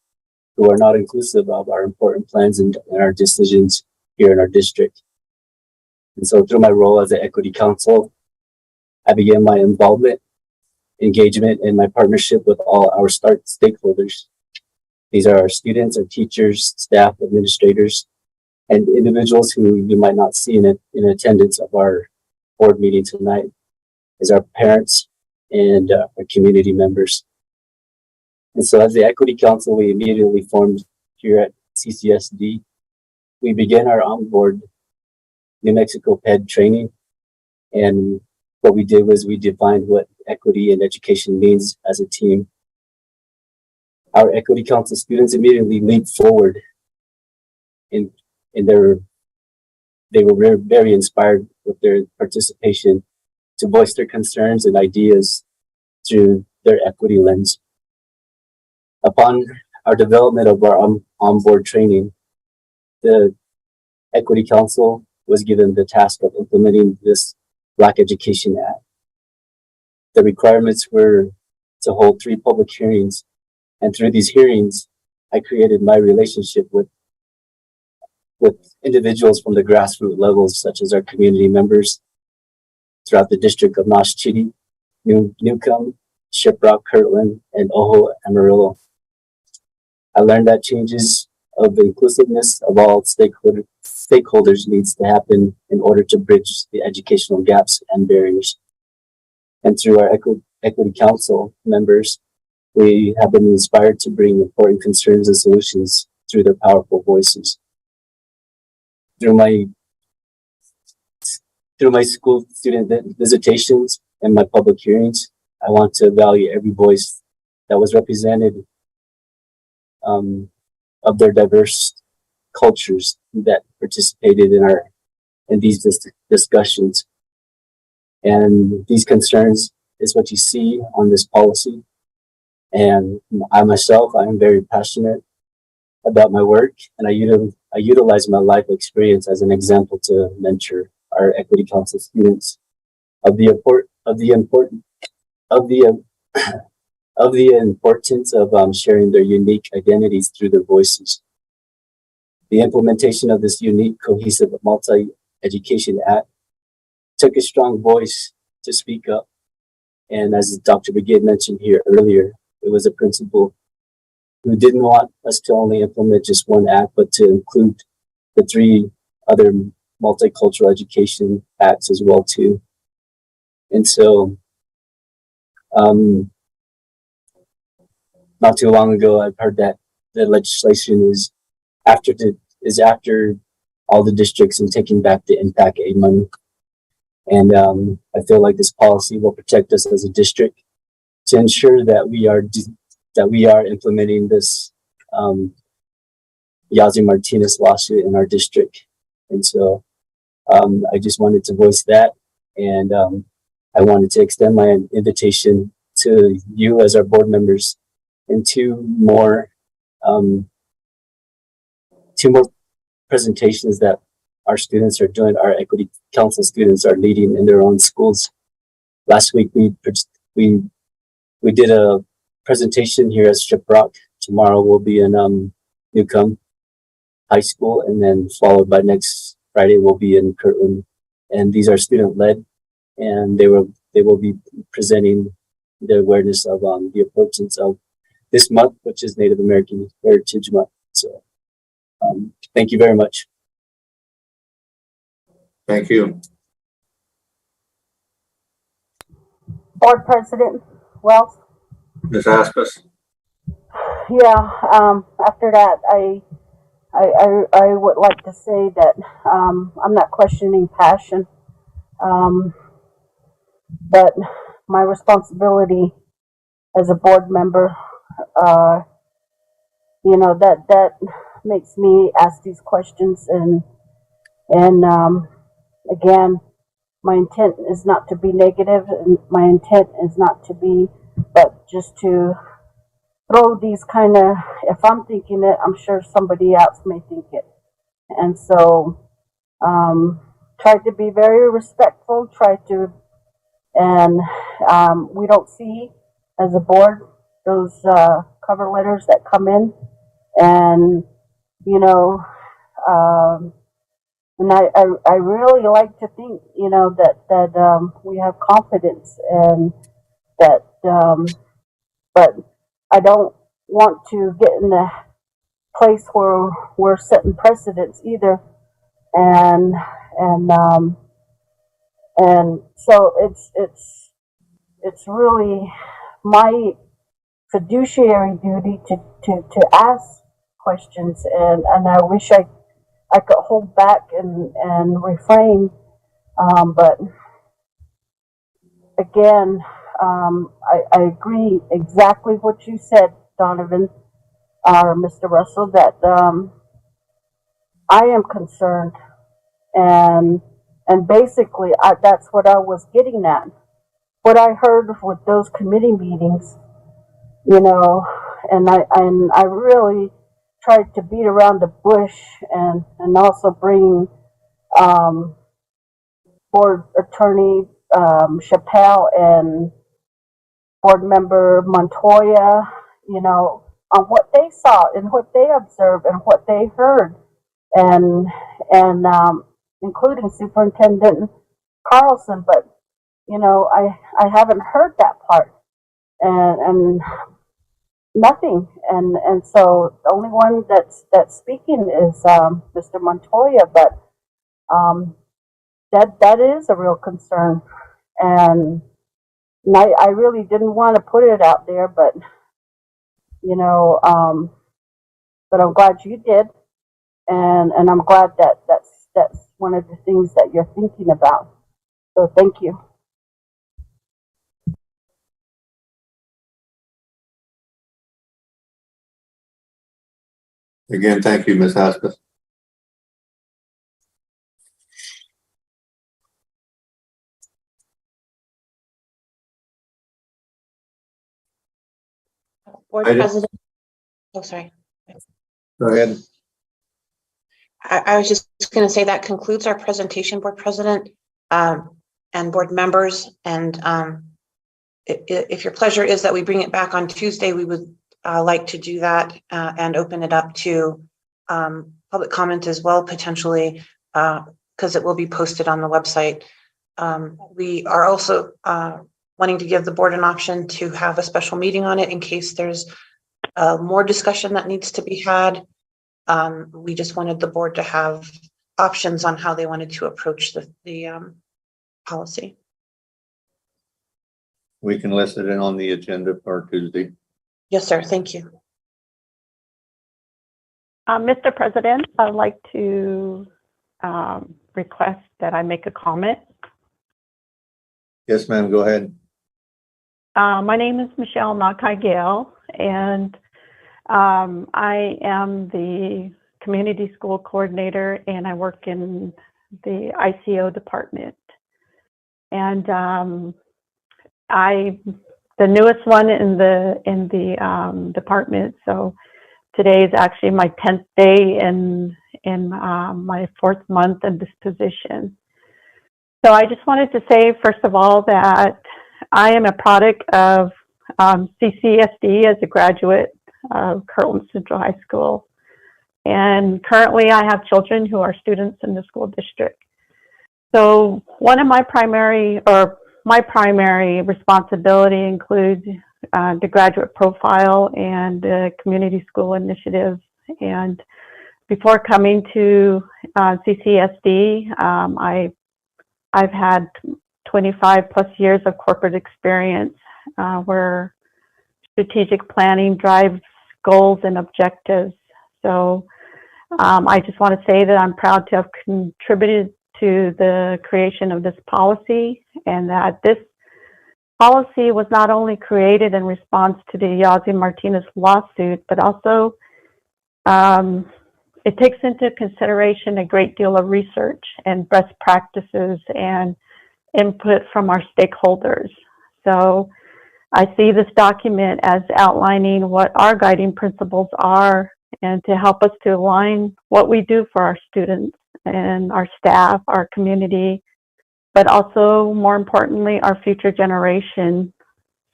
who are not inclusive of our important plans and our decisions here in our district. And so through my role as an equity council, I began my involvement, engagement, and my partnership with all our stakeholders. These are our students, our teachers, staff, administrators, and individuals who you might not see in attendance of our board meeting tonight, is our parents and our community members. And so as the Equity Council, we immediately formed here at CCSD. We began our onboard New Mexico PED training. And what we did was we defined what equity and education means as a team. Our Equity Council students immediately leaped forward they were very inspired with their participation to voice their concerns and ideas through their equity lens. Upon our development of our onboard training, the Equity Council was given the task of implementing this Black Education Act. The requirements were to hold 3 public hearings, and through these hearings, I created my relationship with individuals from the grassroots levels, such as our community members throughout the district of Nosh Chitty, Newcomb, Shiprock, Kirtland, and Ojo Amarillo. I learned that changes of the inclusiveness of all stakeholders needs to happen in order to bridge the educational gaps and barriers. And through our Equity Council members, we have been inspired to bring important concerns and solutions through their powerful voices. Through my school student visitations and my public hearings, I want to value every voice that was represented of their diverse cultures that participated in these discussions. And these concerns is what you see on this policy. And I myself, I am very passionate about my work, and I utilize my life experience as an example to mentor our Equity Council students of the importance of sharing their unique identities through their voices. The implementation of this unique, cohesive Multi-Education Act took a strong voice to speak up. And as Dr. Brigade mentioned here earlier, it was a principal who didn't want us to only implement just one act, but to include the 3 other multicultural education acts as well too. And so, not too long ago, I've heard that the legislation is after all the districts and taking back the impact aid money. And I feel like this policy will protect us as a district to ensure that we are implementing this Yazzie Martinez lawsuit in our district. And so I just wanted to voice that, and I wanted to extend my invitation to you as our board members and 2 more presentations that our students are doing, our Equity Council students are leading in their own schools. Last week, we did a presentation here at Shiprock. Tomorrow we'll be in Newcomb High School, and then followed by next Friday we'll be in Kirtland. And these are student led, and they will be presenting the awareness of the importance of this month, which is Native American Heritage Month. So thank you very much. Thank you. Board President Wells? Ms. Askus? Yeah, after that, I would like to say that, I'm not questioning passion. But my responsibility as a board member, that makes me ask these questions, and again, my intent is not to be negative, and my intent is not to be, but just to throw these kind of, if I'm thinking it, I'm sure somebody else may think it. And so, try to be very respectful, and we don't see as a board those cover letters that come in, and and I really like to think that we have confidence, and that but I don't want to get in the place where we're setting precedents either, and so it's really my fiduciary duty to ask questions, and I wish I could hold back and refrain, but again, I agree exactly what you said, Donovan, or Mr. Russell, that I am concerned, and basically that's what I was getting at. What I heard with those committee meetings, I really tried to beat around the bush and also bring board attorney Chappelle and board member Montoya, you know, on what they saw and what they observed and what they heard, and including Superintendent Carlson. But you know, I haven't heard that part, and nothing, and so the only one that's speaking is Mr. Montoya, but that is a real concern, and I really didn't want to put it out there, but you know, but I'm glad you did, and I'm glad that that's one of the things that you're thinking about. So thank you. Again, thank you, Ms. Hoskins. Board I did- President. Oh, sorry. Go ahead. I was just going to say that concludes our presentation, Board President, and board members. And if your pleasure is that we bring it back on Tuesday, we would like to do that and open it up to public comment as well, potentially, because it will be posted on the website. We are also wanting to give the board an option to have a special meeting on it in case there's more discussion that needs to be had. We just wanted the board to have options on how they wanted to approach the policy. We can list it in on the agenda for Tuesday. Yes, sir. Thank you. Mr. President, I'd like to request that I make a comment. Yes, ma'am, go ahead. My name is Michelle Nakai Gale, and I am the community school coordinator, and I work in the ICO department. And I'm the newest one in the department. So today is actually my 10th day in my 4th month in this position. So I just wanted to say, first of all, that I am a product of CCSD as a graduate of Kirtland Central High School. And currently I have children who are students in the school district. So one of my primary responsibility includes the graduate profile and the community school initiatives. And before coming to CCSD, I've had 25 plus years of corporate experience where strategic planning drives goals and objectives. So I just want to say that I'm proud to have contributed to the creation of this policy, and that this policy was not only created in response to the Yazzie Martinez lawsuit, but also it takes into consideration a great deal of research and best practices and input from our stakeholders. So I see this document as outlining what our guiding principles are, and to help us to align what we do for our students and our staff, our community, but also more importantly, our future generation.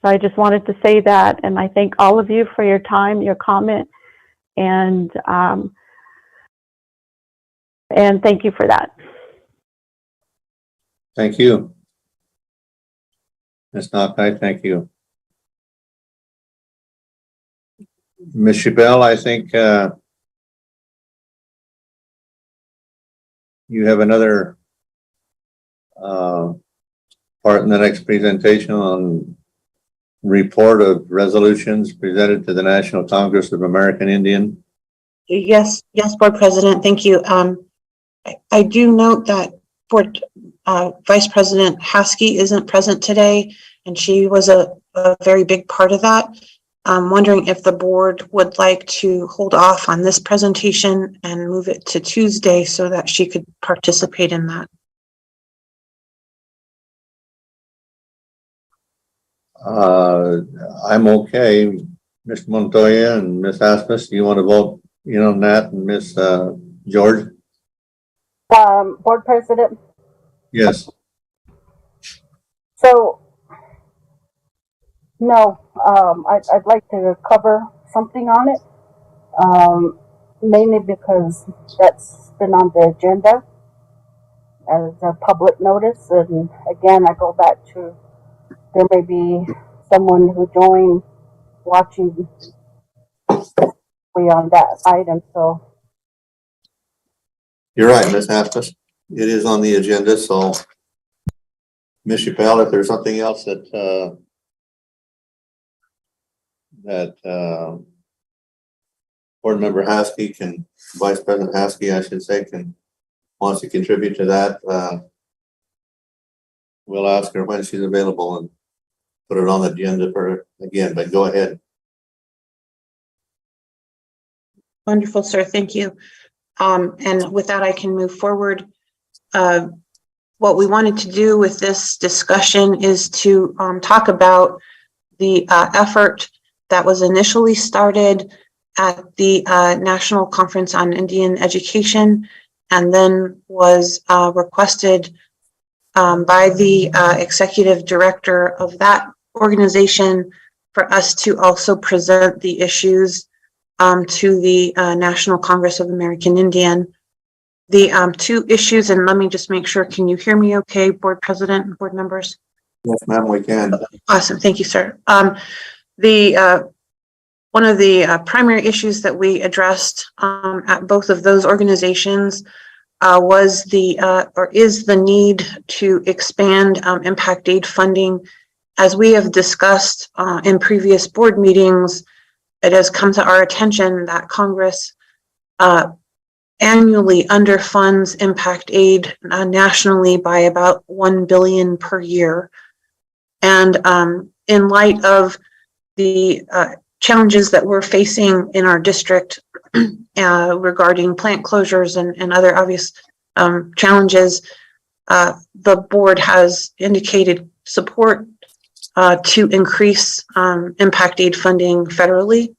So I just wanted to say that, and I thank all of you for your time, your comment, and thank you for that. Thank you. Ms. Nakai, thank you. Ms. Chappelle, I think you have another part in the next presentation on report of resolutions presented to the National Congress of American Indian. Yes, Board President, thank you. I do note that Board Vice President Haskey isn't present today, and she was a very big part of that. I'm wondering if the board would like to hold off on this presentation and move it to Tuesday so that she could participate in that. I'm okay. Mr. Montoya and Ms. Asmus, do you want to vote, on that, and Ms. George? Board President, Yes. so, no, I'd like to cover something on it. Mainly because that's been on the agenda as a public notice. And again, I go back to, there may be someone who joined watching on that item, so. You're right, Ms. Asmus. It is on the agenda, so Ms. Chappelle, if there's something else that Board Member Haskey Vice President Haskey, I should say, wants to contribute to that, we'll ask her when she's available and put it on the agenda for her again, but go ahead. Wonderful, sir. Thank you. And with that, I can move forward. What we wanted to do with this discussion is to talk about the effort that was initially started at the National Conference on Indian Education, and then was requested by the executive director of that organization for us to also present the issues to the National Congress of American Indian. The two issues, and let me just make sure, can you hear me okay, Board President and board members? Yes, ma'am, we can. Awesome, thank you, sir. One of the primary issues that we addressed at both of those organizations was is the need to expand impact aid funding. As we have discussed in previous board meetings, it has come to our attention that Congress annually underfunds impact aid nationally by about $1 billion per year. And in light of the challenges that we're facing in our district regarding plant closures and other obvious challenges, the board has indicated support to increase impact aid funding federally.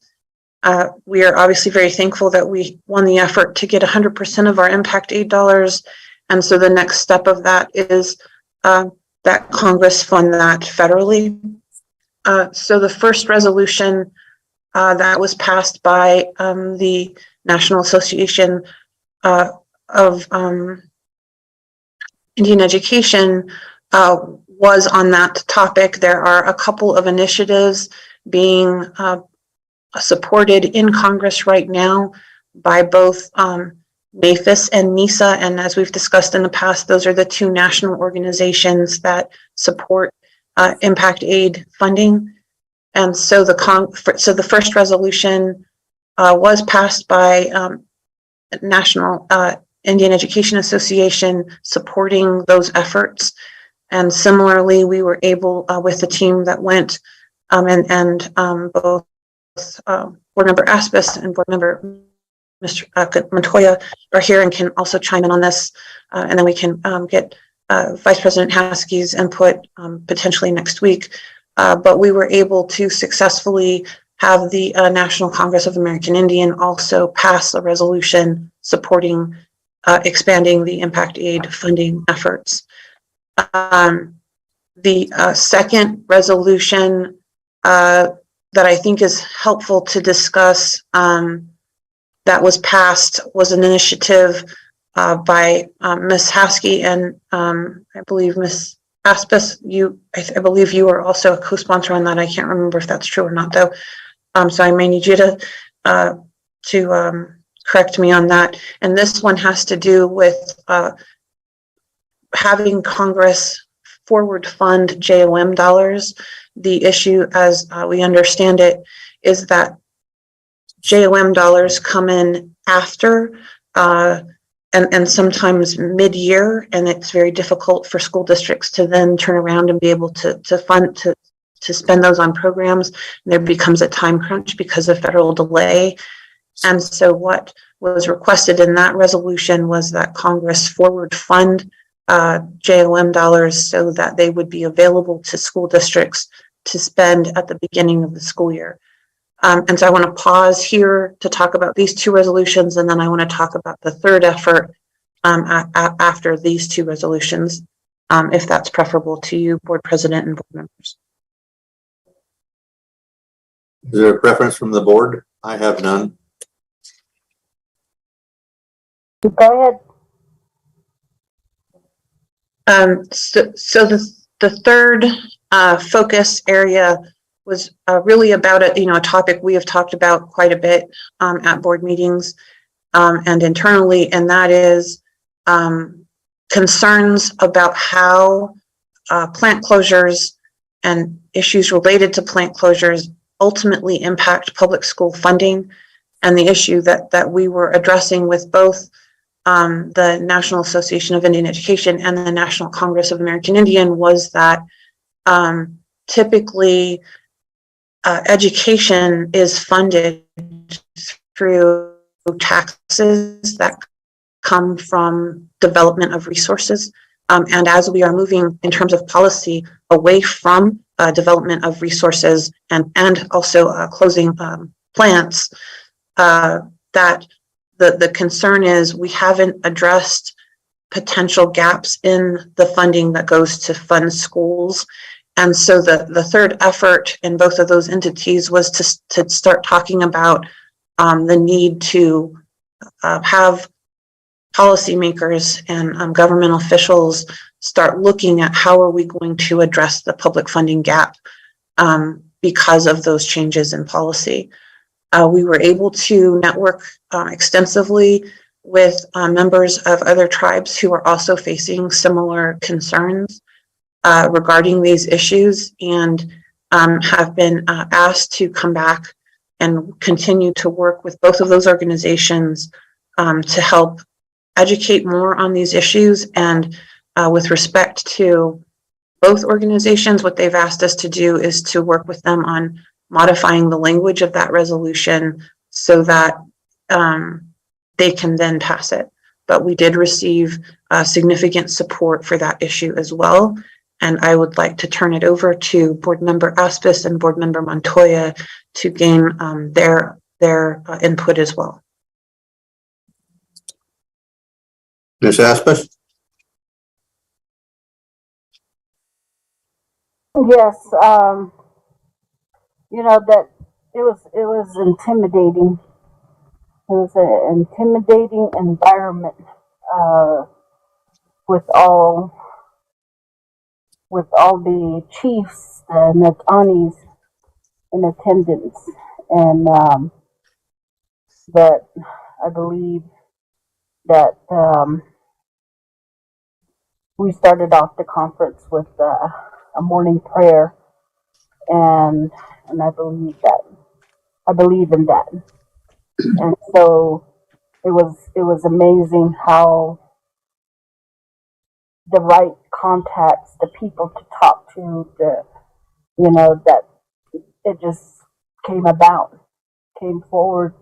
We are obviously very thankful that we won the effort to get 100% of our impact aid dollars. And so the next step of that is that Congress fund that federally. So the first resolution that was passed by the National Association of Indian Education was on that topic. There are a couple of initiatives being supported in Congress right now by both NAFIS and NISA, and as we've discussed in the past, those are the two national organizations that support impact aid funding. And so the first resolution was passed by National Indian Education Association supporting those efforts. And similarly, we were able with the team that went and both Board Member Asmus and Board Member Mr. Montoya are here and can also chime in on this. And then we can get Vice President Haskey's input potentially next week. But we were able to successfully have the National Congress of American Indian also pass a resolution supporting expanding the impact aid funding efforts. The second resolution that I think is helpful to discuss that was passed was an initiative by Ms. Haskey and I believe Ms. Asmus. I believe you are also a co-sponsor on that. I can't remember if that's true or not though. So I may need you to correct me on that. And this one has to do with having Congress forward fund JOM dollars. The issue, as we understand it, is that JOM dollars come in after and sometimes mid-year, and it's very difficult for school districts to then turn around and be able to spend those on programs. And there becomes a time crunch because of federal delay. And so what was requested in that resolution was that Congress forward fund JOM dollars so that they would be available to school districts to spend at the beginning of the school year. And so I want to pause here to talk about these two resolutions, and then I want to talk about the third effort after these two resolutions, if that's preferable to you, Board President and board members. Is there a preference from the board? I have none. Go ahead. So the third focus area was really about a topic we have talked about quite a bit at board meetings and internally, and that is concerns about how plant closures and issues related to plant closures ultimately impact public school funding. And the issue that we were addressing with both the National Association of Indian Education and the National Congress of American Indian was that typically education is funded through taxes that come from development of resources. And as we are moving in terms of policy away from development of resources and also closing plants, that the concern is we haven't addressed potential gaps in the funding that goes to fund schools. And so the third effort in both of those entities was to start talking about the need to have policymakers and government officials start looking at how are we going to address the public funding gap because of those changes in policy. We were able to network extensively with members of other tribes who are also facing similar concerns regarding these issues, and have been asked to come back and continue to work with both of those organizations to help educate more on these issues. And with respect to both organizations, what they've asked us to do is to work with them on modifying the language of that resolution so that they can then pass it. But we did receive significant support for that issue as well. And I would like to turn it over to Board Member Aspis and Board Member Montoya to gain their input as well. Ms. Aspis? Yes, that it was intimidating. It was an intimidating environment with all the chiefs and the Anis in attendance, and that I believe that we started off the conference with a morning prayer, and I believe in that, and so it was amazing how the right contacts, the people to talk to, that it just came forward,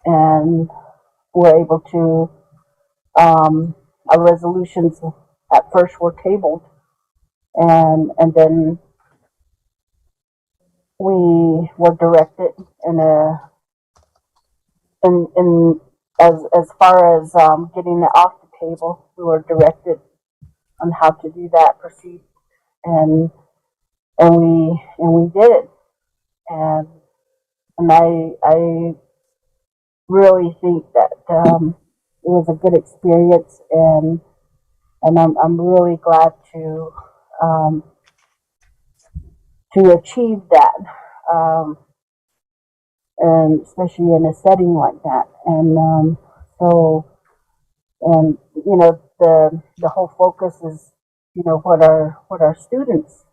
and we're able to, our resolutions at first were tabled, and then we were directed as far as getting it off the table, we were directed on how to do that, proceed, and we did it, and I really think that it was a good experience, and I'm really glad to achieve that, and especially in a setting like that, and the whole focus is what our students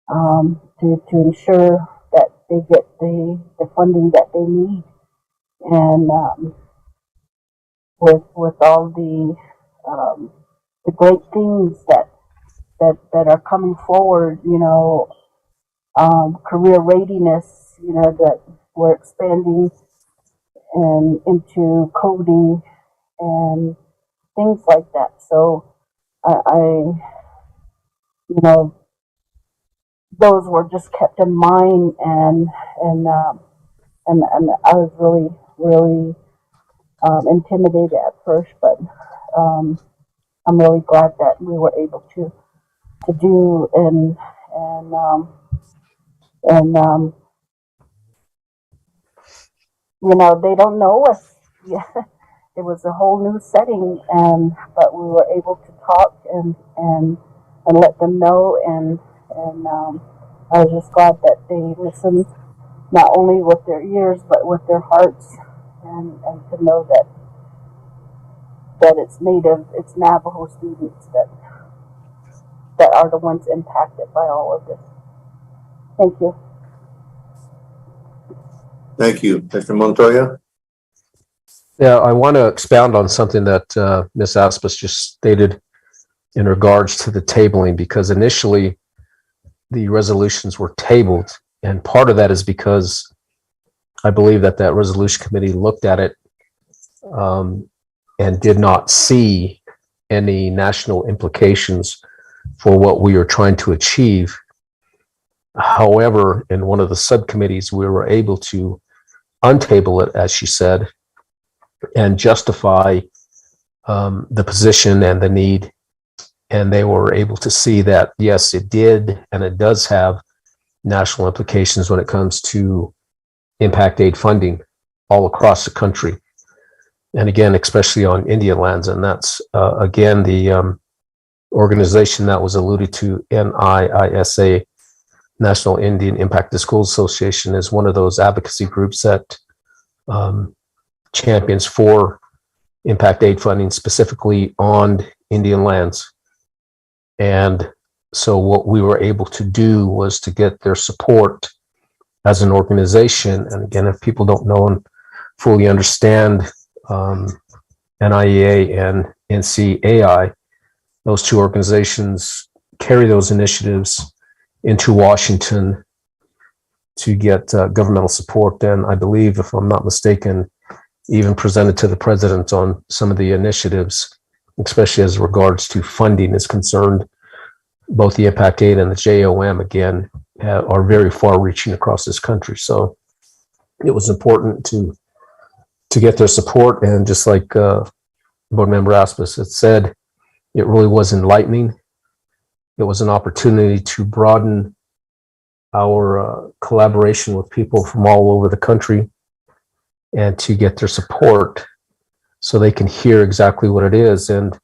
to ensure that they get the funding that they need, and with all the great things that are coming forward, career readiness, that we're expanding and into coding and things like that. So I those were just kept in mind, and I was really intimidated at first, but I'm really glad that we were able to do and you know, they don't know us. Yeah, it was a whole new setting, but we were able to talk and let them know, and I was just glad that they listened, not only with their ears but with their hearts, and to know that it's Navajo students that are the ones impacted by all of this. Thank you. Thank you. Mr. Montoya? Yeah, I want to expound on something that Ms. Aspas just stated in regards to the tabling, because initially the resolutions were tabled, and part of that is because I believe that resolution committee looked at it and did not see any national implications for what we are trying to achieve. However, in one of the subcommittees, we were able to untable it, as she said, and justify the position and the need. And they were able to see that, yes, it did, and it does have national implications when it comes to impact aid funding all across the country. And again, especially on Indian lands. And that's, again, the organization that was alluded to, NIISA, National Indian Impacted Schools Association, is one of those advocacy groups that champions for impact aid funding specifically on Indian lands. And so what we were able to do was to get their support as an organization. And again, if people don't know and fully understand NIEA and NCAI, those two organizations carry those initiatives into Washington to get governmental support. And I believe, if I'm not mistaken, even presented to the president on some of the initiatives, especially as regards to funding is concerned. Both the impact aid and the JOM, again, are very far reaching across this country. So it was important to get their support. And just like Board Member Aspas had said, it really was enlightening. It was an opportunity to broaden our collaboration with people from all over the country and to get their support so they can hear exactly what it is. And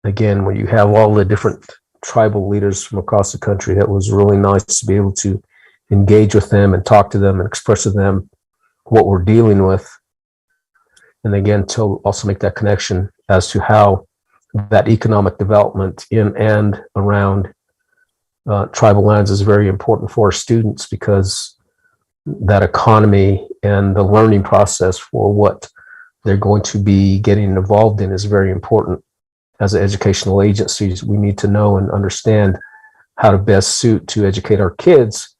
again, when you have all the different tribal leaders from across the country, that was really nice to be able to engage with them and talk to them and express to them what we're dealing with. And again, to also make that connection as to how that economic development in and around tribal lands is very important for our students, because that economy and the learning process for what they're going to be getting involved in is very important. As educational agencies, we need to know and understand how to best suit to educate our kids.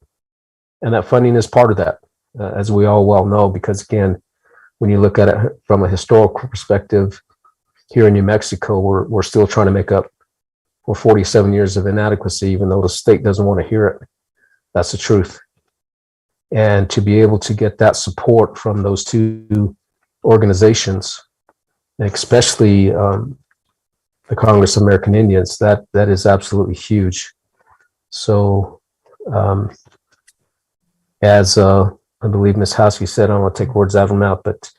And that funding is part of that, as we all well know, because again, when you look at it from a historical perspective, here in New Mexico, we're still trying to make up for 47 years of inadequacy, even though the state doesn't want to hear it. That's the truth. And to be able to get that support from those two organizations, especially the Congress of American Indians, that is absolutely huge. So as I believe Ms. Hosky said, I don't want to take words out of her mouth, but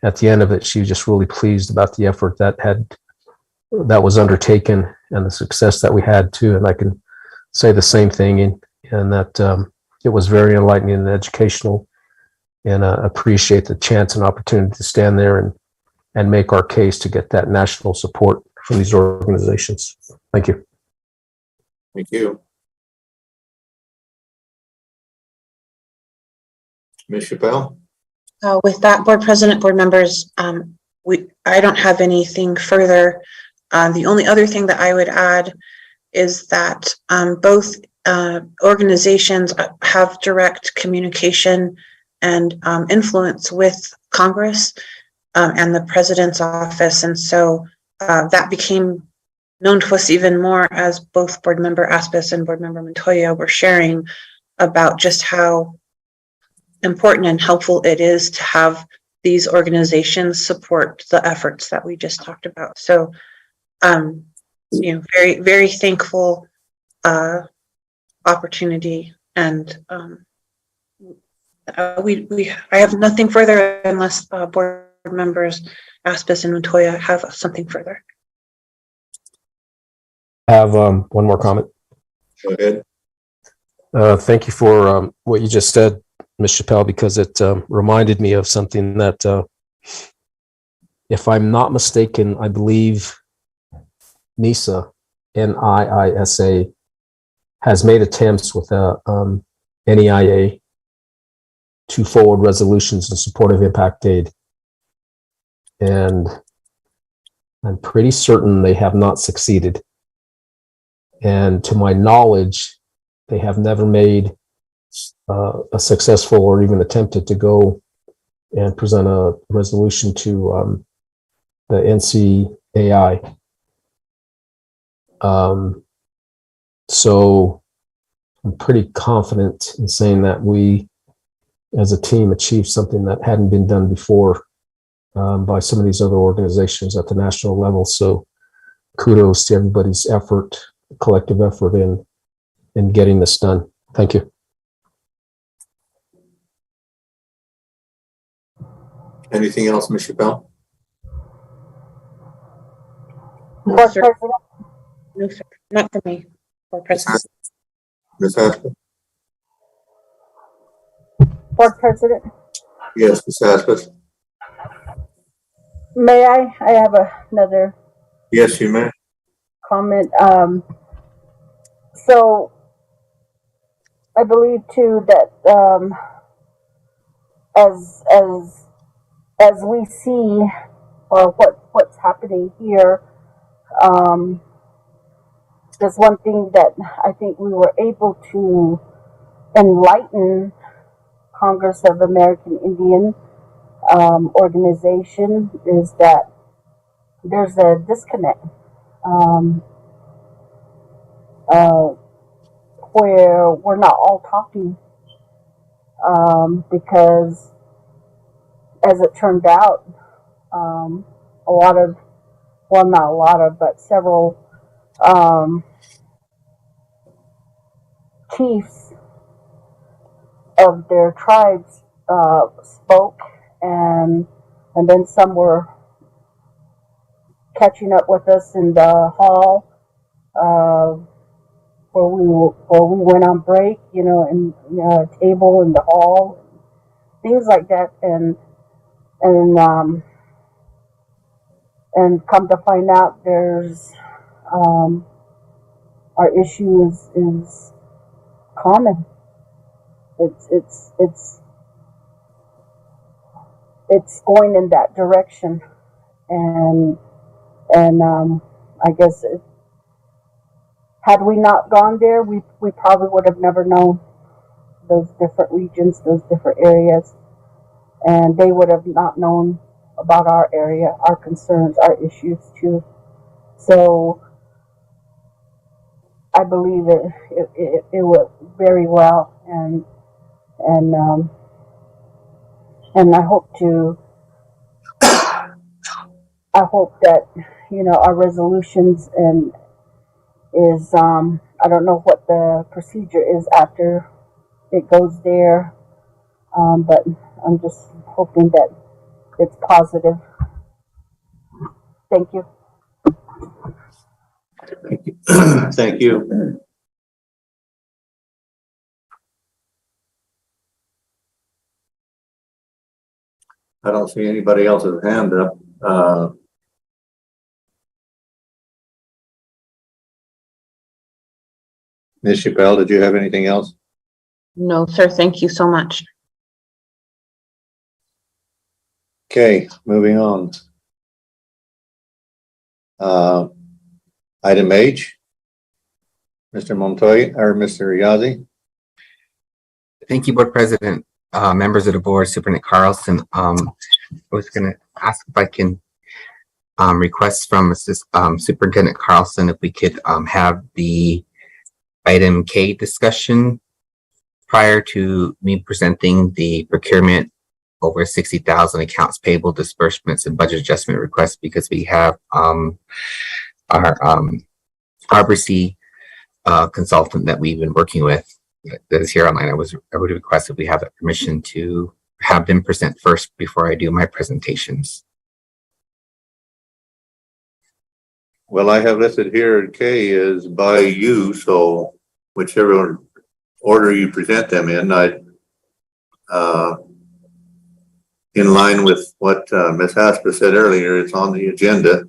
at the end of it, she was just really pleased about the effort that was undertaken and the success that we had too. And I can say the same thing in that it was very enlightening and educational, and appreciate the chance and opportunity to stand there and make our case to get that national support from these organizations. Thank you. Thank you. Ms. Chappelle? With that, Board President, board members, I don't have anything further. The only other thing that I would add is that both organizations have direct communication and influence with Congress and the president's office. And so that became known to us even more as both Board Member Aspis and Board Member Montoya were sharing about just how important and helpful it is to have these organizations support the efforts that we just talked about. So, very, very thankful opportunity, and I have nothing further unless Board Members Aspis and Montoya have something further. Have one more comment. Go ahead. Thank you for what you just said, Ms. Chappelle, because it reminded me of something that, if I'm not mistaken, I believe NISA, NIISA, has made attempts with NEIA to forward resolutions in support of impact aid. And I'm pretty certain they have not succeeded. And to my knowledge, they have never made a successful or even attempted to go and present a resolution to the NCAI. So I'm pretty confident in saying that we, as a team, achieved something that hadn't been done before by some of these other organizations at the national level. So kudos to everybody's effort, collective effort in getting this done. Thank you. Anything else, Ms. Chappelle? No, sir. No, sir. Not for me. Board President. Ms. Aspis? Board President, Yes, Ms. Aspis? may I? I have another Yes, you may. comment. So I believe too that as we see what's happening here, there's one thing that I think we were able to enlighten Congress of American Indian organization is that there's a disconnect where we're not all talking because as it turned out, a lot of, well, not a lot of, but several chiefs of their tribes spoke, and then some were catching up with us in the hall where we went on break, and a table in the hall, things like that, and come to find out there's our issue is common. It's going in that direction, and I guess had we not gone there, we probably would have never known those different regions, those different areas, and they would have not known about our area, our concerns, our issues too. So I believe it went very well, and I hope that our resolutions is I don't know what the procedure is after it goes there, but I'm just hoping that it's positive. Thank you. Thank you. I don't see anybody else's hand up. Ms. Chappelle, did you have anything else? No, sir. Thank you so much. Okay, moving on. Item H, Mr. Montoya or Mr. Yazzie. Thank you, Board President, members of the board, Superintendent Carlson. I was going to ask if I can request from Superintendent Carlson if we could have the item K discussion prior to me presenting the procurement over 60,000 accounts payable disbursements and budget adjustment requests, because we have our RBC consultant that we've been working with that is here online. I would request if we have that permission to have them present first before I do my presentations. Well, I have listed here K is by you, so whichever order you present them in, in line with what Ms. Hasper said earlier, it's on the agenda.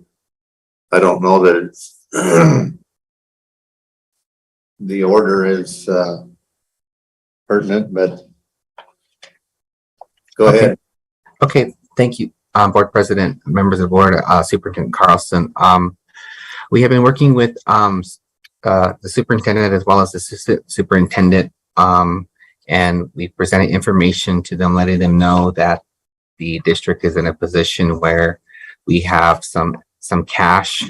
I don't know that it's the order is pertinent, but go ahead. Okay, thank you, Board President, members of the board, Superintendent Carlson. We have been working with the superintendent as well as the assistant superintendent, and we presented information to them, letting them know that the district is in a position where we have some cash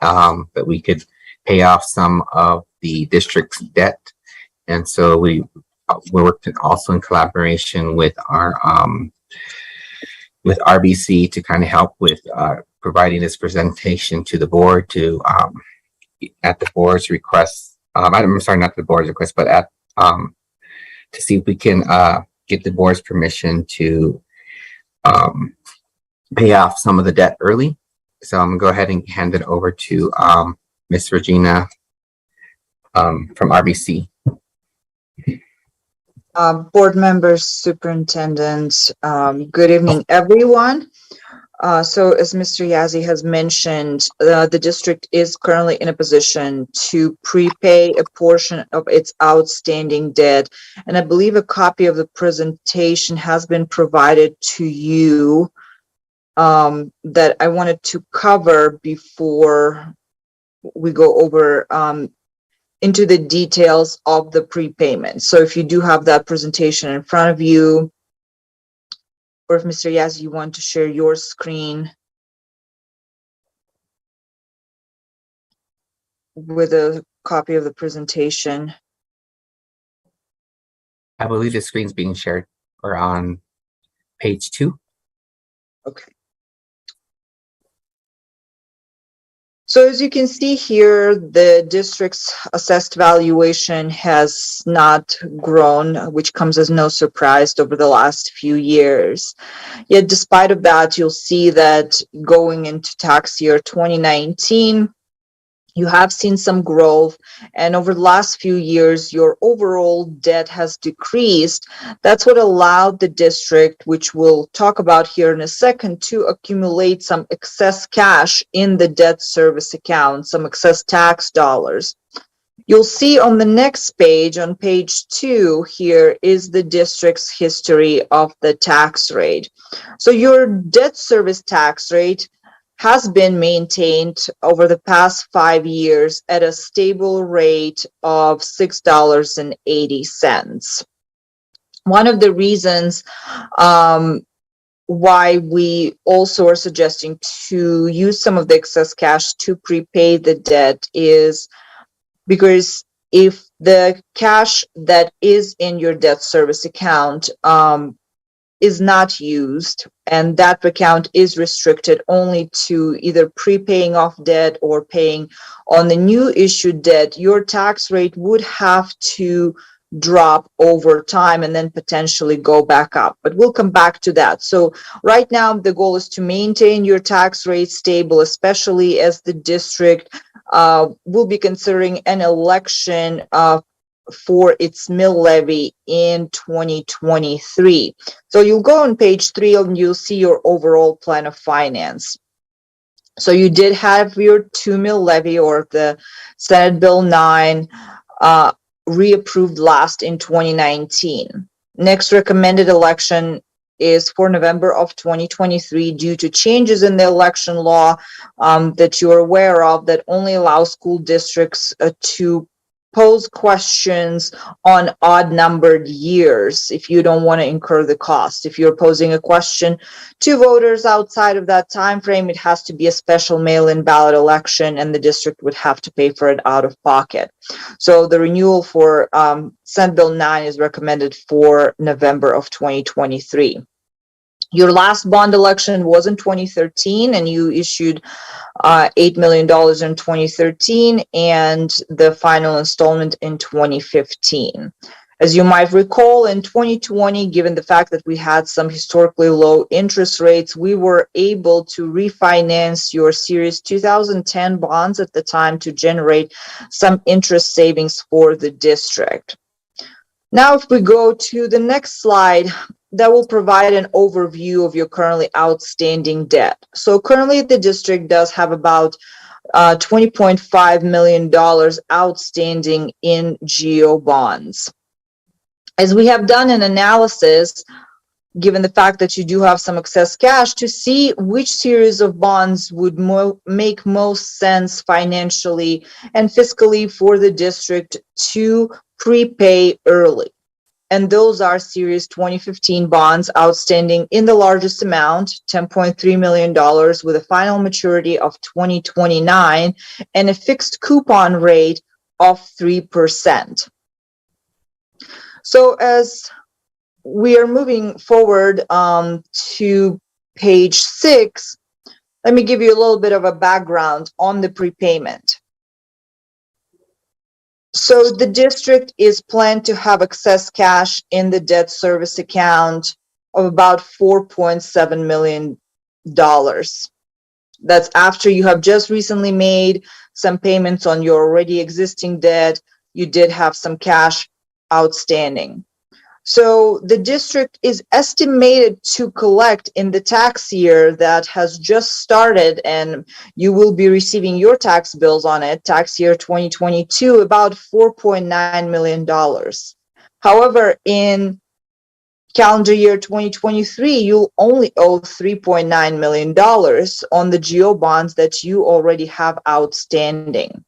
that we could pay off some of the district's debt. And so we worked also in collaboration with our with RBC to kind of help with providing this presentation to the board to at the board's request. I'm sorry, not the board's request, but at to see if we can get the board's permission to pay off some of the debt early. So I'm gonna go ahead and hand it over to Miss Regina from RBC. Board members, superintendents, good evening, everyone. So as Mr. Yazzie has mentioned, the district is currently in a position to prepay a portion of its outstanding debt. And I believe a copy of the presentation has been provided to you that I wanted to cover before we go over into the details of the prepayment. So if you do have that presentation in front of you, or if Mr. Yazzie, you want to share your screen with a copy of the presentation. I believe the screen's being shared or on page 2. Okay. So as you can see here, the district's assessed valuation has not grown, which comes as no surprise over the last few years. Yet despite of that, you'll see that going into tax year 2019, you have seen some growth, and over the last few years, your overall debt has decreased. That's what allowed the district, which we'll talk about here in a second, to accumulate some excess cash in the debt service account, some excess tax dollars. You'll see on the next page, on page 2, here is the district's history of the tax rate. So your debt service tax rate has been maintained over the past 5 years at a stable rate of $6.80. One of the reasons why we also are suggesting to use some of the excess cash to prepay the debt is because if the cash that is in your debt service account is not used, and that account is restricted only to either prepaying off debt or paying on the new issued debt, your tax rate would have to drop over time and then potentially go back up. But we'll come back to that. So right now, the goal is to maintain your tax rate stable, especially as the district will be considering an election for its mill levy in 2023. So you'll go on page 3 and you'll see your overall plan of finance. So you did have your 2 mill levy, or the Senate Bill 9 reapproved last in 2019. Next recommended election is for November of 2023 due to changes in the election law that you're aware of that only allow school districts to pose questions on odd numbered years if you don't want to incur the cost. If you're posing a question to voters outside of that time frame, it has to be a special mail-in ballot election, and the district would have to pay for it out of pocket. So the renewal for Senate Bill 9 is recommended for November of 2023. Your last bond election was in 2013, and you issued $8 million in 2013 and the final installment in 2015. As you might recall, in 2020, given the fact that we had some historically low interest rates, we were able to refinance your Series 2010 bonds at the time to generate some interest savings for the district. Now, if we go to the next slide, that will provide an overview of your currently outstanding debt. So currently the district does have about $20.5 million outstanding in GO bonds. As we have done an analysis, given the fact that you do have some excess cash, to see which series of bonds would make most sense financially and fiscally for the district to prepay early. And those are Series 2015 bonds outstanding in the largest amount, $10.3 million, with a final maturity of 2029 and a fixed coupon rate of 3%. So as we are moving forward to page 6, let me give you a little bit of a background on the prepayment. So the district is planned to have excess cash in the debt service account of about $4.7 million. That's after you have just recently made some payments on your already existing debt. You did have some cash outstanding. So the district is estimated to collect in the tax year that has just started, and you will be receiving your tax bills on it, tax year 2022, about $4.9 million. However, in calendar year 2023, you'll only owe $3.9 million on the GO bonds that you already have outstanding.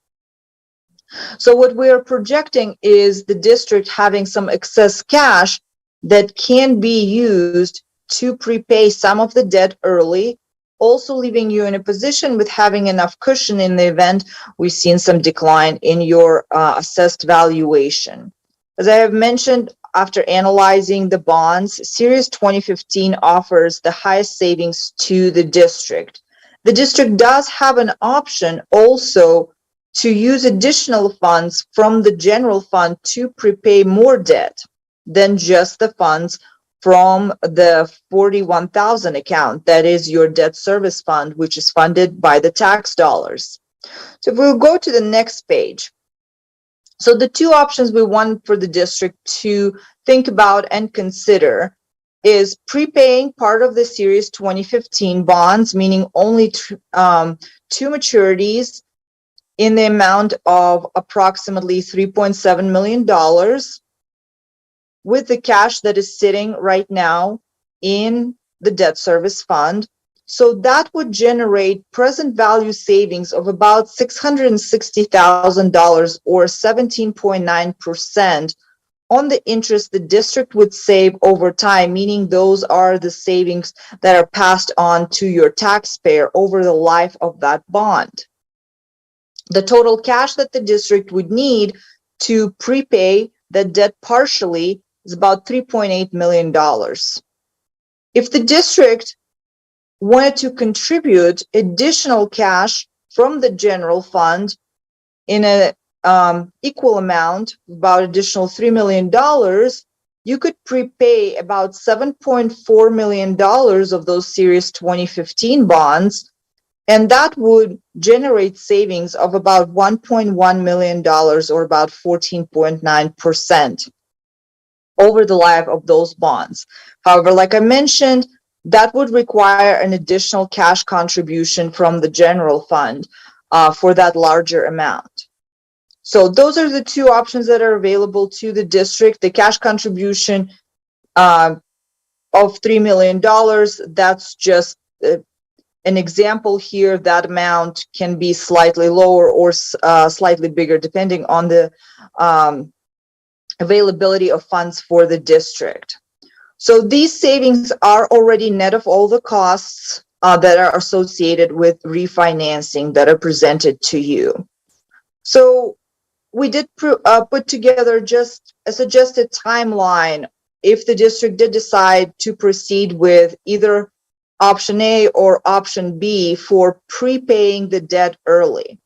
So what we are projecting is the district having some excess cash that can be used to prepay some of the debt early, also leaving you in a position with having enough cushion in the event we've seen some decline in your assessed valuation. As I have mentioned, after analyzing the bonds, Series 2015 offers the highest savings to the district. The district does have an option also to use additional funds from the general fund to prepay more debt than just the funds from the 41,000 account, that is your debt service fund, which is funded by the tax dollars. So if we'll go to the next page. So the two options we want for the district to think about and consider is prepaying part of the Series 2015 bonds, meaning only two maturities in the amount of approximately $3.7 million with the cash that is sitting right now in the debt service fund. So that would generate present value savings of about $660,000 or 17.9% on the interest the district would save over time, meaning those are the savings that are passed on to your taxpayer over the life of that bond. The total cash that the district would need to prepay the debt partially is about $3.8 million. If the district wanted to contribute additional cash from the general fund in a equal amount, about additional $3 million, you could prepay about $7.4 million of those Series 2015 bonds, and that would generate savings of about $1.1 million or about 14.9% over the life of those bonds. However, like I mentioned, that would require an additional cash contribution from the general fund for that larger amount. So those are the two options that are available to the district. The cash contribution of $3 million, that's just an example here, that amount can be slightly lower or slightly bigger, depending on the availability of funds for the district. So these savings are already net of all the costs that are associated with refinancing that are presented to you. So we did put together just a suggested timeline if the district did decide to proceed with either option A or option B for prepaying the debt early.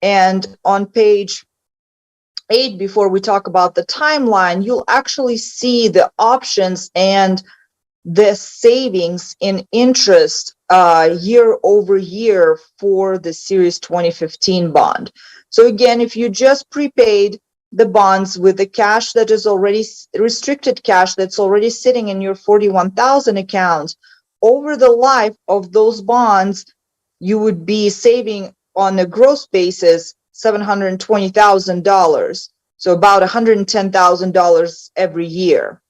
And on page 8, before we talk about the timeline, you'll actually see the options and the savings in interest year over year for the Series 2015 bond. So again, if you just prepaid the bonds with the cash that is already restricted cash that's already sitting in your 41,000 account, over the life of those bonds, you would be saving on a gross basis $720,000, so about $110,000 every year.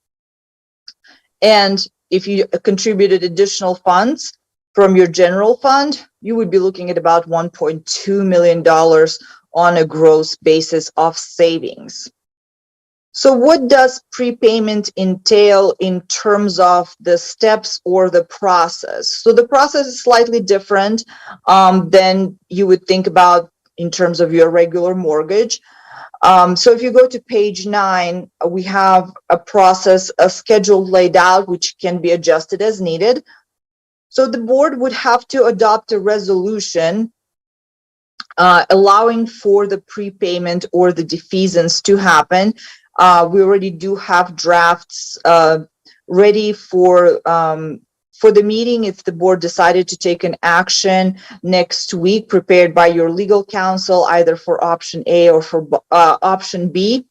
And if you contributed additional funds from your general fund, you would be looking at about $1.2 million on a gross basis of savings. So what does prepayment entail in terms of the steps or the process? So the process is slightly different than you would think about in terms of your regular mortgage. So if you go to page 9, we have a process, a schedule laid out, which can be adjusted as needed. So the board would have to adopt a resolution allowing for the prepayment or the defeasance to happen. We already do have drafts ready for the meeting if the board decided to take an action next week, prepared by your legal counsel, either for option A or for option B.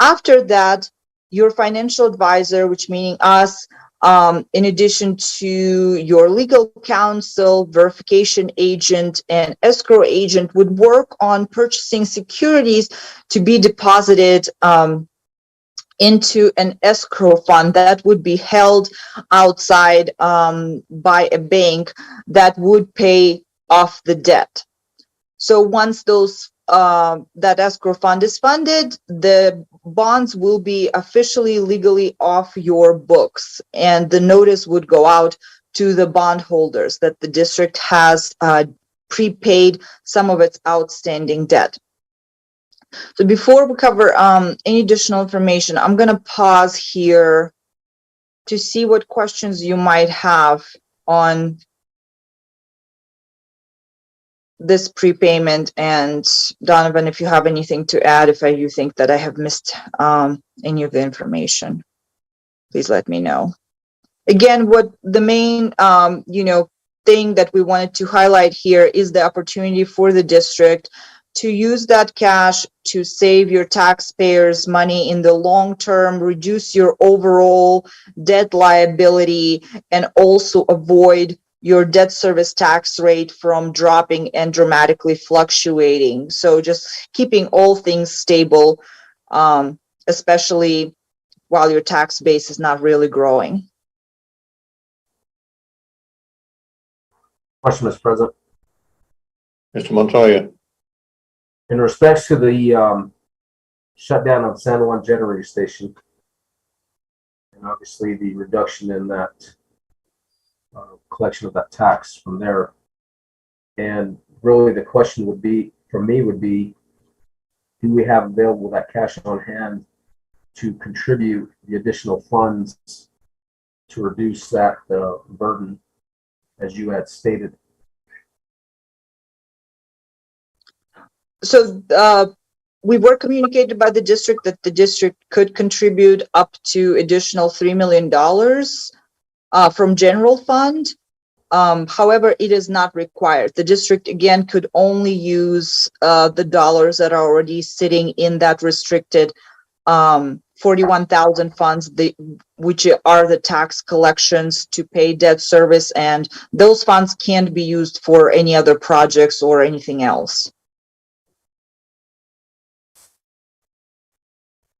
After that, your financial advisor, which meaning us, in addition to your legal counsel, verification agent, and escrow agent, would work on purchasing securities to be deposited into an escrow fund that would be held outside by a bank that would pay off the debt. So once those that escrow fund is funded, the bonds will be officially legally off your books, and the notice would go out to the bondholders that the district has prepaid some of its outstanding debt. So before we cover any additional information, I'm going to pause here to see what questions you might have on this prepayment. And Donovan, if you have anything to add, if you think that I have missed any of the information, please let me know. Again, what the main thing that we wanted to highlight here is the opportunity for the district to use that cash to save your taxpayers money in the long term, reduce your overall debt liability, and also avoid your debt service tax rate from dropping and dramatically fluctuating. So just keeping all things stable, especially while your tax base is not really growing. Question, Mr. President. Mr. Montoya. In respects to the shutdown of San Juan Generating Station, and obviously the reduction in that collection of that tax from there, and really the question would be, for me, would be, do we have available that cash on hand to contribute the additional funds to reduce that burden, as you had stated? So we were communicated by the district that the district could contribute up to additional $3 million from general fund. However, it is not required. The district, again, could only use the dollars that are already sitting in that restricted 41,000 funds, which are the tax collections to pay debt service, and those funds can't be used for any other projects or anything else.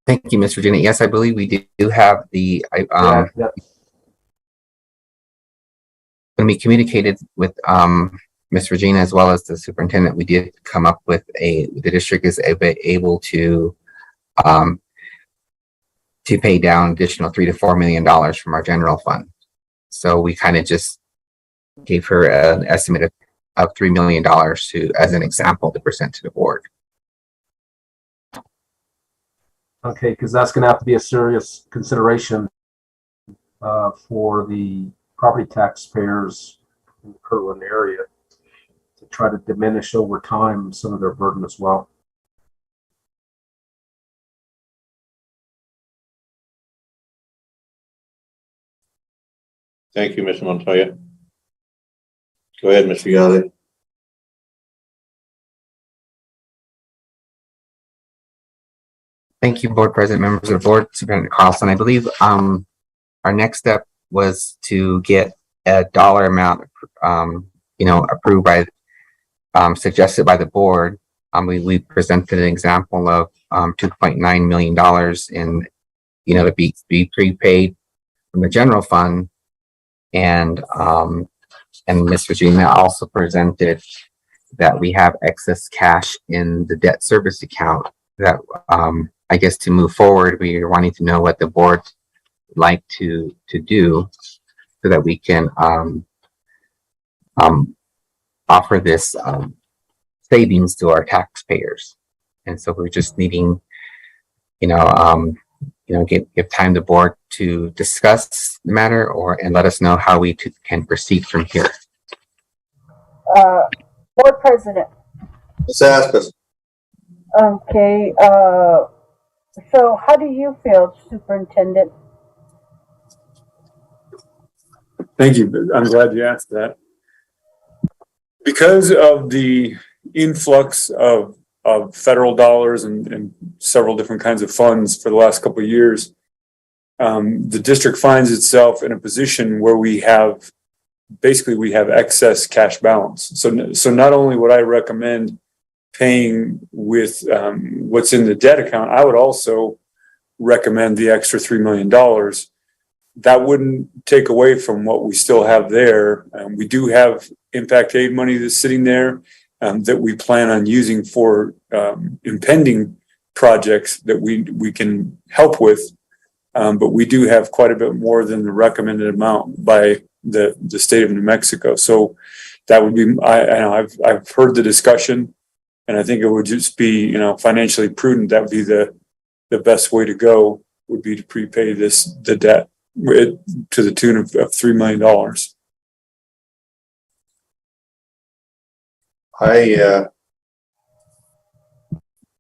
Thank you, Mr. Jennings. Yes, I believe we do have the, when we communicated with Ms. Regina as well as the superintendent, we did come up with the district is able to pay down additional $3 to $4 million from our general fund. So we kind of just gave her an estimate of $3 million as an example to present to the board. Okay, because that's going to have to be a serious consideration for the property taxpayers in the Kirtland area to try to diminish over time some of their burden as well. Thank you, Mr. Montoya. Go ahead, Mr. Yali. Thank you, Board President, members of the board, Superintendent Carlson. I believe our next step was to get a dollar amount, approved by, suggested by the board. We presented an example of $2.9 million to be prepaid from the general fund, and Ms. Regina also presented that we have excess cash in the debt service account that I guess to move forward, we are wanting to know what the board would like to do so that we can offer this savings to our taxpayers. And so we're just needing, give time to the board to discuss the matter and let us know how we can proceed from here. Board President. Ms. Askus. Okay, so how do you feel, Superintendent? Thank you. I'm glad you asked that. Because of the influx of federal dollars and several different kinds of funds for the last couple of years, the district finds itself in a position where we have excess cash balance. So not only would I recommend paying with what's in the debt account, I would also recommend the extra $3 million. That wouldn't take away from what we still have there. We do have impact aid money that's sitting there that we plan on using for impending projects that we can help with. But we do have quite a bit more than the recommended amount by the state of New Mexico. So that would be, I've heard the discussion, and I think it would just be, financially prudent. That would be the best way to go, would be to prepay the debt to the tune of $3 million.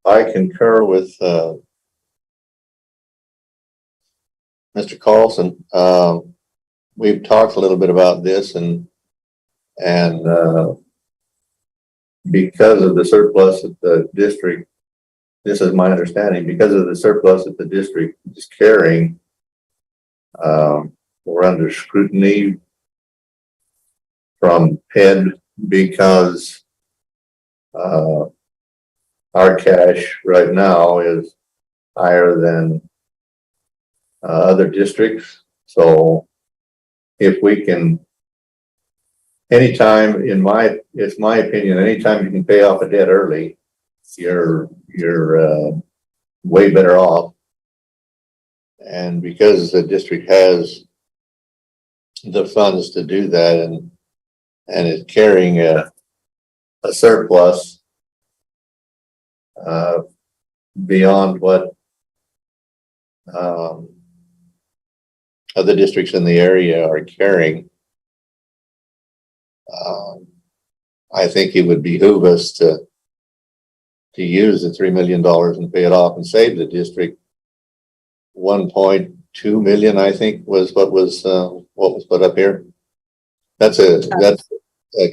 I concur with Mr. Carlson. We've talked a little bit about this, and because of the surplus that the district, this is my understanding, because of the surplus that the district is carrying, we're under scrutiny from PED because our cash right now is higher than other districts. So if we can, it's my opinion, anytime you can pay off a debt early, you're way better off. And because the district has the funds to do that and is carrying a surplus beyond what other districts in the area are carrying, I think it would behoove us to use the $3 million and pay it off and save the district. 1.2 million, I think, was what was put up here. That's a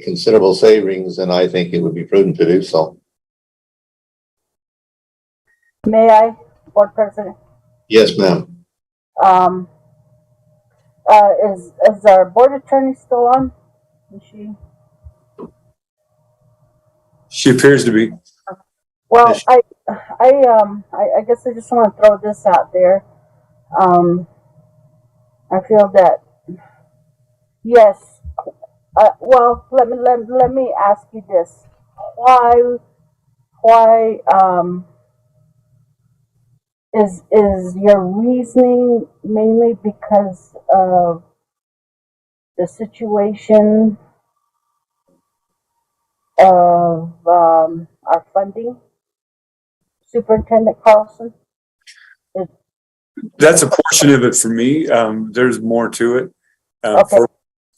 considerable savings, and I think it would be prudent to do so. May I, Board President? Yes, ma'am. Is our board attorney still on? Is she? She appears to be. Well, I guess I just want to throw this out there. I feel that, yes, well, let me ask you this. Why, is your reasoning mainly because of the situation of, our funding? Superintendent Carlson? That's a portion of it for me. There's more to it. Okay.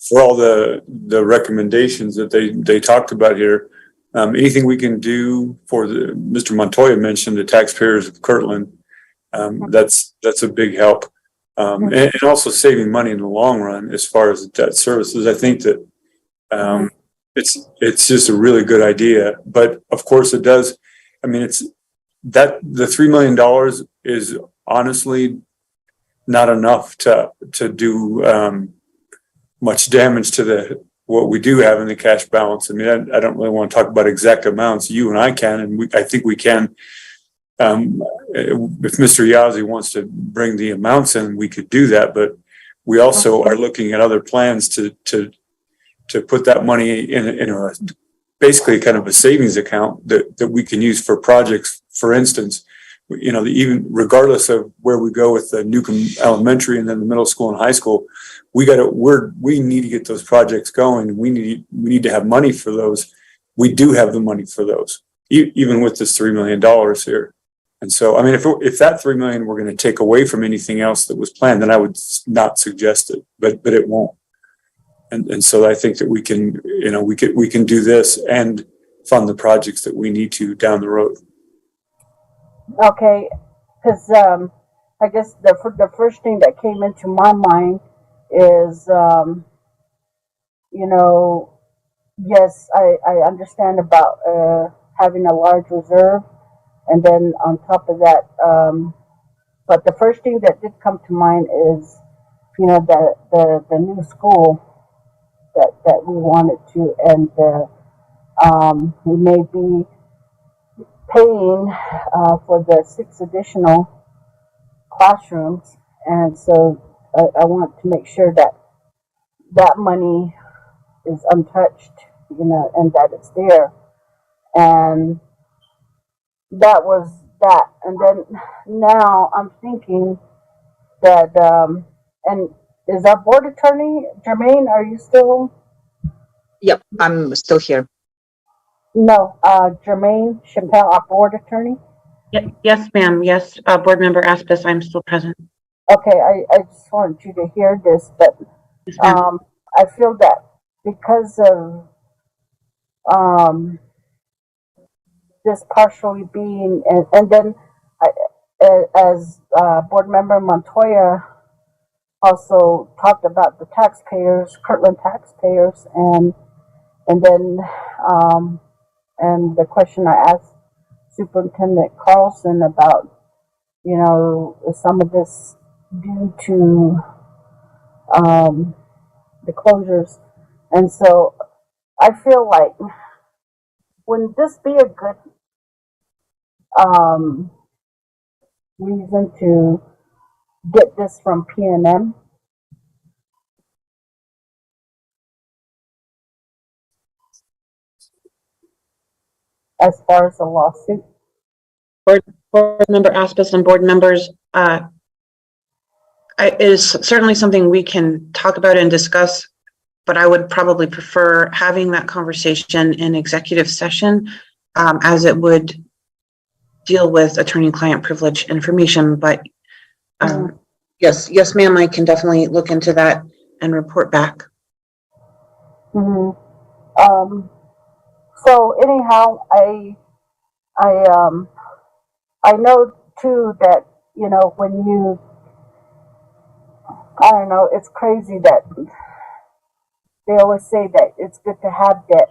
For all the recommendations that they talked about here, anything we can do for Mr. Montoya mentioned, the taxpayers of Kirtland, that's a big help. And also saving money in the long run as far as debt services. I think that it's just a really good idea. But of course it does. I mean, it's that the $3 million is honestly not enough to do much damage to what we do have in the cash balance. I mean, I don't really want to talk about exact amounts. You and I can, and I think we can. If Mr. Yazzie wants to bring the amounts in, we could do that. But we also are looking at other plans to put that money in a basically kind of a savings account that we can use for projects. For instance, even regardless of where we go with the Newcomb Elementary and then the middle school and high school, we need to get those projects going. We need to have money for those. We do have the money for those, even with this $3 million here. And so, I mean, if that $3 million we're going to take away from anything else that was planned, then I would not suggest it, but it won't. And so I think that we can do this and fund the projects that we need to down the road. Okay, because I guess the first thing that came into my mind is, yes, I understand about having a large reserve, and then on top of that, but the first thing that did come to mind is, the new school that we wanted to, and we may be paying for the 6 additional classrooms, and so I want to make sure that money is untouched, and that it's there. And that was that. And then now I'm thinking that, and is our board attorney, Jermaine, are you still? Yep, I'm still here. No, Jermaine Chappelle, our board attorney? Yes, ma'am. Yes, board member Aspis, I'm still present. Okay, I just wanted you to hear this, but I feel that because of this partially being, and then as board member Montoya also talked about the taxpayers, Kirtland taxpayers, and then and the question I asked Superintendent Carlson about, is some of this due to the closures. And so I feel like, wouldn't this be a good reason to get this from P&M? As far as the lawsuit? Board member Aspis and board members, it is certainly something we can talk about and discuss, but I would probably prefer having that conversation in executive session, as it would deal with attorney-client privilege information. But yes, ma'am, I can definitely look into that and report back. So anyhow, I know too that, when you, I don't know, it's crazy that they always say that it's good to have debt,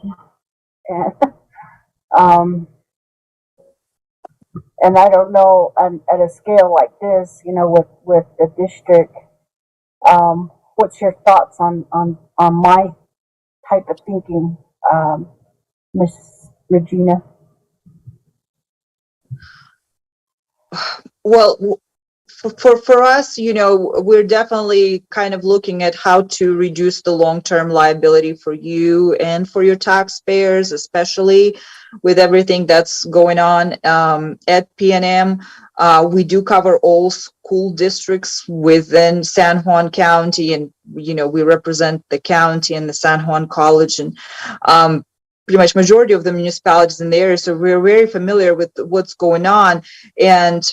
and I don't know, at a scale like this, with the district, what's your thoughts on my type of thinking, Miss Regina? Well, for us, you know, we're definitely kind of looking at how to reduce the long-term liability for you and for your taxpayers, especially with everything that's going on at PNM. We do cover all school districts within San Juan County, and you know, we represent the county and the San Juan College, and pretty much majority of the municipalities in the area. So we're very familiar with what's going on. And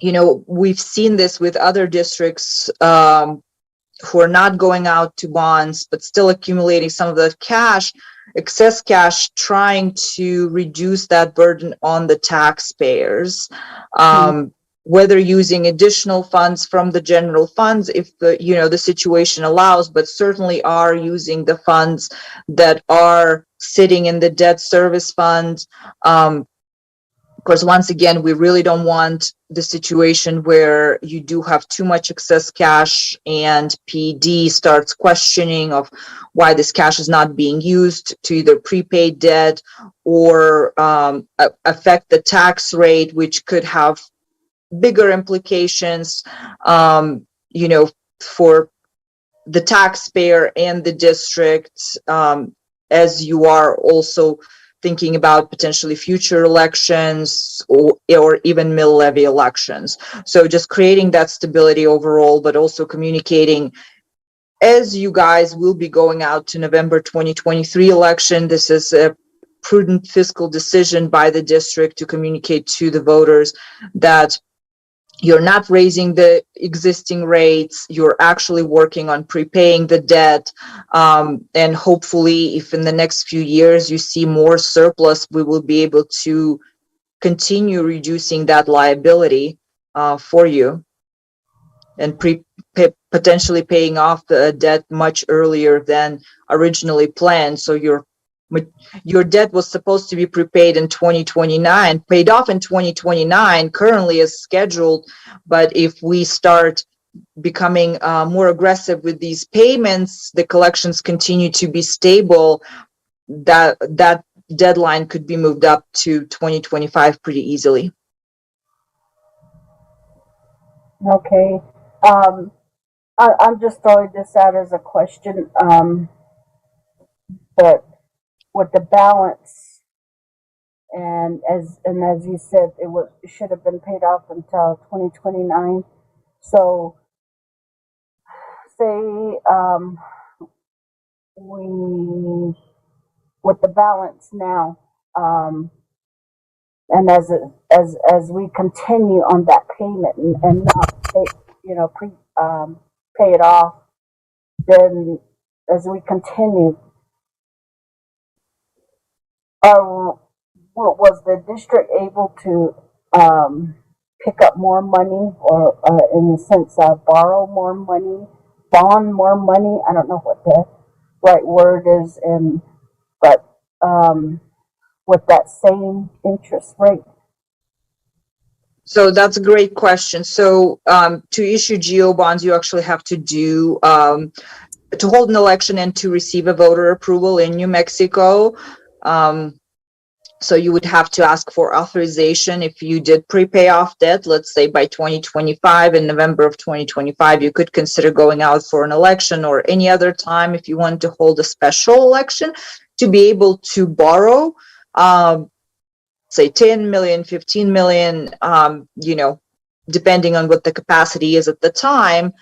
you know, we've seen this with other districts who are not going out to bonds, but still accumulating some of the cash, excess cash, trying to reduce that burden on the taxpayers. Whether using additional funds from the general funds, if the, you know, the situation allows, but certainly are using the funds that are sitting in the debt service fund. Of course, once again, we really don't want the situation where you do have too much excess cash and PD starts questioning of why this cash is not being used to either prepay debt or affect the tax rate, which could have bigger implications, you know, for the taxpayer and the district, as you are also thinking about potentially future elections or even mill levy elections. So just creating that stability overall, but also communicating as you guys will be going out to November 2023 election. This is a prudent fiscal decision by the district to communicate to the voters that you're not raising the existing rates, you're actually working on prepaying the debt. And hopefully, if in the next few years you see more surplus, we will be able to continue reducing that liability for you and potentially paying off the debt much earlier than originally planned. So your debt was supposed to be prepaid in 2029, paid off in 2029, currently as scheduled. But if we start becoming more aggressive with these payments, the collections continue to be stable, that deadline could be moved up to 2025 pretty easily. Okay. I'm just throwing this out as a question. But with the balance, and as you said, it should have been paid off until 2029. So say we with the balance now, and as we continue on that payment and not pay, you know, pay it off, then as we continue, was the district able to pick up more money, or in a sense borrow more money, bond more money? I don't know what the right word is, but with that same interest rate. So that's a great question. So to issue GO bonds, you actually have to do to hold an election and to receive a voter approval in New Mexico. So you would have to ask for authorization if you did prepay off debt, let's say by 2025, in November of 2025, you could consider going out for an election, or any other time if you want to hold a special election to be able to borrow, say 10 million, 15 million, you know, depending on what the capacity is at the time.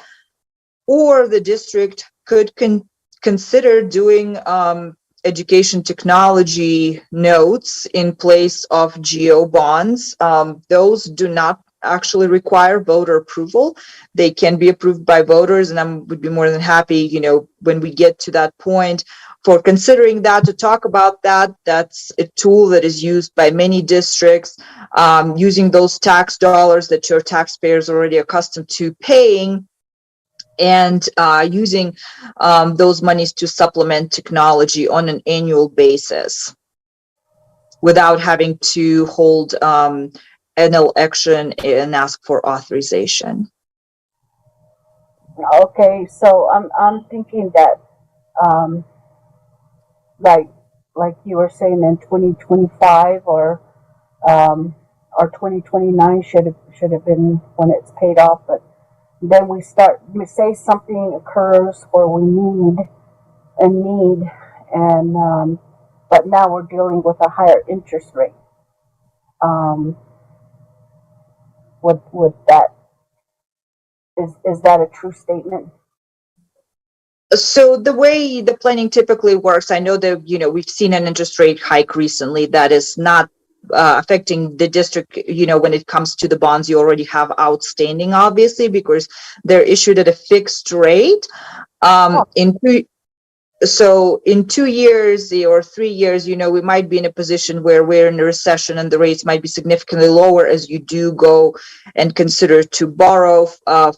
Or the district could consider doing education technology notes in place of GO bonds. Those do not actually require voter approval. They can be approved by voters, and I would be more than happy, you know, when we get to that point, for considering that, to talk about that. That's a tool that is used by many districts, using those tax dollars that your taxpayers are already accustomed to paying, and using those monies to supplement technology on an annual basis without having to hold an election and ask for authorization. Okay, so I'm thinking that like you were saying in 2025 or our 2029 should have been when it's paid off, but then we say something occurs where we need, but now we're dealing with a higher interest rate. Would that, is that a true statement? So the way the planning typically works, I know that, we've seen an interest rate hike recently that is not affecting the district, when it comes to the bonds you already have outstanding, obviously, because they're issued at a fixed rate. In 2 years or 3 years, we might be in a position where we're in a recession and the rates might be significantly lower as you do go and consider to borrow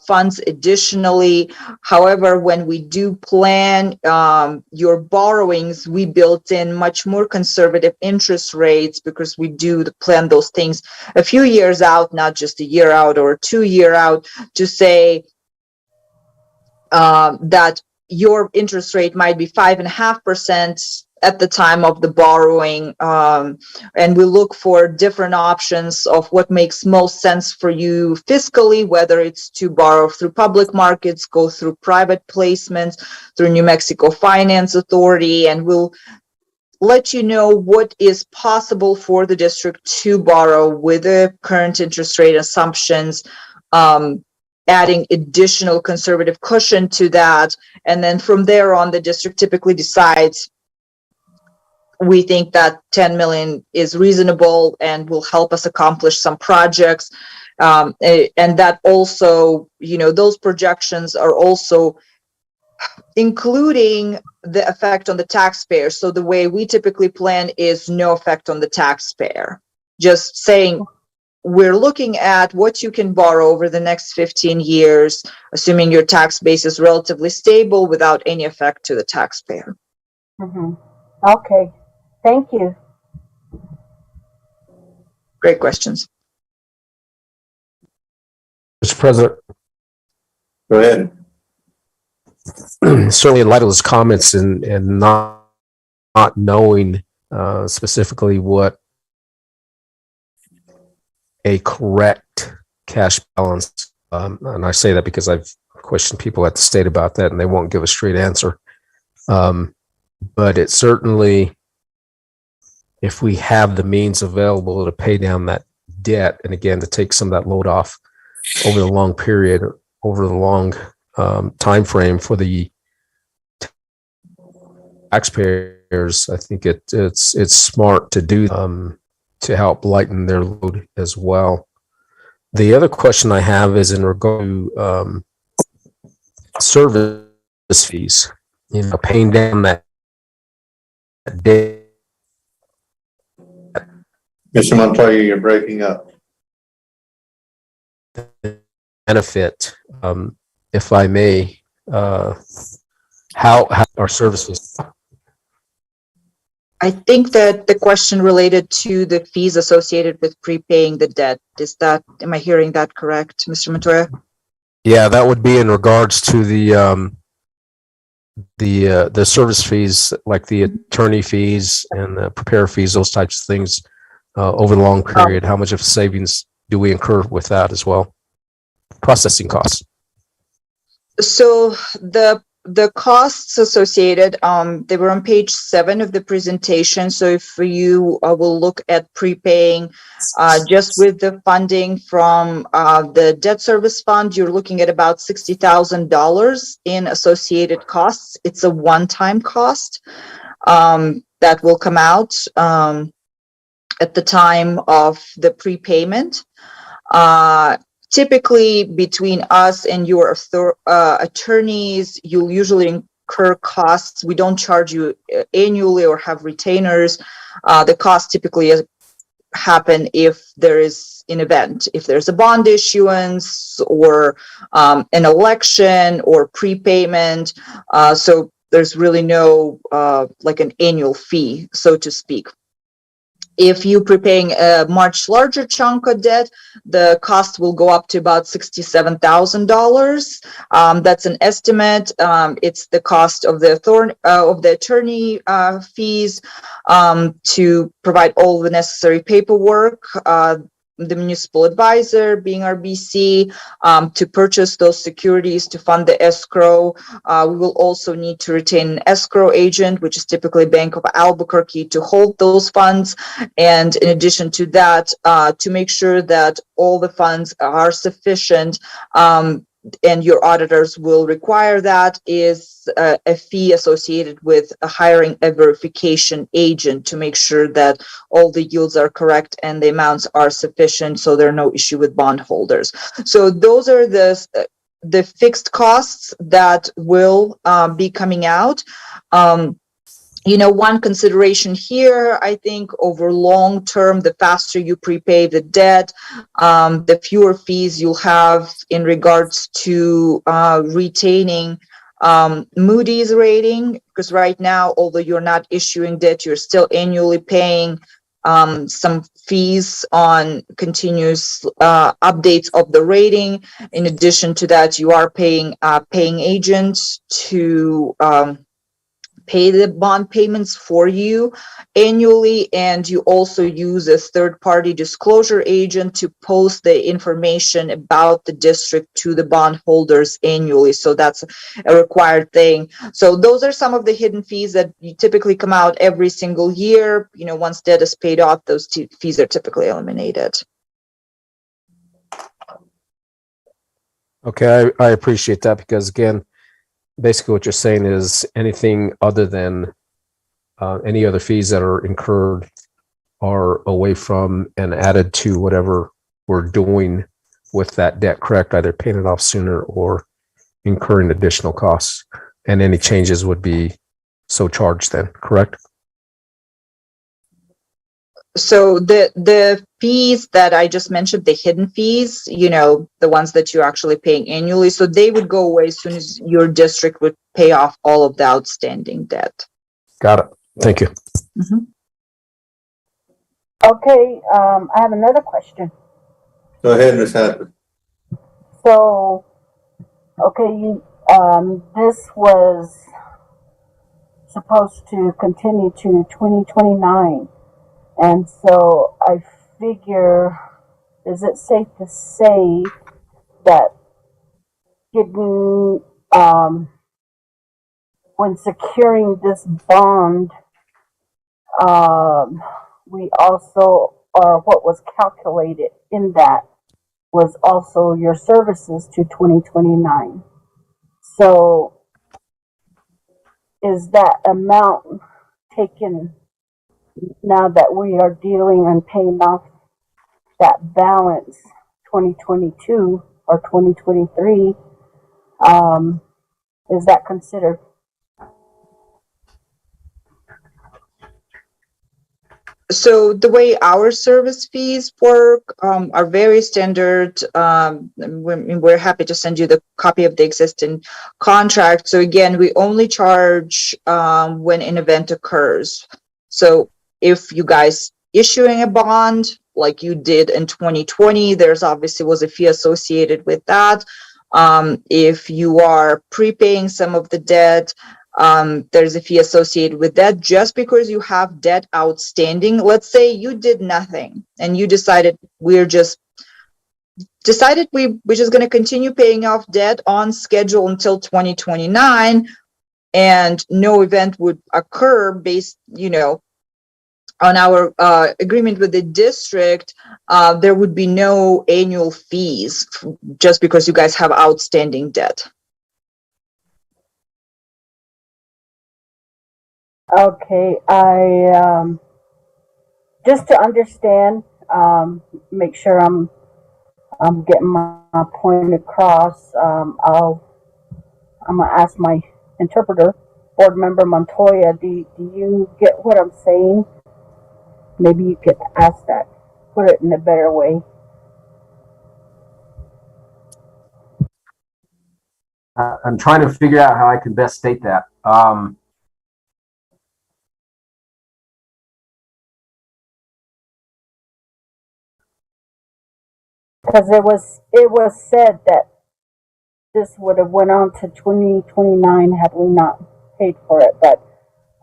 funds additionally. However, when we do plan your borrowings, we built in much more conservative interest rates because we do plan those things a few years out, not just a year out or 2 year out, to say that your interest rate might be 5.5% at the time of the borrowing. And we look for different options of what makes most sense for you fiscally, whether it's to borrow through public markets, go through private placements, through New Mexico Finance Authority, and we'll let you know what is possible for the district to borrow with the current interest rate assumptions, adding additional conservative cushion to that. And then from there on, the district typically decides, we think that 10 million is reasonable and will help us accomplish some projects. And that also, those projections are also including the effect on the taxpayer. So the way we typically plan is no effect on the taxpayer. Just saying, we're looking at what you can borrow over the next 15 years, assuming your tax base is relatively stable without any effect to the taxpayer. Okay, thank you. Great questions. Mr. President. Go ahead. Certainly in light of those comments and not knowing specifically what a correct cash balance, and I say that because I've questioned people at the state about that and they won't give a straight answer. But it certainly, if we have the means available to pay down that debt, and again, to take some of that load off over the long period, over the long time frame for the taxpayers, I think it's smart to do to help lighten their load as well. The other question I have is in regard to service fees, paying down that debt. Mr. Montoya, you're breaking up. Benefit, if I may, how our services. I think that the question related to the fees associated with prepaying the debt, am I hearing that correct, Mr. Montoya? Yeah, that would be in regards to the service fees, like the attorney fees and the prepare fees, those types of things over the long period. How much of savings do we incur with that as well? Processing costs. So the costs associated, they were on page 7 of the presentation. So if you will look at prepaying just with the funding from the debt service fund, you're looking at about $60,000 in associated costs. It's a one-time cost that will come out at the time of the prepayment. Typically, between us and your attorneys, you'll usually incur costs. We don't charge you annually or have retainers. The costs typically happen if there is an event, if there's a bond issuance or an election or prepayment. So there's really no like an annual fee, so to speak. If you're prepaying a much larger chunk of debt, the cost will go up to about $67,000. That's an estimate. It's the cost of the attorney fees to provide all the necessary paperwork. the municipal advisor, being RBC, to purchase those securities to fund the escrow. We will also need to retain an escrow agent, which is typically Bank of Albuquerque, to hold those funds. And in addition to that, to make sure that all the funds are sufficient, and your auditors will require that, is a fee associated with hiring a verification agent to make sure that all the yields are correct and the amounts are sufficient, so there are no issue with bondholders. So those are the fixed costs that will be coming out. One consideration here, I think, over long term, the faster you prepay the debt, the fewer fees you'll have in regards to retaining Moody's rating, because right now, although you're not issuing debt, you're still annually paying some fees on continuous updates of the rating. In addition to that, you are paying agents to pay the bond payments for you annually, and you also use a third-party disclosure agent to post the information about the district to the bondholders annually. So that's a required thing. So those are some of the hidden fees that typically come out every single year. Once debt is paid off, those fees are typically eliminated. Okay, I appreciate that, because again, basically what you're saying is anything other than any other fees that are incurred are away from and added to whatever we're doing with that debt, correct? Either paying it off sooner or incurring additional costs, and any changes would be so charged then, correct? So the fees that I just mentioned, the hidden fees, the ones that you're actually paying annually, so they would go away as soon as your district would pay off all of the outstanding debt. Got it. Thank you. Mm-hmm. Okay, I have another question. Go ahead, Ms. Hatton. So, okay, this was supposed to continue to 2029. And so I figure, is it safe to say that getting, when securing this bond, we also, or what was calculated in that was also your services to 2029. So is that amount taken now that we are dealing and paying off that balance 2022 or 2023, is that considered? So the way our service fees work are very standard. We're happy to send you the copy of the existing contract. So again, we only charge when an event occurs. So if you guys issuing a bond like you did in 2020, there's obviously was a fee associated with that. If you are prepaying some of the debt, there's a fee associated with that. Just because you have debt outstanding, let's say you did nothing and you decided we're just going to continue paying off debt on schedule until 2029, and no event would occur based, on our agreement with the district, there would be no annual fees just because you guys have outstanding debt. Okay, I just to understand, make sure I'm getting my point across. I'm gonna ask my interpreter, Board Member Montoya. Do you get what I'm saying? Maybe you could ask that, put it in a better way. I'm trying to figure out how I can best state that. Because it was said that this would have went on to 2029 had we not paid for it. But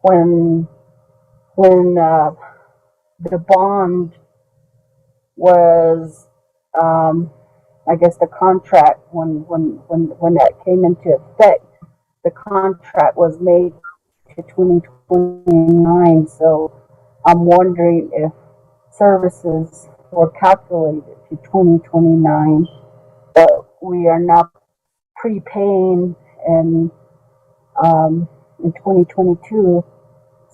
when the bond was, I guess the contract, when that came into effect, the contract was made to 2029. So I'm wondering if services were calculated to 2029, but we are now prepaying in 2022.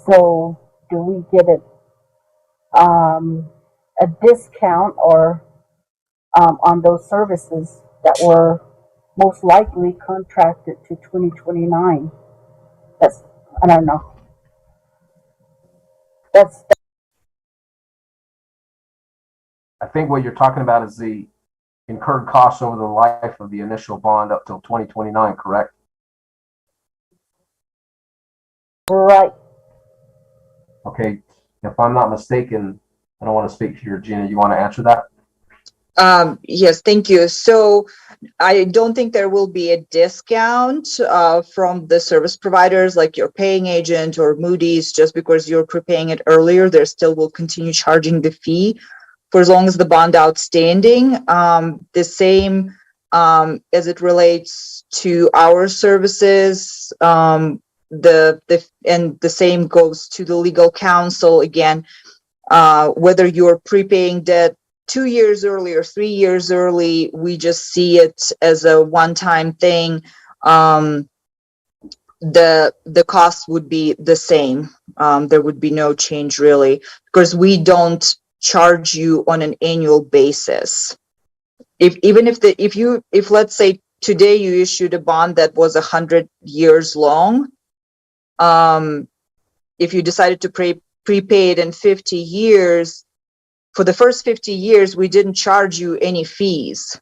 So do we get a discount or on those services that were most likely contracted to 2029? That's, I don't know. That's I think what you're talking about is the incurred costs over the life of the initial bond up till 2029, correct? right. Okay, if I'm not mistaken, I don't want to speak here, Gina, you want to answer that? Yes, thank you. So I don't think there will be a discount from the service providers like your paying agent or Moody's just because you're prepaying it earlier. They still will continue charging the fee for as long as the bond outstanding. The same as it relates to our services. The same goes to the legal counsel. Again, whether you're prepaying debt 2 years early or 3 years early, we just see it as a one-time thing. The cost would be the same. There would be no change really, because we don't charge you on an annual basis. If let's say today you issued a bond that was 100 years long, if you decided to prepay it in 50 years, for the first 50 years, we didn't charge you any fees.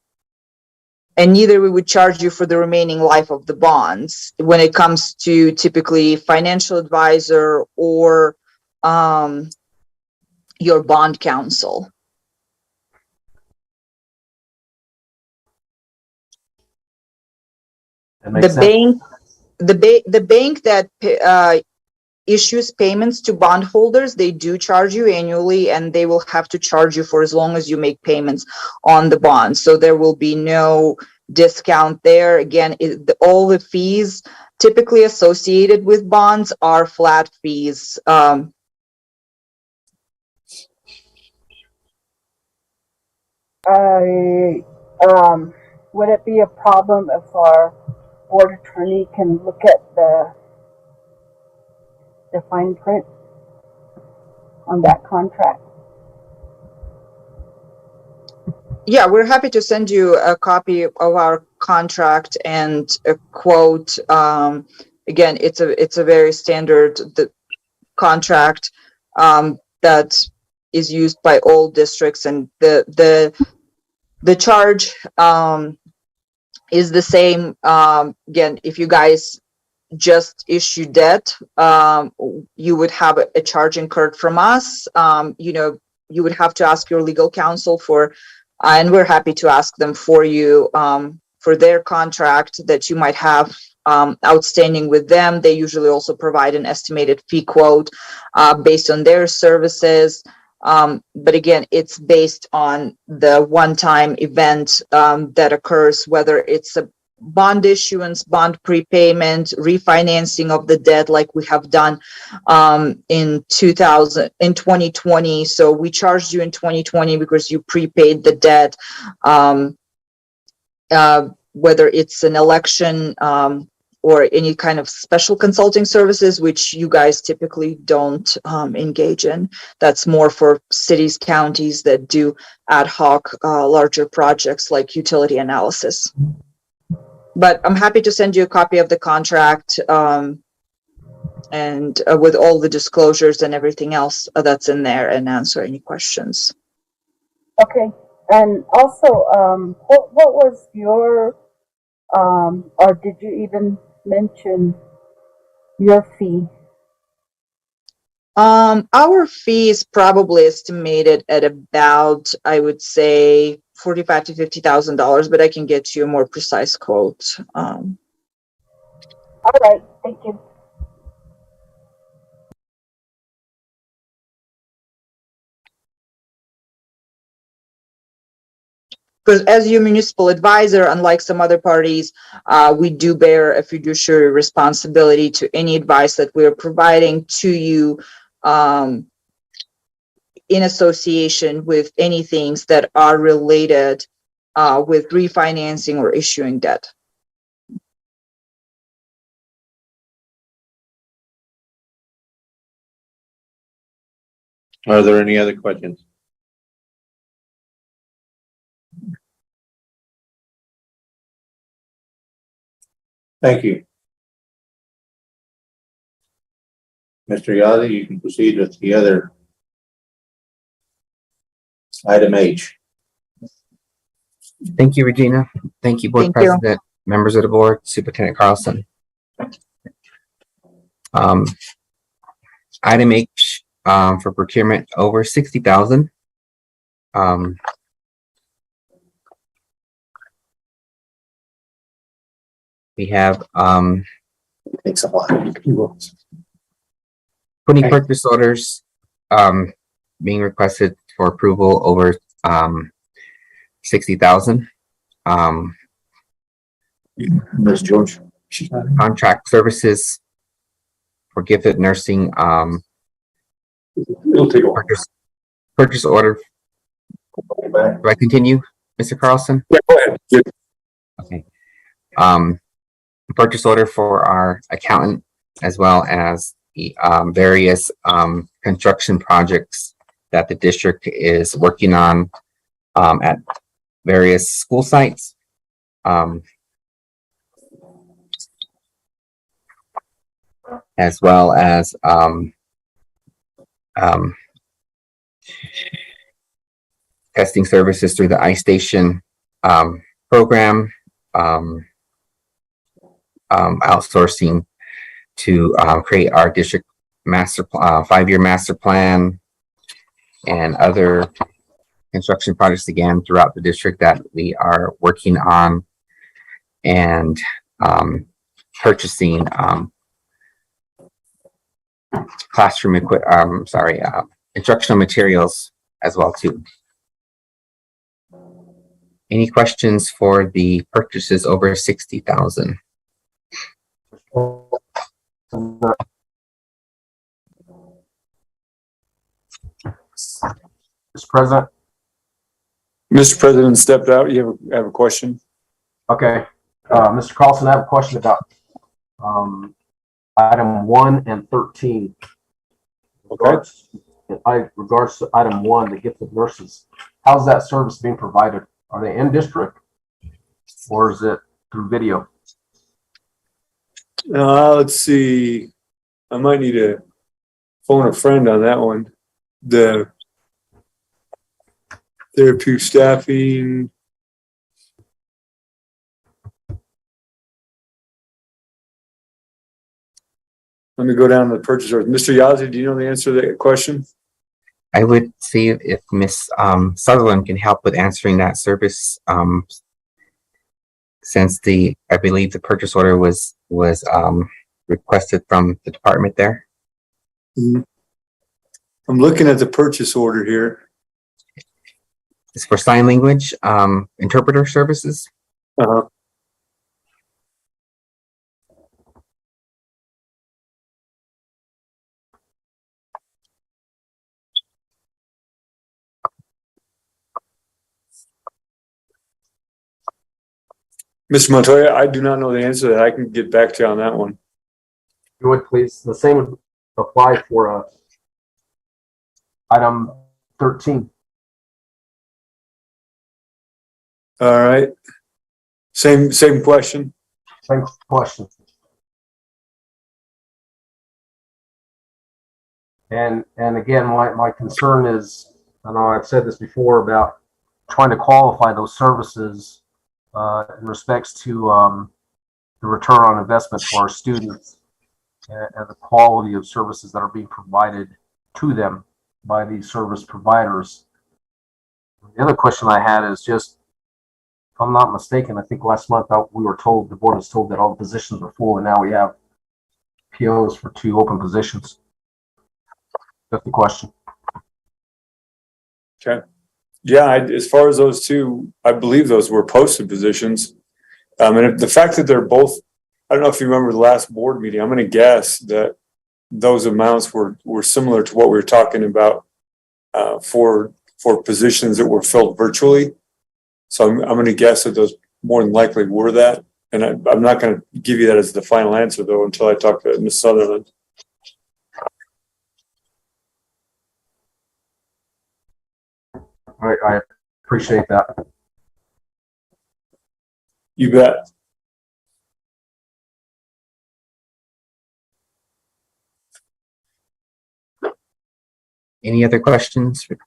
And neither we would charge you for the remaining life of the bonds when it comes to typically financial advisor or your bond counsel. The bank that issues payments to bondholders, they do charge you annually, and they will have to charge you for as long as you make payments on the bond. So there will be no discount there. Again, all the fees typically associated with bonds are flat fees. Would it be a problem if our board attorney can look at the fine print on that contract? Yeah, we're happy to send you a copy of our contract and a quote. Again, it's a very standard contract that is used by all districts, and the charge is the same. Again, if you guys just issue debt, you would have a charge incurred from us. You would have to ask your legal counsel for, and we're happy to ask them for you for their contract that you might have outstanding with them. They usually also provide an estimated fee quote based on their services. But again, it's based on the one-time event that occurs, whether it's a bond issuance, bond prepayment, refinancing of the debt like we have done in 2020. So we charged you in 2020 because you prepaid the debt, whether it's an election or any kind of special consulting services, which you guys typically don't engage in. That's more for cities, counties that do ad hoc larger projects like utility analysis. But I'm happy to send you a copy of the contract and with all the disclosures and everything else that's in there, and answer any questions. Okay, and also, what was your, or did you even mention your fee? Our fee is probably estimated at about, I would say, $45,000 to $50,000, but I can get you a more precise quote. All right, thank you. because as your municipal advisor, unlike some other parties, we do bear a fiduciary responsibility to any advice that we're providing to you in association with any things that are related with refinancing or issuing debt. Are there any other questions? Thank you. Mr. Yazdi, you can proceed with the other item H. Thank you, Regina. Thank you, Board Thank you. President, members of the board, Superintendent Carlson. Item H, for procurement over 60,000. We have, Thanks a lot. 20 purchase orders, being requested for approval over, 60,000. Ms. George. Contract services for gifted nursing, It'll take a while. purchase order. Do I continue, Mr. Carlson? Yeah, go ahead. Good. Okay. Purchase order for our accountant as well as the various construction projects that the district is working on at various school sites. As well as testing services through the iStation program, outsourcing to create our district master 5-year master plan and other construction projects again throughout the district that we are working on, and purchasing classroom instructional materials as well too. Any questions for the purchases over 60,000? Mr. President. Mr. President stepped out. You have a question? Okay. Mr. Carlson, I have a question about item 1 and 13. Regards to item 1, the gifted nurses. How's that service being provided? Are they in district or is it through video? Let's see. I might need to phone a friend on that one. The therapeutic staffing. Let me go down to the purchase order. Mr. Yazdi, do you know the answer to that question? I would see if Miss Sutherland can help with answering that service, since I believe the purchase order was requested from the department there. Mm-hmm. I'm looking at the purchase order here. It's for sign language interpreter services. Uh-huh. Mr. Montoya, I do not know the answer to that. I can get back to you on that one. You would please. The same would apply for item 13. All right. Same question. Same question. And again, my concern is, I know I've said this before about trying to qualify those services in respects to the return on investment for our students and the quality of services that are being provided to them by these service providers. The other question I had is just, if I'm not mistaken, I think last month we were told, the board was told that all the positions were full, and now we have POs for 2 open positions. That's the question. Okay. Yeah, as far as those two, I believe those were posted positions. And if the fact that they're both, I don't know if you remember the last board meeting, I'm gonna guess that those amounts were similar to what we were talking about for positions that were filled virtually. So I'm gonna guess that those more than likely were that. And I'm not gonna give you that as the final answer though, until I talk to Ms. Sutherland. All right, I appreciate that. You bet. Any other questions? Let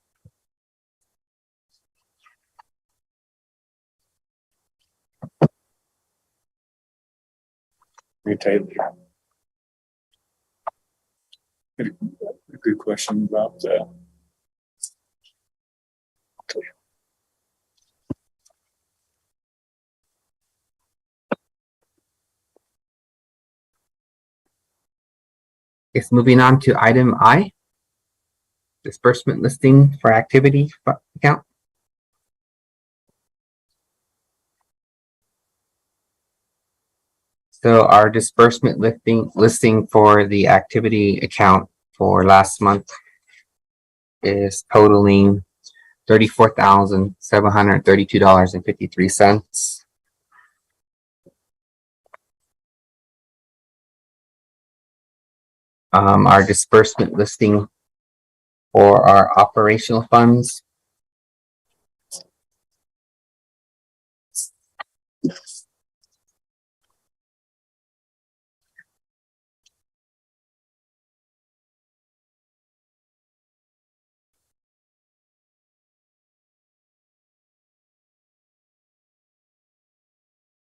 me tell you. A good question about that. Yes, moving on to item I, disbursement listing for activity account. So our disbursement listing for the activity account for last month is totaling $34,732.53. Our disbursement listing for our operational funds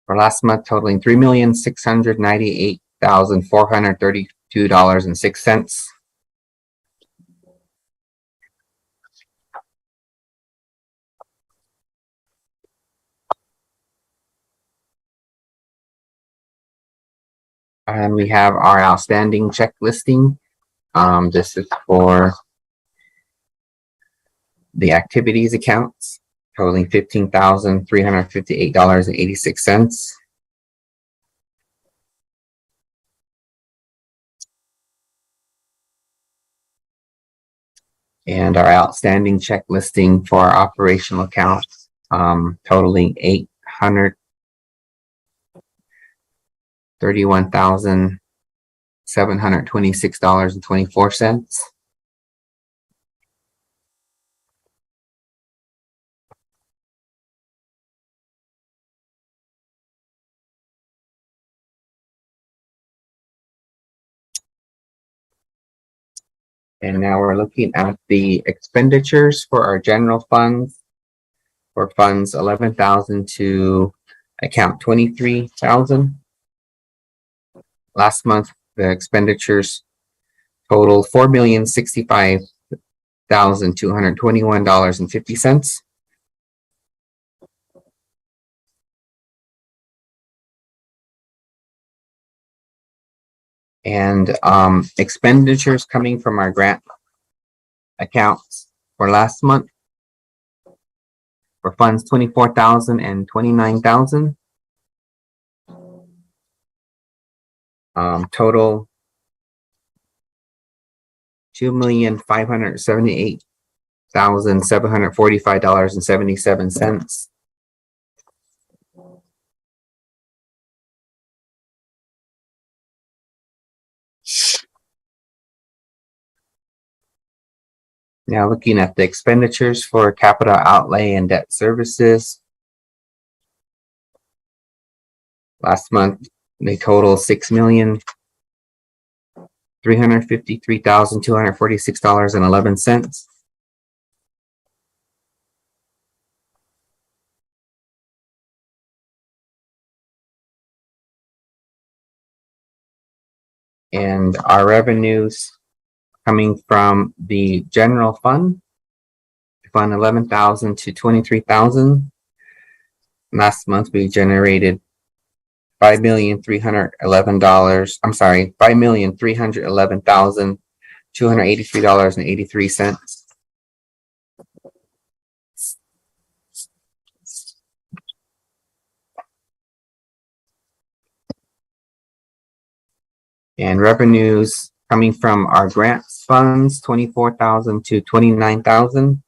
for last month totaling $3,698,432.06. And we have our outstanding check listing. This is for the activities accounts totaling $15,358.86. And our outstanding check listing for our operational accounts totaling $831,726.24. And now we're looking at the expenditures for our general funds. For funds 11,000 to account 23,000. Last month, the expenditures totaled $4,065,221.50. And expenditures coming from our grant accounts for last month for funds 24,000 and 29,000. Total $2,578,745.77. Now looking at the expenditures for capital outlay and debt services. Last month, they total $6,353,246.11. And our revenues coming from the general fund 11,000 to 23,000. Last month we generated $5,311,283.83. And revenues coming from our grants funds, 24,000 to 29,000.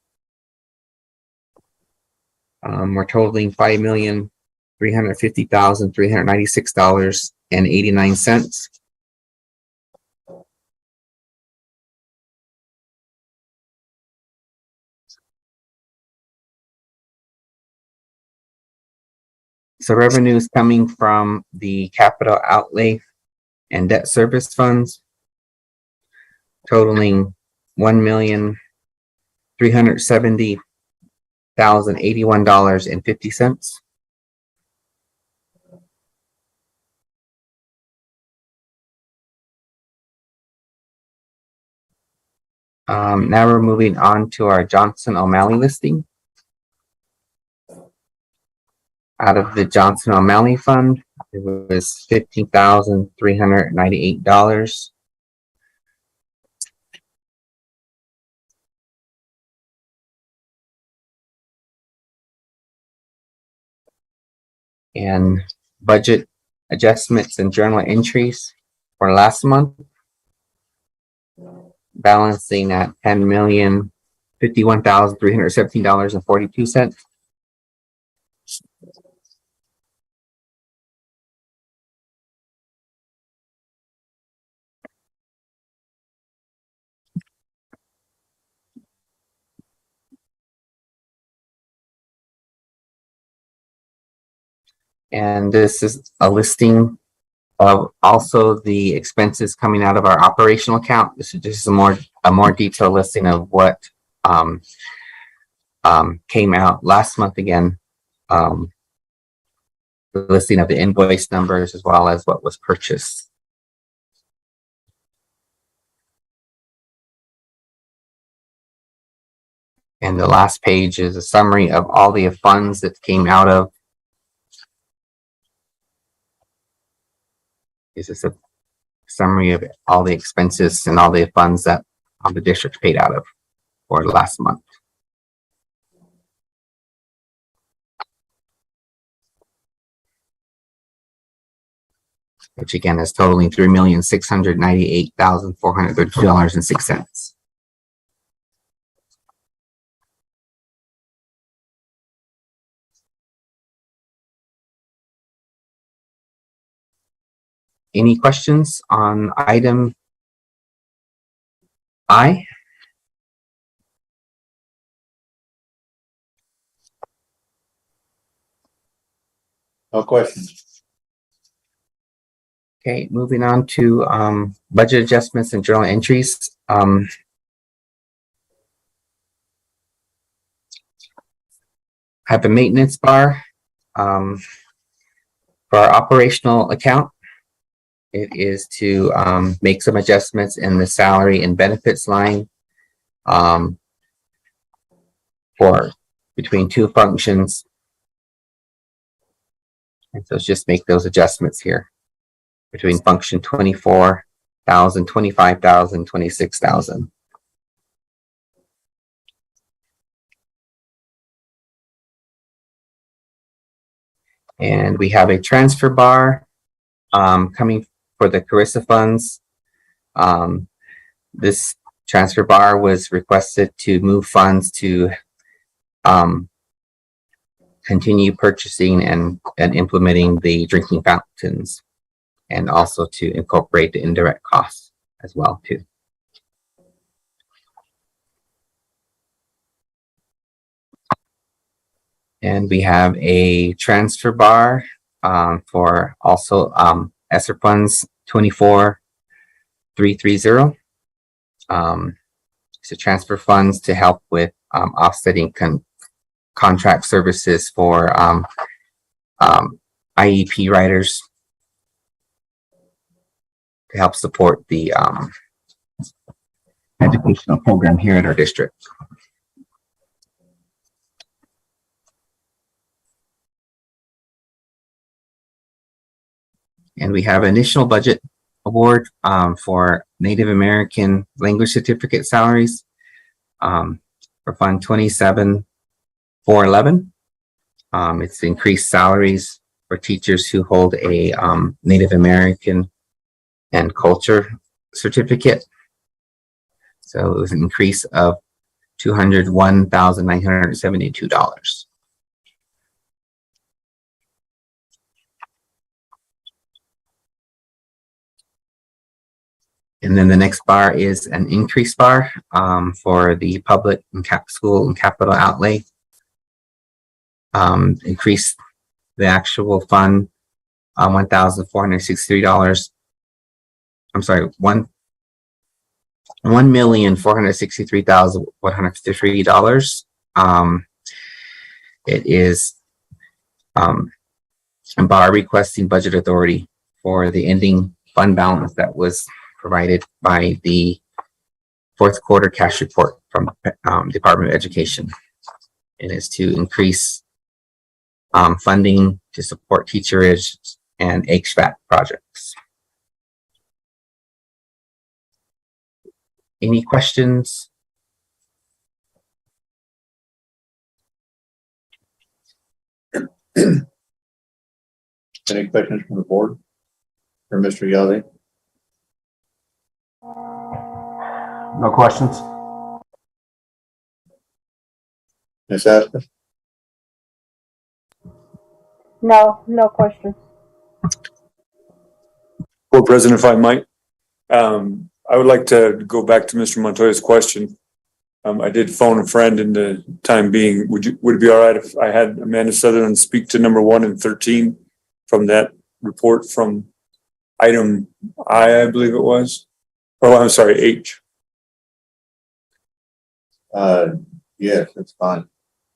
We're totaling $5,350,396.89. So revenues coming from the capital outlay and debt service funds, totaling $1,370,081.50. Now we're moving on to our Johnson O'Malley listing. Out of the Johnson O'Malley Fund, it was $15,398. And budget adjustments and journal entries for last month, balancing at $10,051,317.42. And this is a listing of also the expenses coming out of our operational account. This is just a more detailed listing of what came out last month again. The listing of the invoice numbers as well as what was purchased. And the last page is a summary of all the funds that came out of. This is a summary of all the expenses and all the funds that the district paid out of for last month. Which again is totaling $3,698,432.06. Any questions on item I? No questions. Okay, moving on to budget adjustments and journal entries. Have a maintenance bar for our operational account. It is to make some adjustments in the salary and benefits line for between two functions. And so just make those adjustments here between function 24,000, 25,000, 26,000. And we have a transfer bar coming for the Carissa funds. This transfer bar was requested to move funds to continue purchasing and implementing the drinking fountains, and also to incorporate the indirect costs as well too. And we have a transfer bar for also ESSER funds 24,330. So transfer funds to help with offsetting contract services for IEP writers to help support the educational program here at our district. And we have initial budget award for Native American language certificate salaries for Fund 27,411. It's increased salaries for teachers who hold a Native American and Culture certificate. So it was an increase of $201,972. And then the next bar is an increase bar for the public and school and capital outlay. Increase the actual fund $1,463. I'm sorry, $1,463,153. It is a bar requesting budget authority for the ending fund balance that was provided by the fourth quarter cash report from Department of Education. It is to increase funding to support teacherage and HVAC projects. Any questions? Any questions from the board for Mr. Yazzie? No questions? Ms. Astor? No questions. Board President, if I might, I would like to go back to Mr. Montoya's question. I did phone a friend in the time being. Would it be all right if I had Amanda Sutherland speak to number 1 and 13 from that report from item I believe it was? Oh, I'm sorry, H. Yes, that's fine.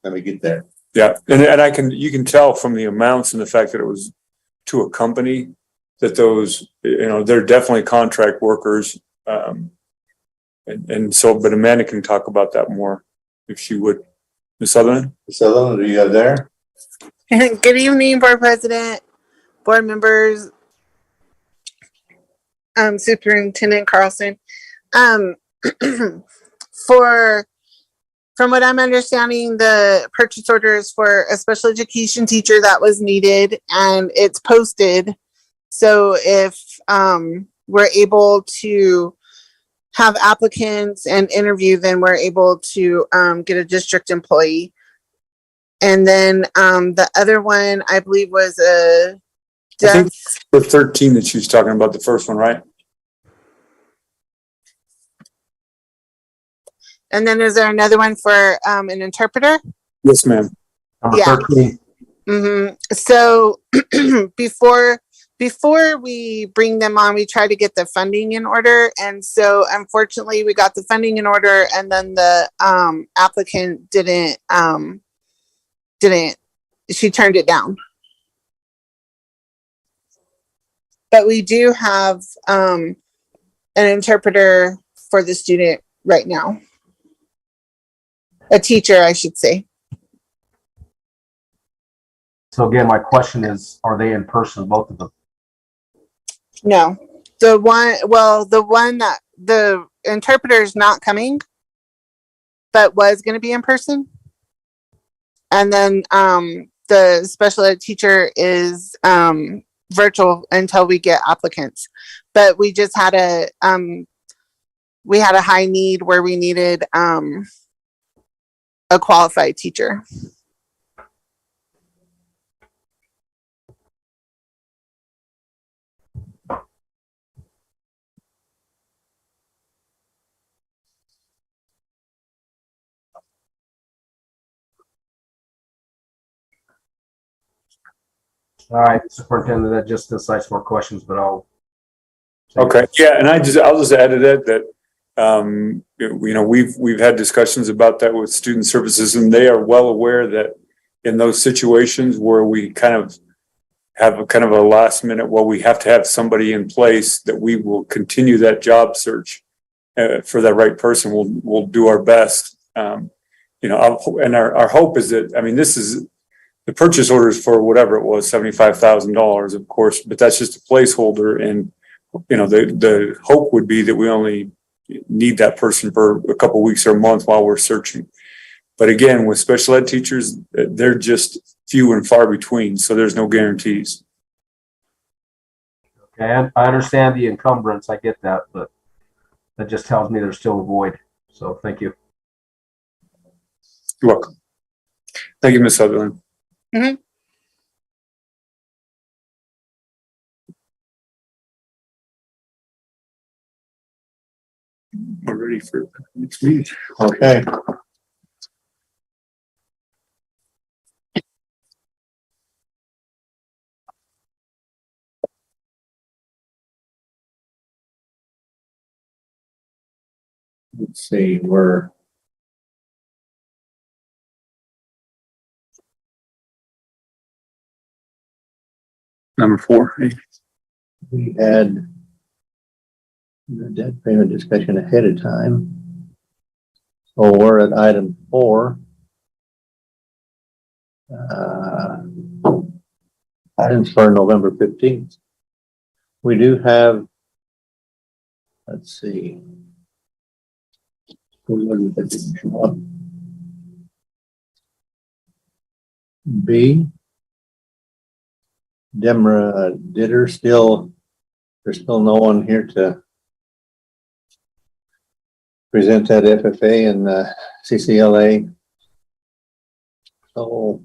Let me get there. Yeah, and you can tell from the amounts and the fact that it was to a company that those, they're definitely contract workers. And so, but Amanda can talk about that more if she would. Ms. Sutherland? Ms. Sutherland, are you there? Good evening, Board President, board members, Superintendent Carlson. From what I'm understanding, the purchase order is for a special education teacher that was needed, and it's posted. So if we're able to have applicants and interview, then we're able to get a district employee. And then the other one, I believe, was a I think the 13 that she's talking about, the first one, right? And then is there another one for an interpreter? Yes, ma'am. Number 13. Mm-hmm. So before we bring them on, we try to get the funding in order. And so unfortunately we got the funding in order, and then the applicant didn't, she turned it down. But we do have an interpreter for the student right now. A teacher, I should say. So again, my question is, are they in person, both of them? No, the one that the interpreter is not coming, but was going to be in person. And then the special ed teacher is virtual until we get applicants. But we just had a high need where we needed a qualified teacher. All right, Superintendent, that just incites more questions, but I'll. Okay, yeah, and I'll just add to that we've had discussions about that with student services, and they are well aware that in those situations where we kind of have a last minute, we have to have somebody in place, that we will continue that job search for that right person. We'll do our best. And our hope is that, this is the purchase orders for whatever it was, $75,000, of course, but that's just a placeholder. And, the hope would be that we only need that person for a couple of weeks or a month while we're searching. But again, with special ed teachers, they're just few and far between, so there's no guarantees. And I understand the encumbrance, I get that, but that just tells me there's still a void. So thank you. You're welcome. Thank you, Ms. Sutherland. We're ready for next meeting. Okay. Let's see, we're Number 4. we had the debt payment discussion ahead of time. So we're at item 4. Items for November 15th. We do have, let's see. B. Demra Ditter still, there's still no one here to present that FFA and CCLA. So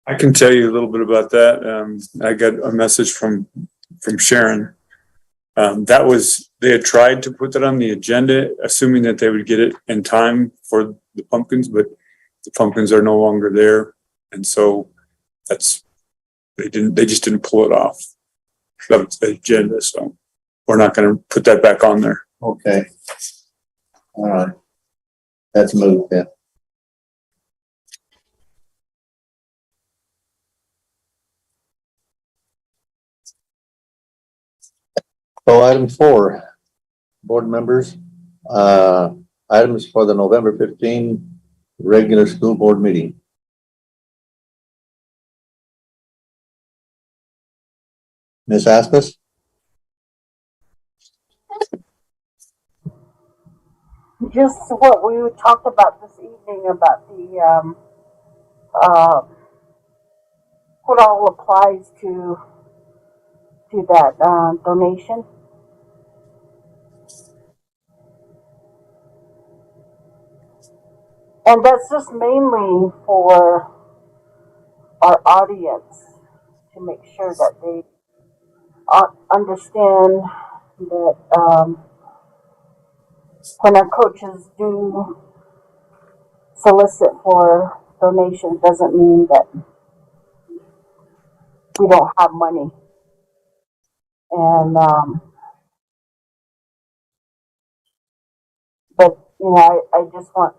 I can tell you a little bit about that. I got a message from Sharon. That was, they had tried to put that on the agenda, assuming that they would get it in time for the pumpkins, but the pumpkins are no longer there. And so they just didn't pull it off the agenda. So we're not going to put that back on there. okay. All right. That's moved then. So item 4, board members, items for the November 15 regular school board meeting. Ms. Aspas? Just what we talked about this evening about the, what all applies to that, donation. And that's just mainly for our audience to make sure that they understand that when our coaches do solicit for donations, doesn't mean that we don't have money. And but you know, I just want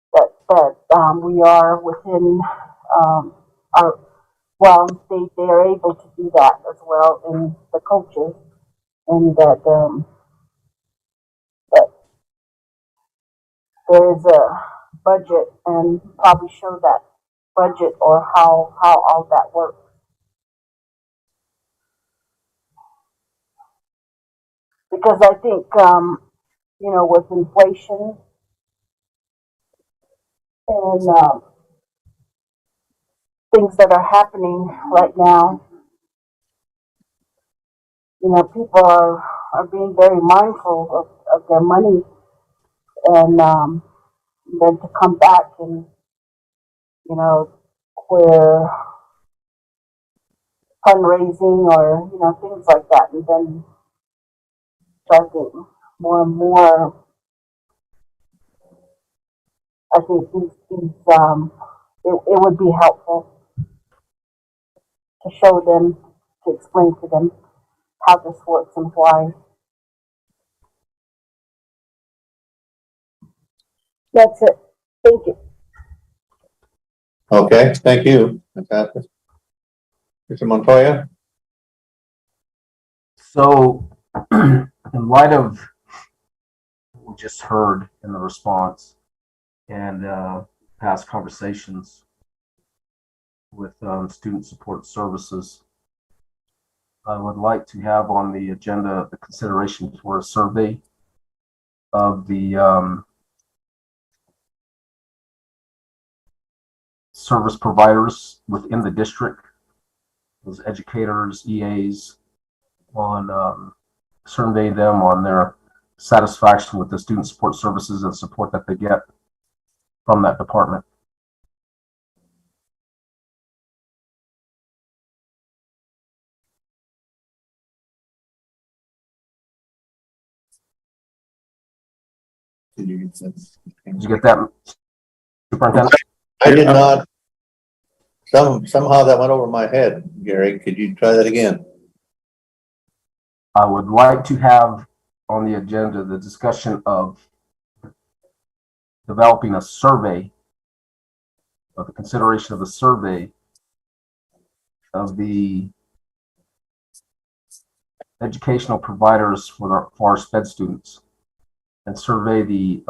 that we are within our, well, they are able to do that as well in the coaches, and that there is a budget, and probably show that budget or how all that works. Because I think you know, with inflation and things that are happening right now, you know, people are being very mindful of their money, and then to come back and, you know, where fundraising or, you know, things like that, and then starting more and more, I think it would be helpful to show them, to explain to them how this works and why. That's it. Thank you. Okay, thank you. Fantastic. Mr. Montoya? So in light of what we just heard in the response and past conversations with student support services, I would like to have on the agenda the consideration for a survey of the service providers within the district, those educators, EAs, on survey them on their satisfaction with the student support services and support that they get from that department. Did you Did you get that, Superintendent? I did not. Somehow that went over my head, Gary. Could you try that again? I would like to have on the agenda the discussion of developing a survey, of the consideration of a survey of the educational providers for our SPED students, and survey the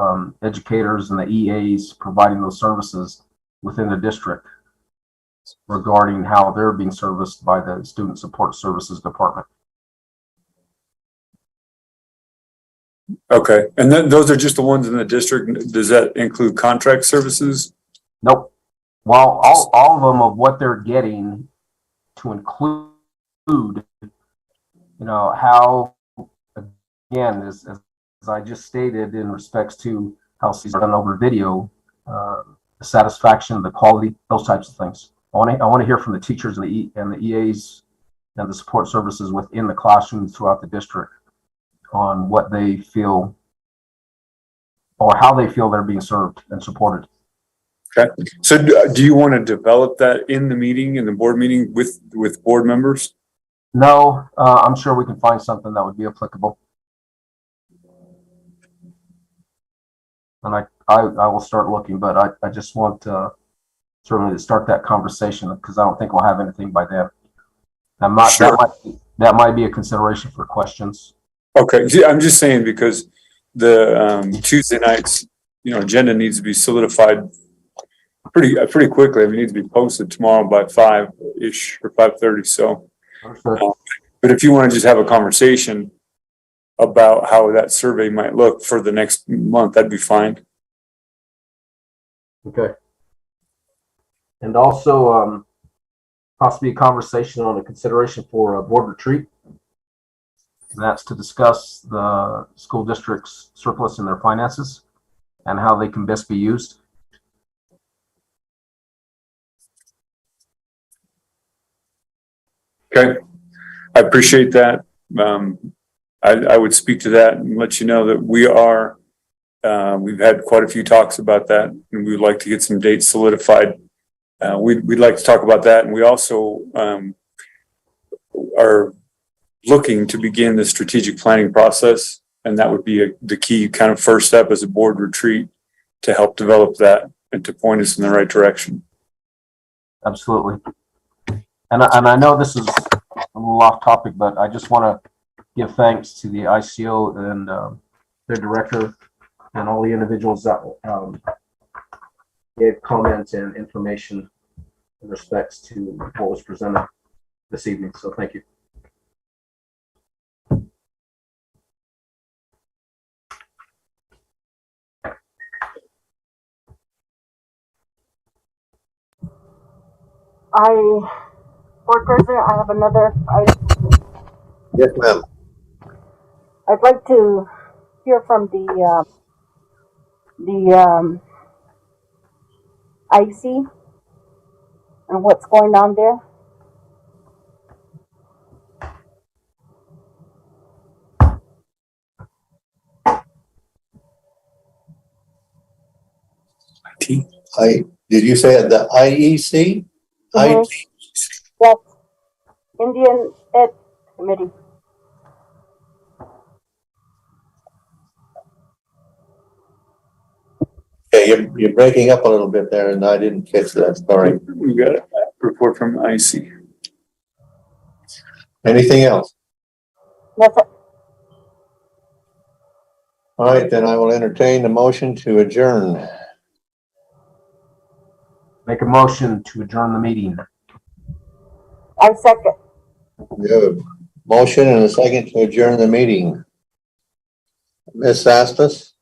educators and the EAs providing those services within the district regarding how they're being serviced by the Student Support Services Department. Okay, and then those are just the ones in the district. Does that include contract services? Nope. Well, all of them of what they're getting to include, how, again, as I just stated in respects to how these are done over video, the satisfaction, the quality, those types of things. I want to hear from the teachers and the EAs and the support services within the classrooms throughout the district on what they feel or how they feel they're being served and supported. Okay, so do you want to develop that in the meeting, in the board meeting with board members? No, I'm sure we can find something that would be applicable. And I will start looking, but I just want certainly to start that conversation because I don't think we'll have anything by then. Sure. That might be a consideration for questions. Okay, I'm just saying because the Tuesday nights, agenda needs to be solidified pretty quickly. I mean, it needs to be posted tomorrow by 5-ish or 5:30. So, but if you want to just have a conversation about how that survey might look for the next month, that'd be fine. Okay. And also possibly a conversation on a consideration for a board retreat. And that's to discuss the school district's surplus in their finances and how they can best be used. Okay, I appreciate that. I would speak to that and let you know that we've had quite a few talks about that, and we'd like to get some dates solidified. We'd like to talk about that, and we also are looking to begin the strategic planning process, and that would be the key kind of first step as a board retreat to help develop that and to point us in the right direction. Absolutely. And I know this is a little off topic, but I just want to give thanks to the ICO and their director and all the individuals that gave comments and information in respects to what was presented this evening. So thank you. Board President, I have another item. Yes, ma'am. I'd like to hear from the IC and what's going on there. Did you say it, the IEC? Mhm. Yes, Indian Ed Committee. Okay, you're breaking up a little bit there, and I didn't catch that. Sorry. We got a report from IC. Anything else? That's it. All right, then I will entertain the motion to adjourn. Make a motion to adjourn the meeting. I second. We have a motion and a second to adjourn the meeting. Ms. Aspas?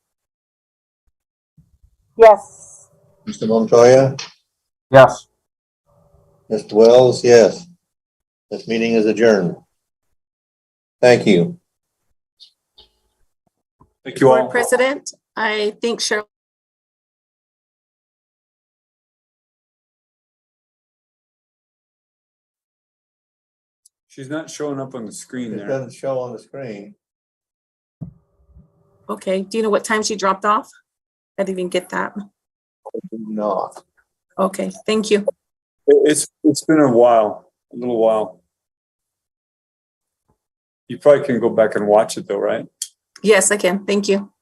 Yes. Mr. Montoya? Yes. Mr. Wells, yes. This meeting is adjourned. Thank you. Thank you all. Board President, I think Cheryl. She's not showing up on the screen It there. doesn't show on the screen. Okay, do you know what time she dropped off? I didn't even get that. No. Okay, thank you. It's been a while, a little while. You probably can go back and watch it though, right? Yes, I can. Thank you.